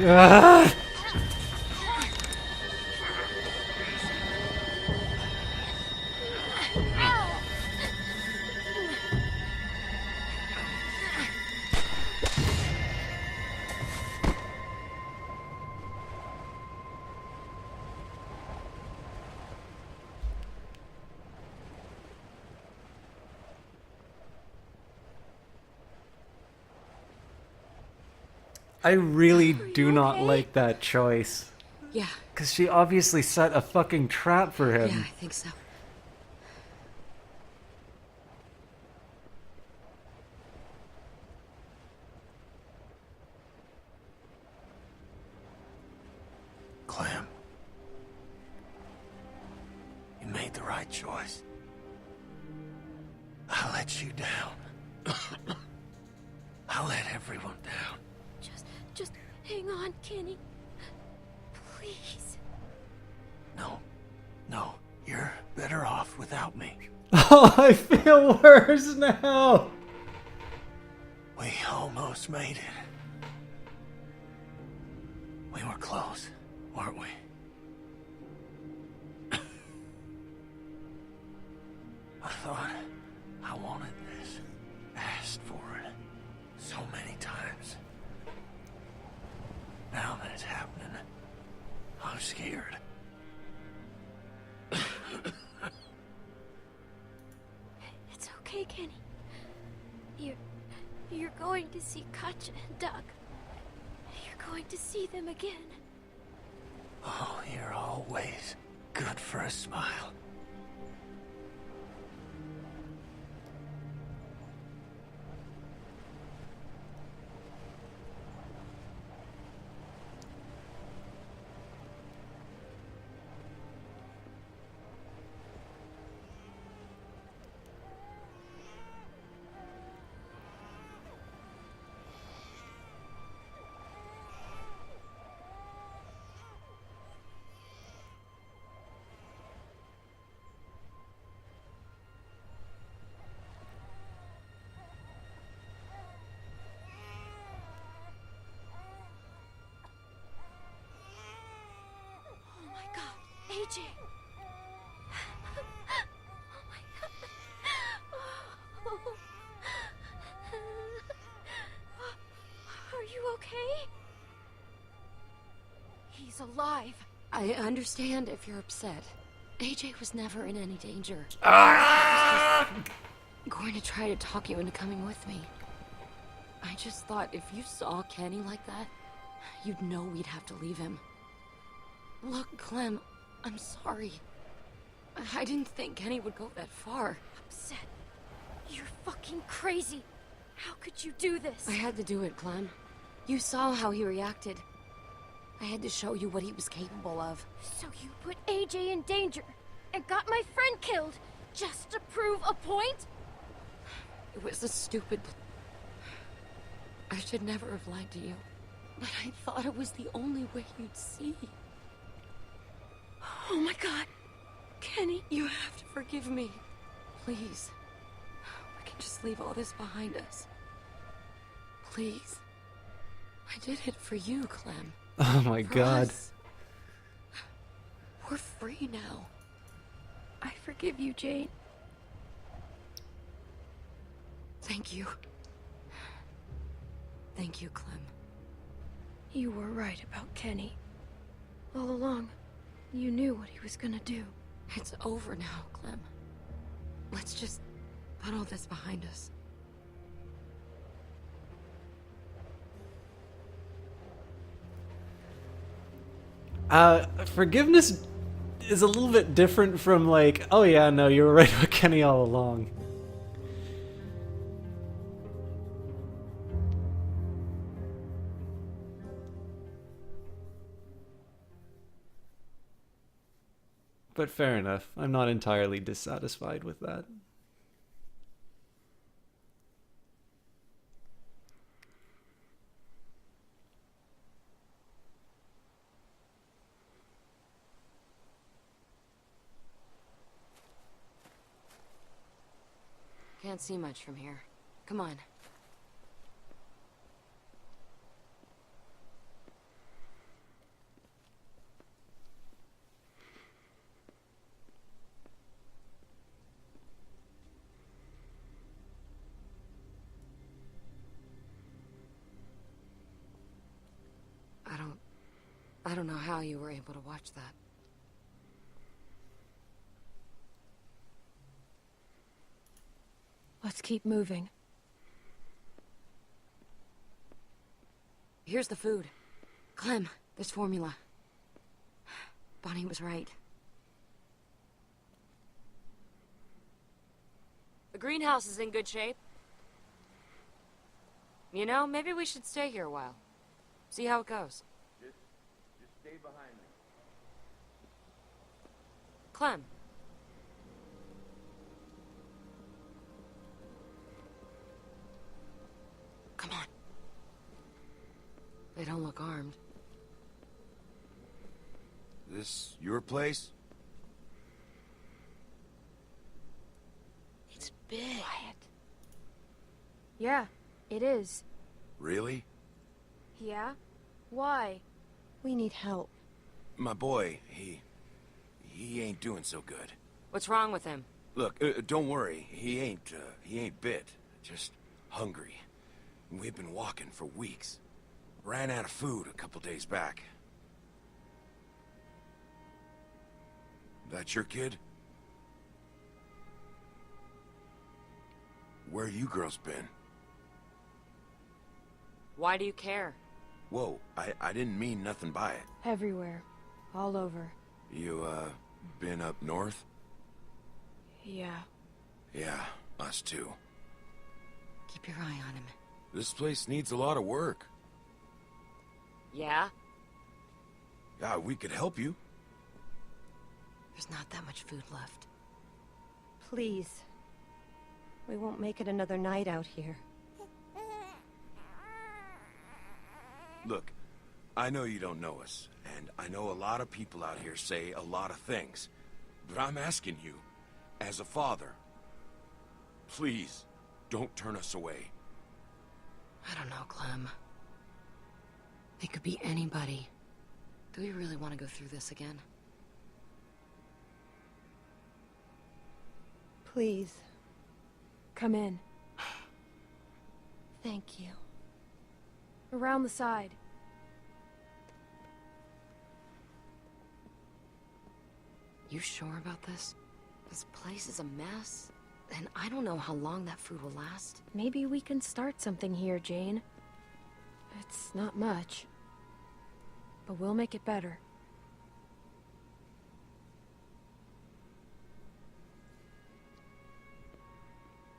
Ah! I really do not like that choice. Yeah. Because she obviously set a fucking trap for him. Yeah, I think so. Clem. You made the right choice. I let you down. I let everyone down. Just hang on, Kenny. Please. No, you're better off without me. Oh, I feel worse now. We almost made it. We were close, weren't we? I thought I wanted this, asked for it so many times. Now that it's happening, I'm scared. It's okay, Kenny. You're going to see Katja and Doug. You're going to see them again. Oh, you're always good for a smile. AJ! Oh my god. Are you okay? He's alive. I understand if you're upset. AJ was never in any danger. Ah! I was just going to try to talk you into coming with me. I just thought if you saw Kenny like that, you'd know we'd have to leave him. Look, Clem, I'm sorry. I didn't think Kenny would go that far. Upset. You're fucking crazy. How could you do this? I had to do it, Clem. You saw how he reacted. I had to show you what he was capable of. So you put AJ in danger and got my friend killed just to prove a point? It was a stupid... I should never have lied to you. But I thought it was the only way you'd see. Oh my god. Kenny. You have to forgive me. Please. We can just leave all this behind us. Please. I did it for you, Clem. Oh my god. Us. We're free now. I forgive you, Jane. Thank you. Thank you, Clem. You were right about Kenny. All along, you knew what he was gonna do. It's over now, Clem. Let's just put all this behind us. Forgiveness is a little bit different from like, oh yeah, no, you were right about Kenny all along. But fair enough. I'm not entirely dissatisfied with that. Can't see much from here. Come on. I don't know how you were able to watch that. Let's keep moving. Here's the food. Clem, there's formula. Bonnie was right. The greenhouse is in good shape. You know, maybe we should stay here a while. See how it goes. Just stay behind me. Clem. Come on. They don't look armed. This your place? It's big. Quiet. Yeah, it is. Really? Yeah? Why? We need help. My boy, he ain't doing so good. What's wrong with him? Look, don't worry. He ain't bit. Just hungry. We've been walking for weeks. Ran out of food a couple days back. That your kid? Where you girls been? Why do you care? Whoa, I didn't mean nothing by it. Everywhere. All over. You, been up north? Yeah. Yeah, us too. Keep your eye on him. This place needs a lot of work. Yeah? Yeah, we could help you. There's not that much food left. Please. We won't make it another night out here. Look, I know you don't know us, and I know a lot of people out here say a lot of things, but I'm asking you, as a father, please, don't turn us away. I don't know, Clem. They could be anybody. Do we really want to go through this again? Please. Come in. Thank you. Around the side. You sure about this? This place is a mess, and I don't know how long that food will last. Maybe we can start something here, Jane. It's not much, but we'll make it better.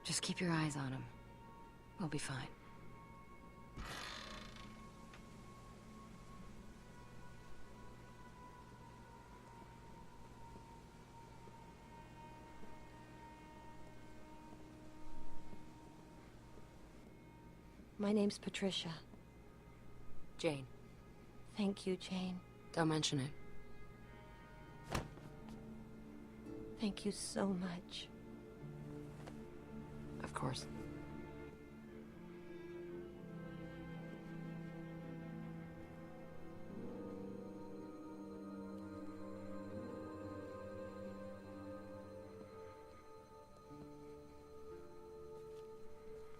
Just keep your eyes on him. We'll be fine. My name's Patricia. Jane. Thank you, Jane. Don't mention it. Thank you so much. Of course.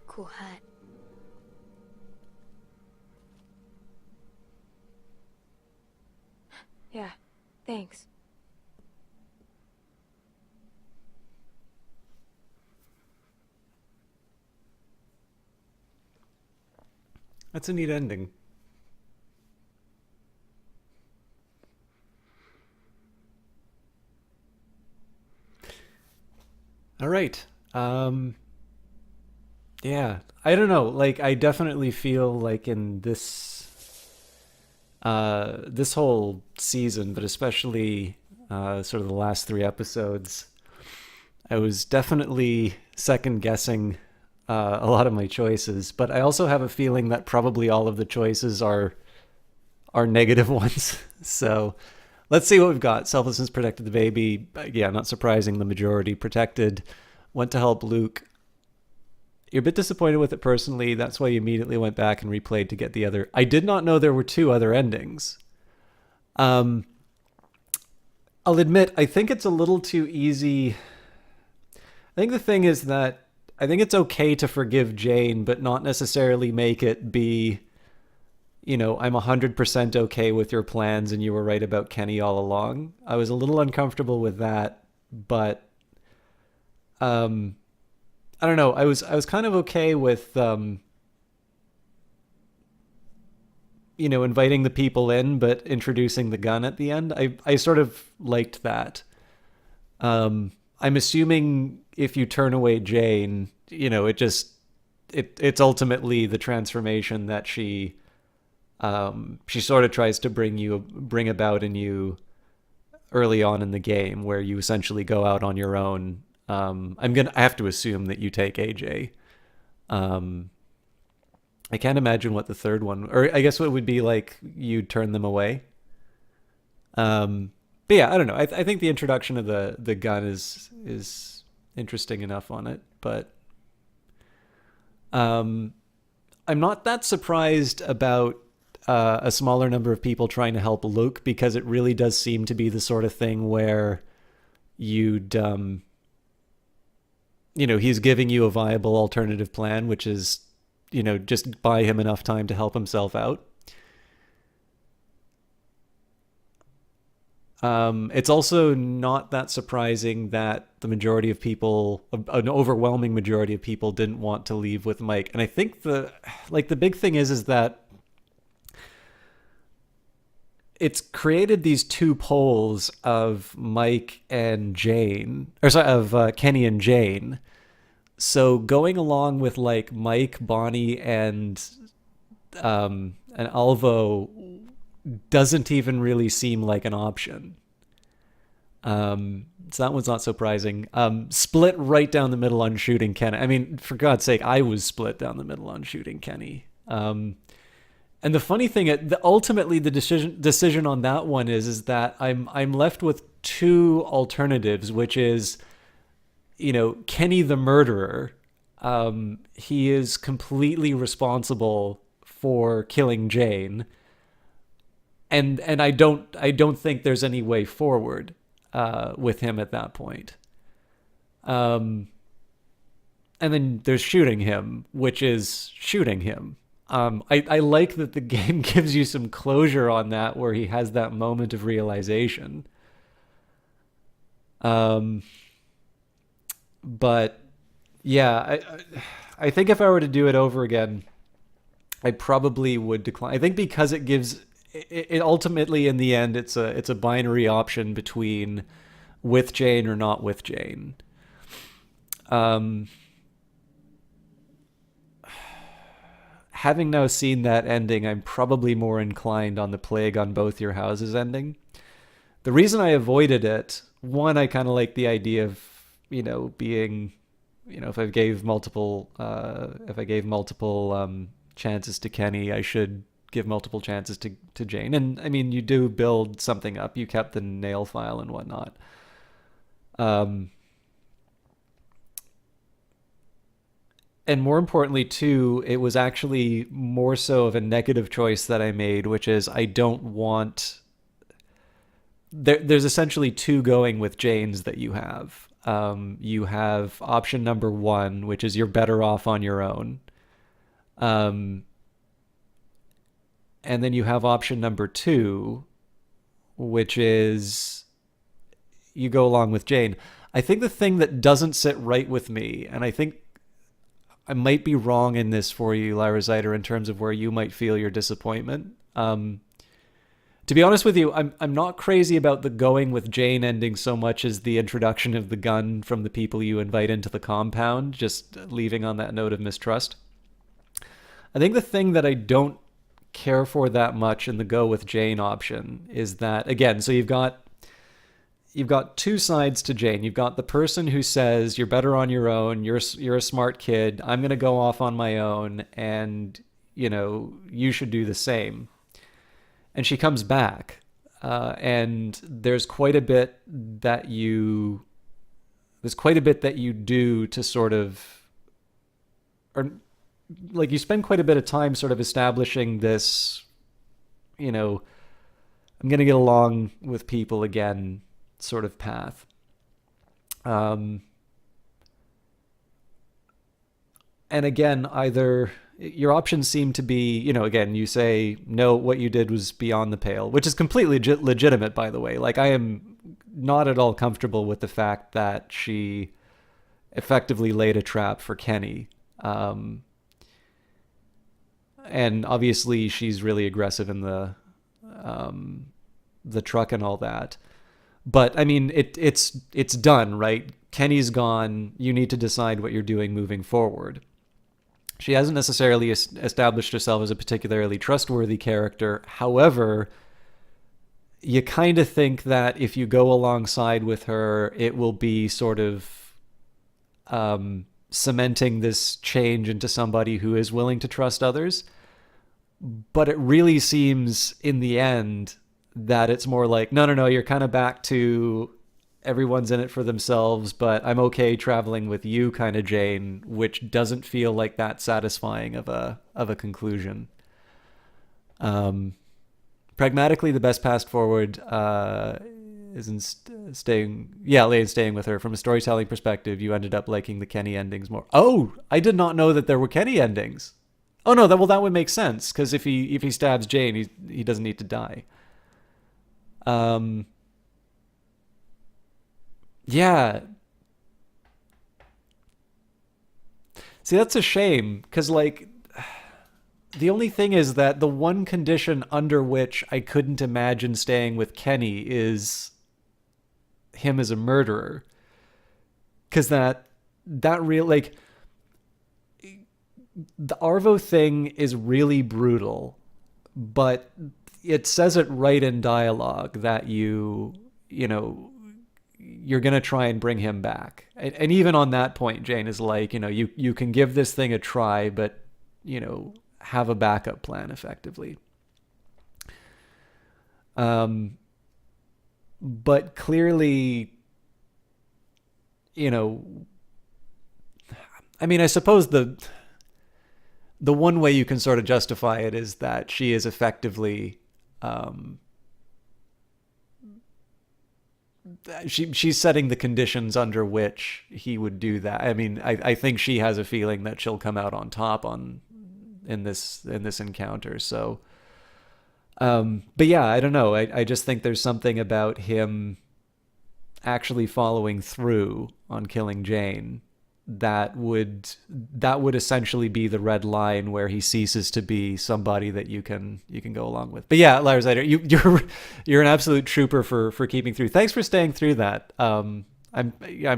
Cool hat. Yeah, thanks. That's a neat ending. All right. Yeah, I don't know. Like, I definitely feel like in this whole season, but especially sort of the last 3 episodes, I was definitely second guessing a lot of my choices. But I also have a feeling that probably all of the choices are negative ones. So let's see what we've got. Selflessness protected the baby. Yeah, not surprising. The majority protected. Went to help Luke. You're a bit disappointed with it personally. That's why you immediately went back and replayed to get the other. I did not know there were 2 other endings. I'll admit, I think it's a little too easy. I think the thing is that I think it's okay to forgive Jane, but not necessarily make it be, you know, I'm 100% okay with your plans and you were right about Kenny all along. I was a little uncomfortable with that, but I don't know. I was kind of okay with inviting the people in, but introducing the gun at the end. I sort of liked that. I'm assuming if you turn away Jane, it's ultimately the transformation that she sort of tries to bring about in you early on in the game, where you essentially go out on your own. I have to assume that you take AJ. I can't imagine what the third one, or I guess what would be like you turn them away. But yeah, I don't know. I think the introduction of the gun is interesting enough on it, but I'm not that surprised about a smaller number of people trying to help Luke, because it really does seem to be the sort of thing where you'd he's giving you a viable alternative plan, which is just buy him enough time to help himself out. It's also not that surprising that the majority of people, an overwhelming majority of people, didn't want to leave with Mike. And I think the big thing is that it's created these two poles of Mike and Jane, of Kenny and Jane. So going along with like Mike, Bonnie, and Alvo doesn't even really seem like an option. So that one's not surprising. Split right down the middle on shooting Kenny. I mean, for God's sake, I was split down the middle on shooting Kenny. And the funny thing, ultimately, the decision on that one is that I'm left with two alternatives, which is, Kenny the murderer. He is completely responsible for killing Jane, and I don't think there's any way forward with him at that point. And then there's shooting him, which is shooting him. I like that the game gives you some closure on that, where he has that moment of realization. But yeah, I think if I were to do it over again, I probably would decline. I think because it gives it ultimately, in the end, it's a binary option between with Jane or not with Jane. Having now seen that ending, I'm probably more inclined on the plague on both your houses ending. The reason I avoided it, one, I kind of like the idea of, being, if I gave multiple chances to Kenny, I should give multiple chances to Jane. And I mean, you do build something up. You kept the nail file and whatnot. And more importantly, too, it was actually more so of a negative choice that I made, which is I don't want... There's essentially two going with Jane's that you have. You have option number one, which is you're better off on your own. And then you have option number two, which is you go along with Jane. I think the thing that doesn't sit right with me, and I think I might be wrong in this for you, Lyra Zyder, in terms of where you might feel your disappointment. To be honest with you, I'm not crazy about the going with Jane ending so much as the introduction of the gun from the people you invite into the compound, just leaving on that note of mistrust. I think the thing that I don't care for that much in the go with Jane option is that, again, so you've got two sides to Jane. You've got the person who says, you're better on your own, you're a smart kid, I'm going to go off on my own, and, you should do the same. And she comes back, and there's quite a bit that you do to sort of, or like you spend quite a bit of time sort of establishing this, I'm going to get along with people again sort of path. And again, either your options seem to be, again, you say, no, what you did was beyond the pale, which is completely legitimate, by the way. Like, I am not at all comfortable with the fact that she effectively laid a trap for Kenny. and obviously she's really aggressive in the truck and all that. But I mean, it's done, right? Kenny's gone. You need to decide what you're doing moving forward. She hasn't necessarily established herself as a particularly trustworthy character. However, you kind of think that if you go alongside with her, it will be sort of cementing this change into somebody who is willing to trust others. But it really seems in the end that it's more like, no, you're kind of back to everyone's in it for themselves, but I'm okay traveling with you kind of Jane, which doesn't feel like that satisfying of a conclusion. Pragmatically, the best path forward is in staying with her. From a storytelling perspective, you ended up liking the Kenny endings more. Oh, I did not know that there were Kenny endings. Oh no, that would make sense, because if he stabs Jane, he doesn't need to die. Yeah. See, that's a shame, because, like, the only thing is that the one condition under which I couldn't imagine staying with Kenny is him as a murderer. Because that real, like, the Arvo thing is really brutal, but it says it right in dialogue that you're going to try and bring him back. And even on that point, Jane is like, you can give this thing a try, but, have a backup plan effectively. But clearly, I mean, I suppose the one way you can sort of justify it is that she is effectively, she's setting the conditions under which he would do that. I mean, I think she has a feeling that she'll come out on top in this encounter. So, but yeah, I don't know. I just think there's something about him actually following through on killing Jane that would essentially be the red line where he ceases to be somebody that you can go along with. But yeah, Lars Eider, you're an absolute trooper for keeping through. Thanks for staying through that. I'm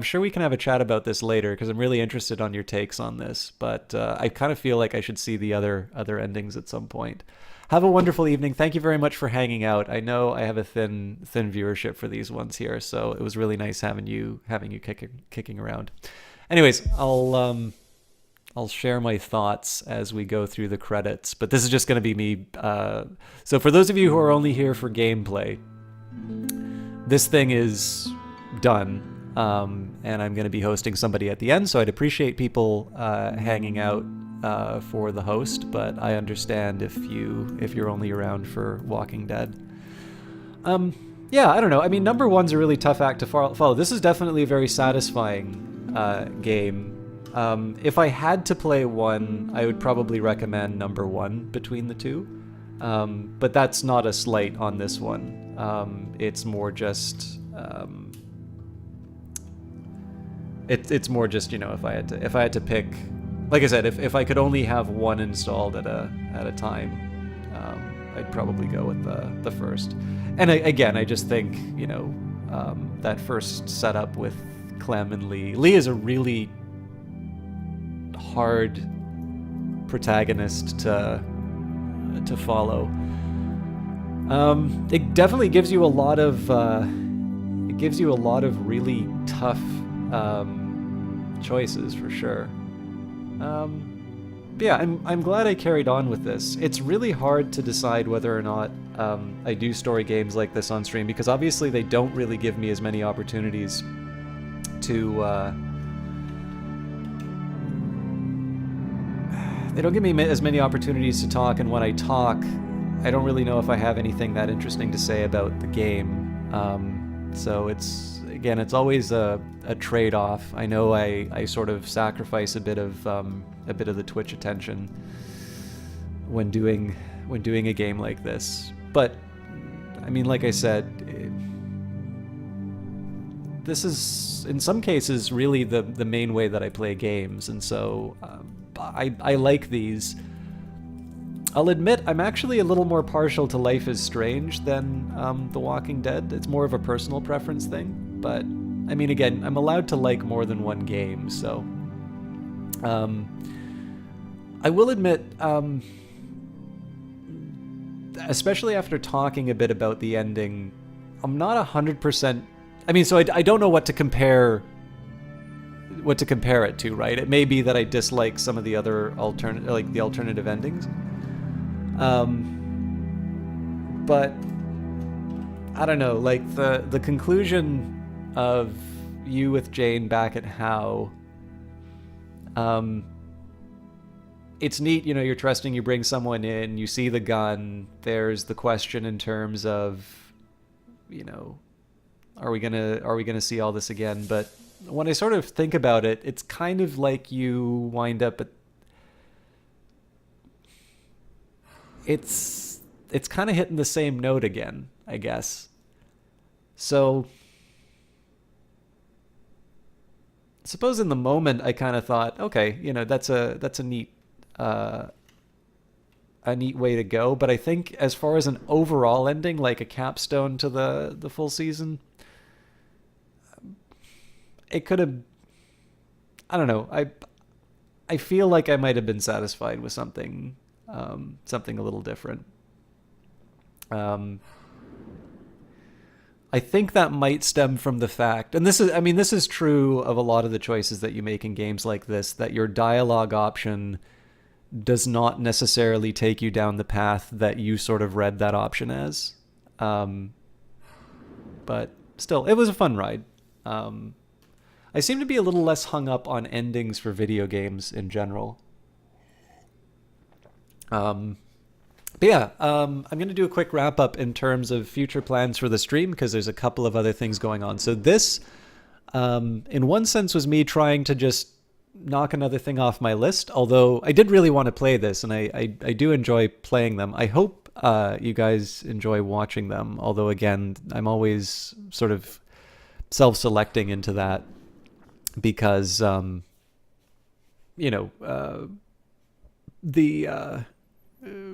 sure we can have a chat about this later, because I'm really interested on your takes on this. But I kind of feel like I should see the other endings at some point. Have a wonderful evening. Thank you very much for hanging out. I know I have a thin viewership for these ones here, so it was really nice having you kicking around. Anyways, I'll share my thoughts as we go through the credits, but this is just going to be me. So for those of you who are only here for gameplay, this thing is done, and I'm going to be hosting somebody at the end, so I'd appreciate people hanging out for the host, but I understand if you're only around for Walking Dead. Yeah, I don't know. I mean, number one's a really tough act to follow. This is definitely a very satisfying game. If I had to play one, I would probably recommend number one between the two. But that's not a slight on this one. It's more just it's more just, if I had to pick, like I said, if I could only have one installed at a time, I'd probably go with the first. And again, I just think that first setup with Clem and Lee. Lee is a really hard protagonist to follow. It definitely gives you a lot of really tough choices for sure. But yeah, I'm glad I carried on with this. It's really hard to decide whether or not I do story games like this on stream, because obviously they don't really give me as many opportunities to they don't give me as many opportunities to talk, and when I talk, I don't really know if I have anything that interesting to say about the game. So it's always a trade-off. I know I sort of sacrifice a bit of the Twitch attention when doing a game like this. But I mean, like I said, this is in some cases really the main way that I play games, and so I like these I'll admit I'm actually a little more partial to Life is Strange than The Walking Dead. It's more of a personal preference thing, but I mean, again, I'm allowed to like more than one game, so I will admit, especially after talking a bit about the ending, I'm not 100%. I mean, so I don't know what to compare it to, right? It may be that I dislike some of the other alternative endings. But I don't know, like the conclusion of you with Jane back at Howe, it's neat, you know, you're trusting, you bring someone in, you see the gun, there's the question in terms of, you know, are we gonna see all this again? But when I sort of think about it, it's kind of like you wind up at, it's kind of hitting the same note again, I guess. So I suppose in the moment I kind of thought, okay, you know, that's a neat way to go. But I think as far as an overall ending, like a capstone to the full season, it could have, I don't know. I feel like I might have been satisfied with something a little different. I think that might stem from the fact, and this is true of a lot of the choices that you make in games like this, that your dialogue option does not necessarily take you down the path that you sort of read that option as. But still, it was a fun ride. I seem to be a little less hung up on endings for video games in general. But yeah, I'm going to do a quick wrap up in terms of future plans for the stream, because there's a couple of other things going on. So this, in one sense, was me trying to just knock another thing off my list, although I did really want to play this, and I do enjoy playing them. I hope you guys enjoy watching them, although again, I'm always sort of self-selecting into that, because, you know, the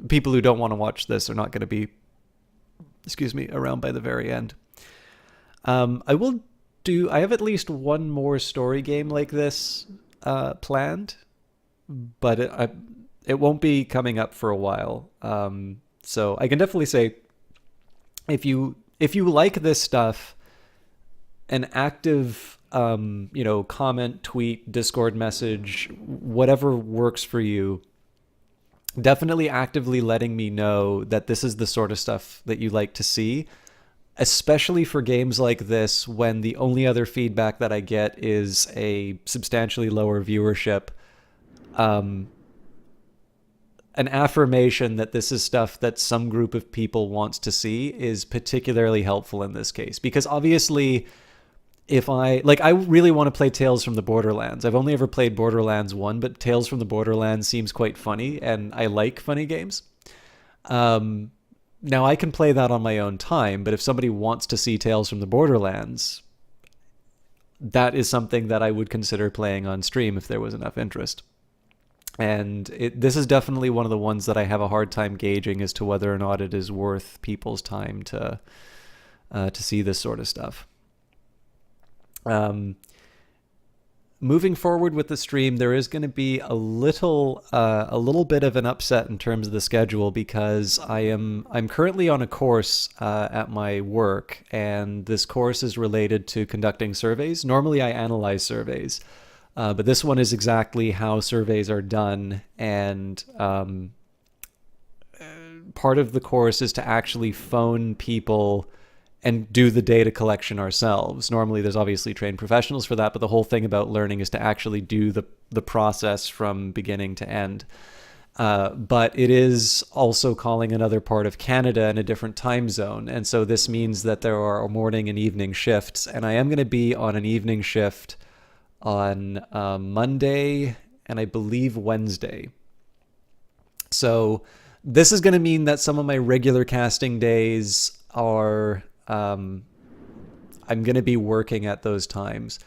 people who don't want to watch this are not going to be, around by the very end. I have at least one more story game like this planned, but it won't be coming up for a while. So I can definitely say, if you like this stuff, an active comment, tweet, Discord message, whatever works for you, definitely actively letting me know that this is the sort of stuff that you like to see, especially for games like this, when the only other feedback that I get is a substantially lower viewership. An affirmation that this is stuff that some group of people wants to see is particularly helpful in this case, because obviously, if I really want to play Tales from the Borderlands. I've only ever played Borderlands 1, but Tales from the Borderlands seems quite funny, and I like funny games. Now, I can play that on my own time, but if somebody wants to see Tales from the Borderlands, that is something that I would consider playing on stream if there was enough interest. And this is definitely one of the ones that I have a hard time gauging as to whether or not it is worth people's time to see this sort of stuff. Moving forward with the stream, there is going to be a little bit of an upset in terms of the schedule, because I'm currently on a course at my work, and this course is related to conducting surveys. Normally I analyze surveys, but this one is exactly how surveys are done, and part of the course is to actually phone people and do the data collection ourselves. Normally there's obviously trained professionals for that, but the whole thing about learning is to actually do the process from beginning to end. But it is also calling another part of Canada in a different time zone. And so this means that there are morning and evening shifts. And I am going to be on an evening shift on Monday and I believe Wednesday. So this is going to mean that some of my regular casting days are... I'm going to be working at those times.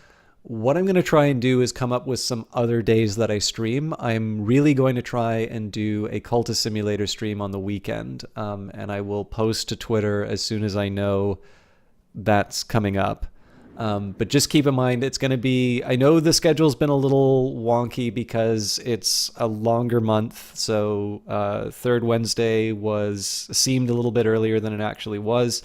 What I'm going to try and do is come up with some other days that I stream. I'm really going to try and do a Cultist Simulator stream on the weekend, and I will post to Twitter as soon as I know that's coming up. But just keep in mind, it's going to be, I know the schedule's been a little wonky because it's a longer month. So third Wednesday seemed a little bit earlier than it actually was.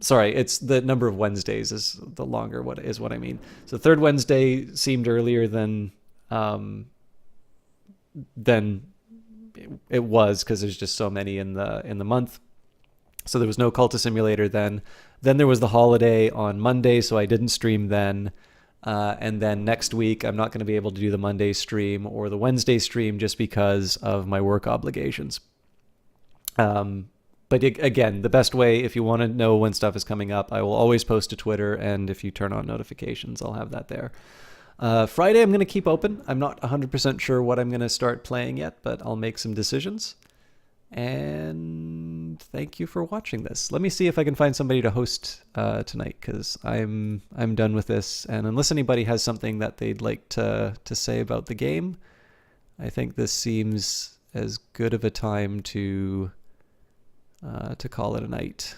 Sorry, it's the number of Wednesdays is the longer what I mean. So third Wednesday seemed earlier than it was because there's just so many in the month. So there was no Cultist Simulator then. Then there was the holiday on Monday, so I didn't stream then. And then next week, I'm not going to be able to do the Monday stream or the Wednesday stream just because of my work obligations. But again, the best way, if you want to know when stuff is coming up, I will always post to Twitter, and if you turn on notifications, I'll have that there. Friday, I'm going to keep open. I'm not 100% sure what I'm going to start playing yet, but I'll make some decisions. And thank you for watching this. Let me see if I can find somebody to host tonight, because I'm done with this. And unless anybody has something that they'd like to say about the game, I think this seems as good of a time to call it a night.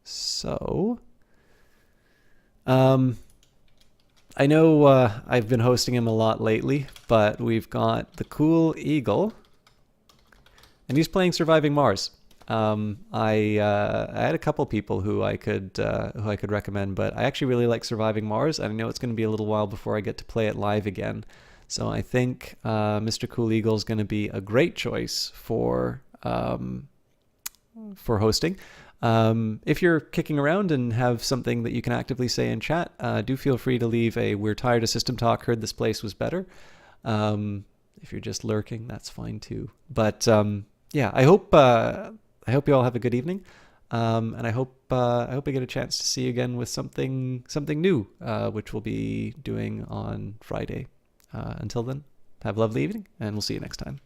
So, I know I've been hosting him a lot lately, but we've got the Cool Eagle, and he's playing Surviving Mars. I had a couple people who I could recommend, but I actually really like Surviving Mars, and I know it's going to be a little while before I get to play it live again. So I think Mr. Cool Eagle is going to be a great choice for hosting. If you're kicking around and have something that you can actively say in chat, do feel free to leave a "We're tired of System Talk, heard this place was better." If you're just lurking, that's fine too. But yeah, I hope you all have a good evening, and I hope I get a chance to see you again with something new, which we'll be doing on Friday. Until then, have a lovely evening, and we'll see you next time.